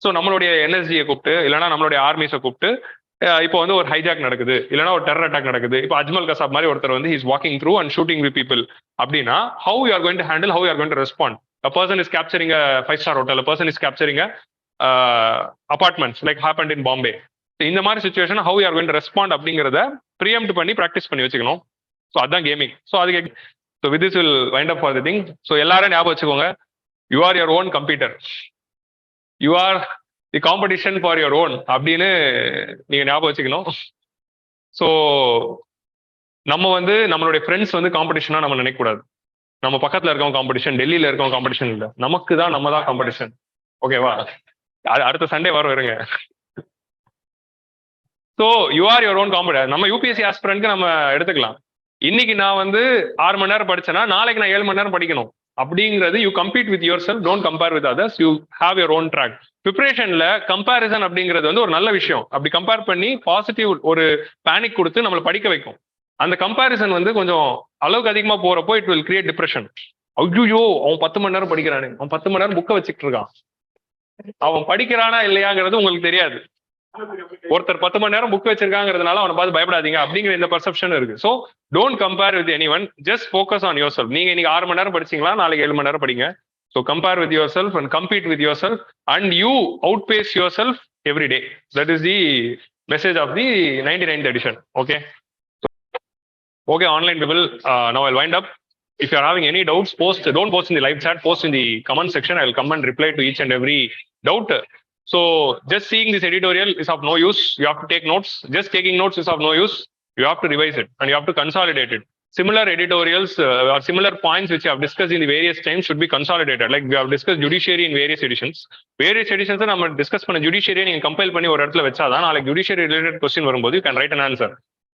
ஸோ நம்மளுடைய என்எஸ்ஜியை கூப்பிட்டு இல்லைனா நம்மளுடைய ஆர்மிஸை கூப்பிட்டு இப்போ வந்து ஒரு ஹைஜாக் நடக்குது, இல்லைனா ஒரு டெரர் அட்டாக் நடக்குது. இப்போ அஜ்மல் கசாப் மாதிரி ஒருத்தர் வந்து he's walking through and shooting with people அப்படின்னா how you are going to handle, how you are going to respond. A person is capturing a 5-star hotel, a person is capturing a apartments like happened in Bombay. இந்த மாதிரி situation how you are going to respond அப்படிங்கறத preempt பண்ணி practice பண்ணி வச்சுக்கணும். So அதுதான் gaming. So அதுக்கு so with this will wind up for the thing. So எல்லாரும் ஞாபகம் வச்சுக்கோங்க, you are your own computer, you are the competition for your own அப்படின்னு நீங்க ஞாபகம் வச்சுக்கணும். ஸோ நம்ம வந்து நம்மளுடைய ஃப்ரெண்ட்ஸ் வந்து காம்படிஷனா நம்ம நினைக்கக்கூடாது. நம்ம பக்கத்துல இருக்கவங்க காம்படிஷன், டெல்லியில இருக்கவங்க காம்படிஷன் இல்லை, நமக்கு தான் நம்ம தான் காம்படிஷன். ஓகேவா? அடுத்த சண்டே வர வருங்க. So you are your own competition. நம்ம யூபிஎஸ்சி ஆஸ்பிரண்ட்க்கு நம்ம எடுத்துக்கலாம். இன்னைக்கு நான் வந்து 6 மணி நேரம் படிச்சேன்னா நாளைக்கு நான் 7 மணி நேரம் படிக்கணும் அப்படிங்கிறது. You compete with yourself, don't compare with others, you have your own track. ப்ரிப்பரேஷன்ல கம்பேரிசன் அப்படிங்கிறது வந்து ஒரு நல்ல விஷயம். அப்படி கம்பேர் பண்ணி பாசிட்டிவ் ஒரு பேனிக் கொடுத்து நம்மளை படிக்க வைக்கும். அந்த கம்பேரிசன் வந்து கொஞ்சம் அளவுக்கு அதிகமா போறப்போ இட் வில் கிரியேட் டிப்ரெஷன். ஐயோ அவன் 10 மணி நேரம் படிக்கிறானு, அவன் 10 மணி நேரம் புக்கை வச்சுட்டு இருக்கான், அவன் படிக்கிறானா இல்லையாங்கிறது உங்களுக்கு தெரியாது. ஒருத்தர் 10 மணி நேரம் புக் வச்சிருக்காங்கிறதுனால அவனை பார்த்து பயப்படாதீங்க அப்படிங்கிற இந்த பர்செப்ஷன் இருக்கு. So don't compare with anyone, just focus on your self. நீங்க இன்னைக்கு 6 மணி நேரம் படிச்சீங்களா, நாளைக்கு 7 மணி நேரம் படிங்க. So compare with yourself and compete with yourself and you outpace yourself every day. That is the message of the 99th edition. Okay. Okay, online people, now I'll wind up. If you are having any doubts, don't post in the live chat, post in the comment section. I'll come and reply to each and every doubt. So just seeing this editorial is of no use. You have to take notes. Just taking notes is of no use. You have to revise it and you have to consolidate it. Similar editorials or similar points which I have discussed in the various times should be consolidated. Like we have discussed judiciary in various editions. Various editions நம்ம discuss பண்ண judiciary நீங்க compile பண்ணி ஒரு இடத்துல வச்சாதான் நாளைக்கு judiciary related question வரும்போது you can write an answer.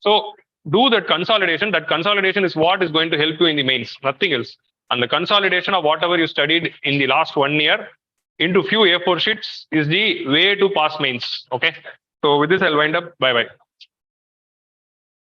So do that consolidation. That consolidation is what is going to help you in the mains, nothing else. And the consolidation of whatever you studied in the last 1 year into few A4 sheets is the way to pass mains. Okay. So with this, I'll wind up. Bye bye.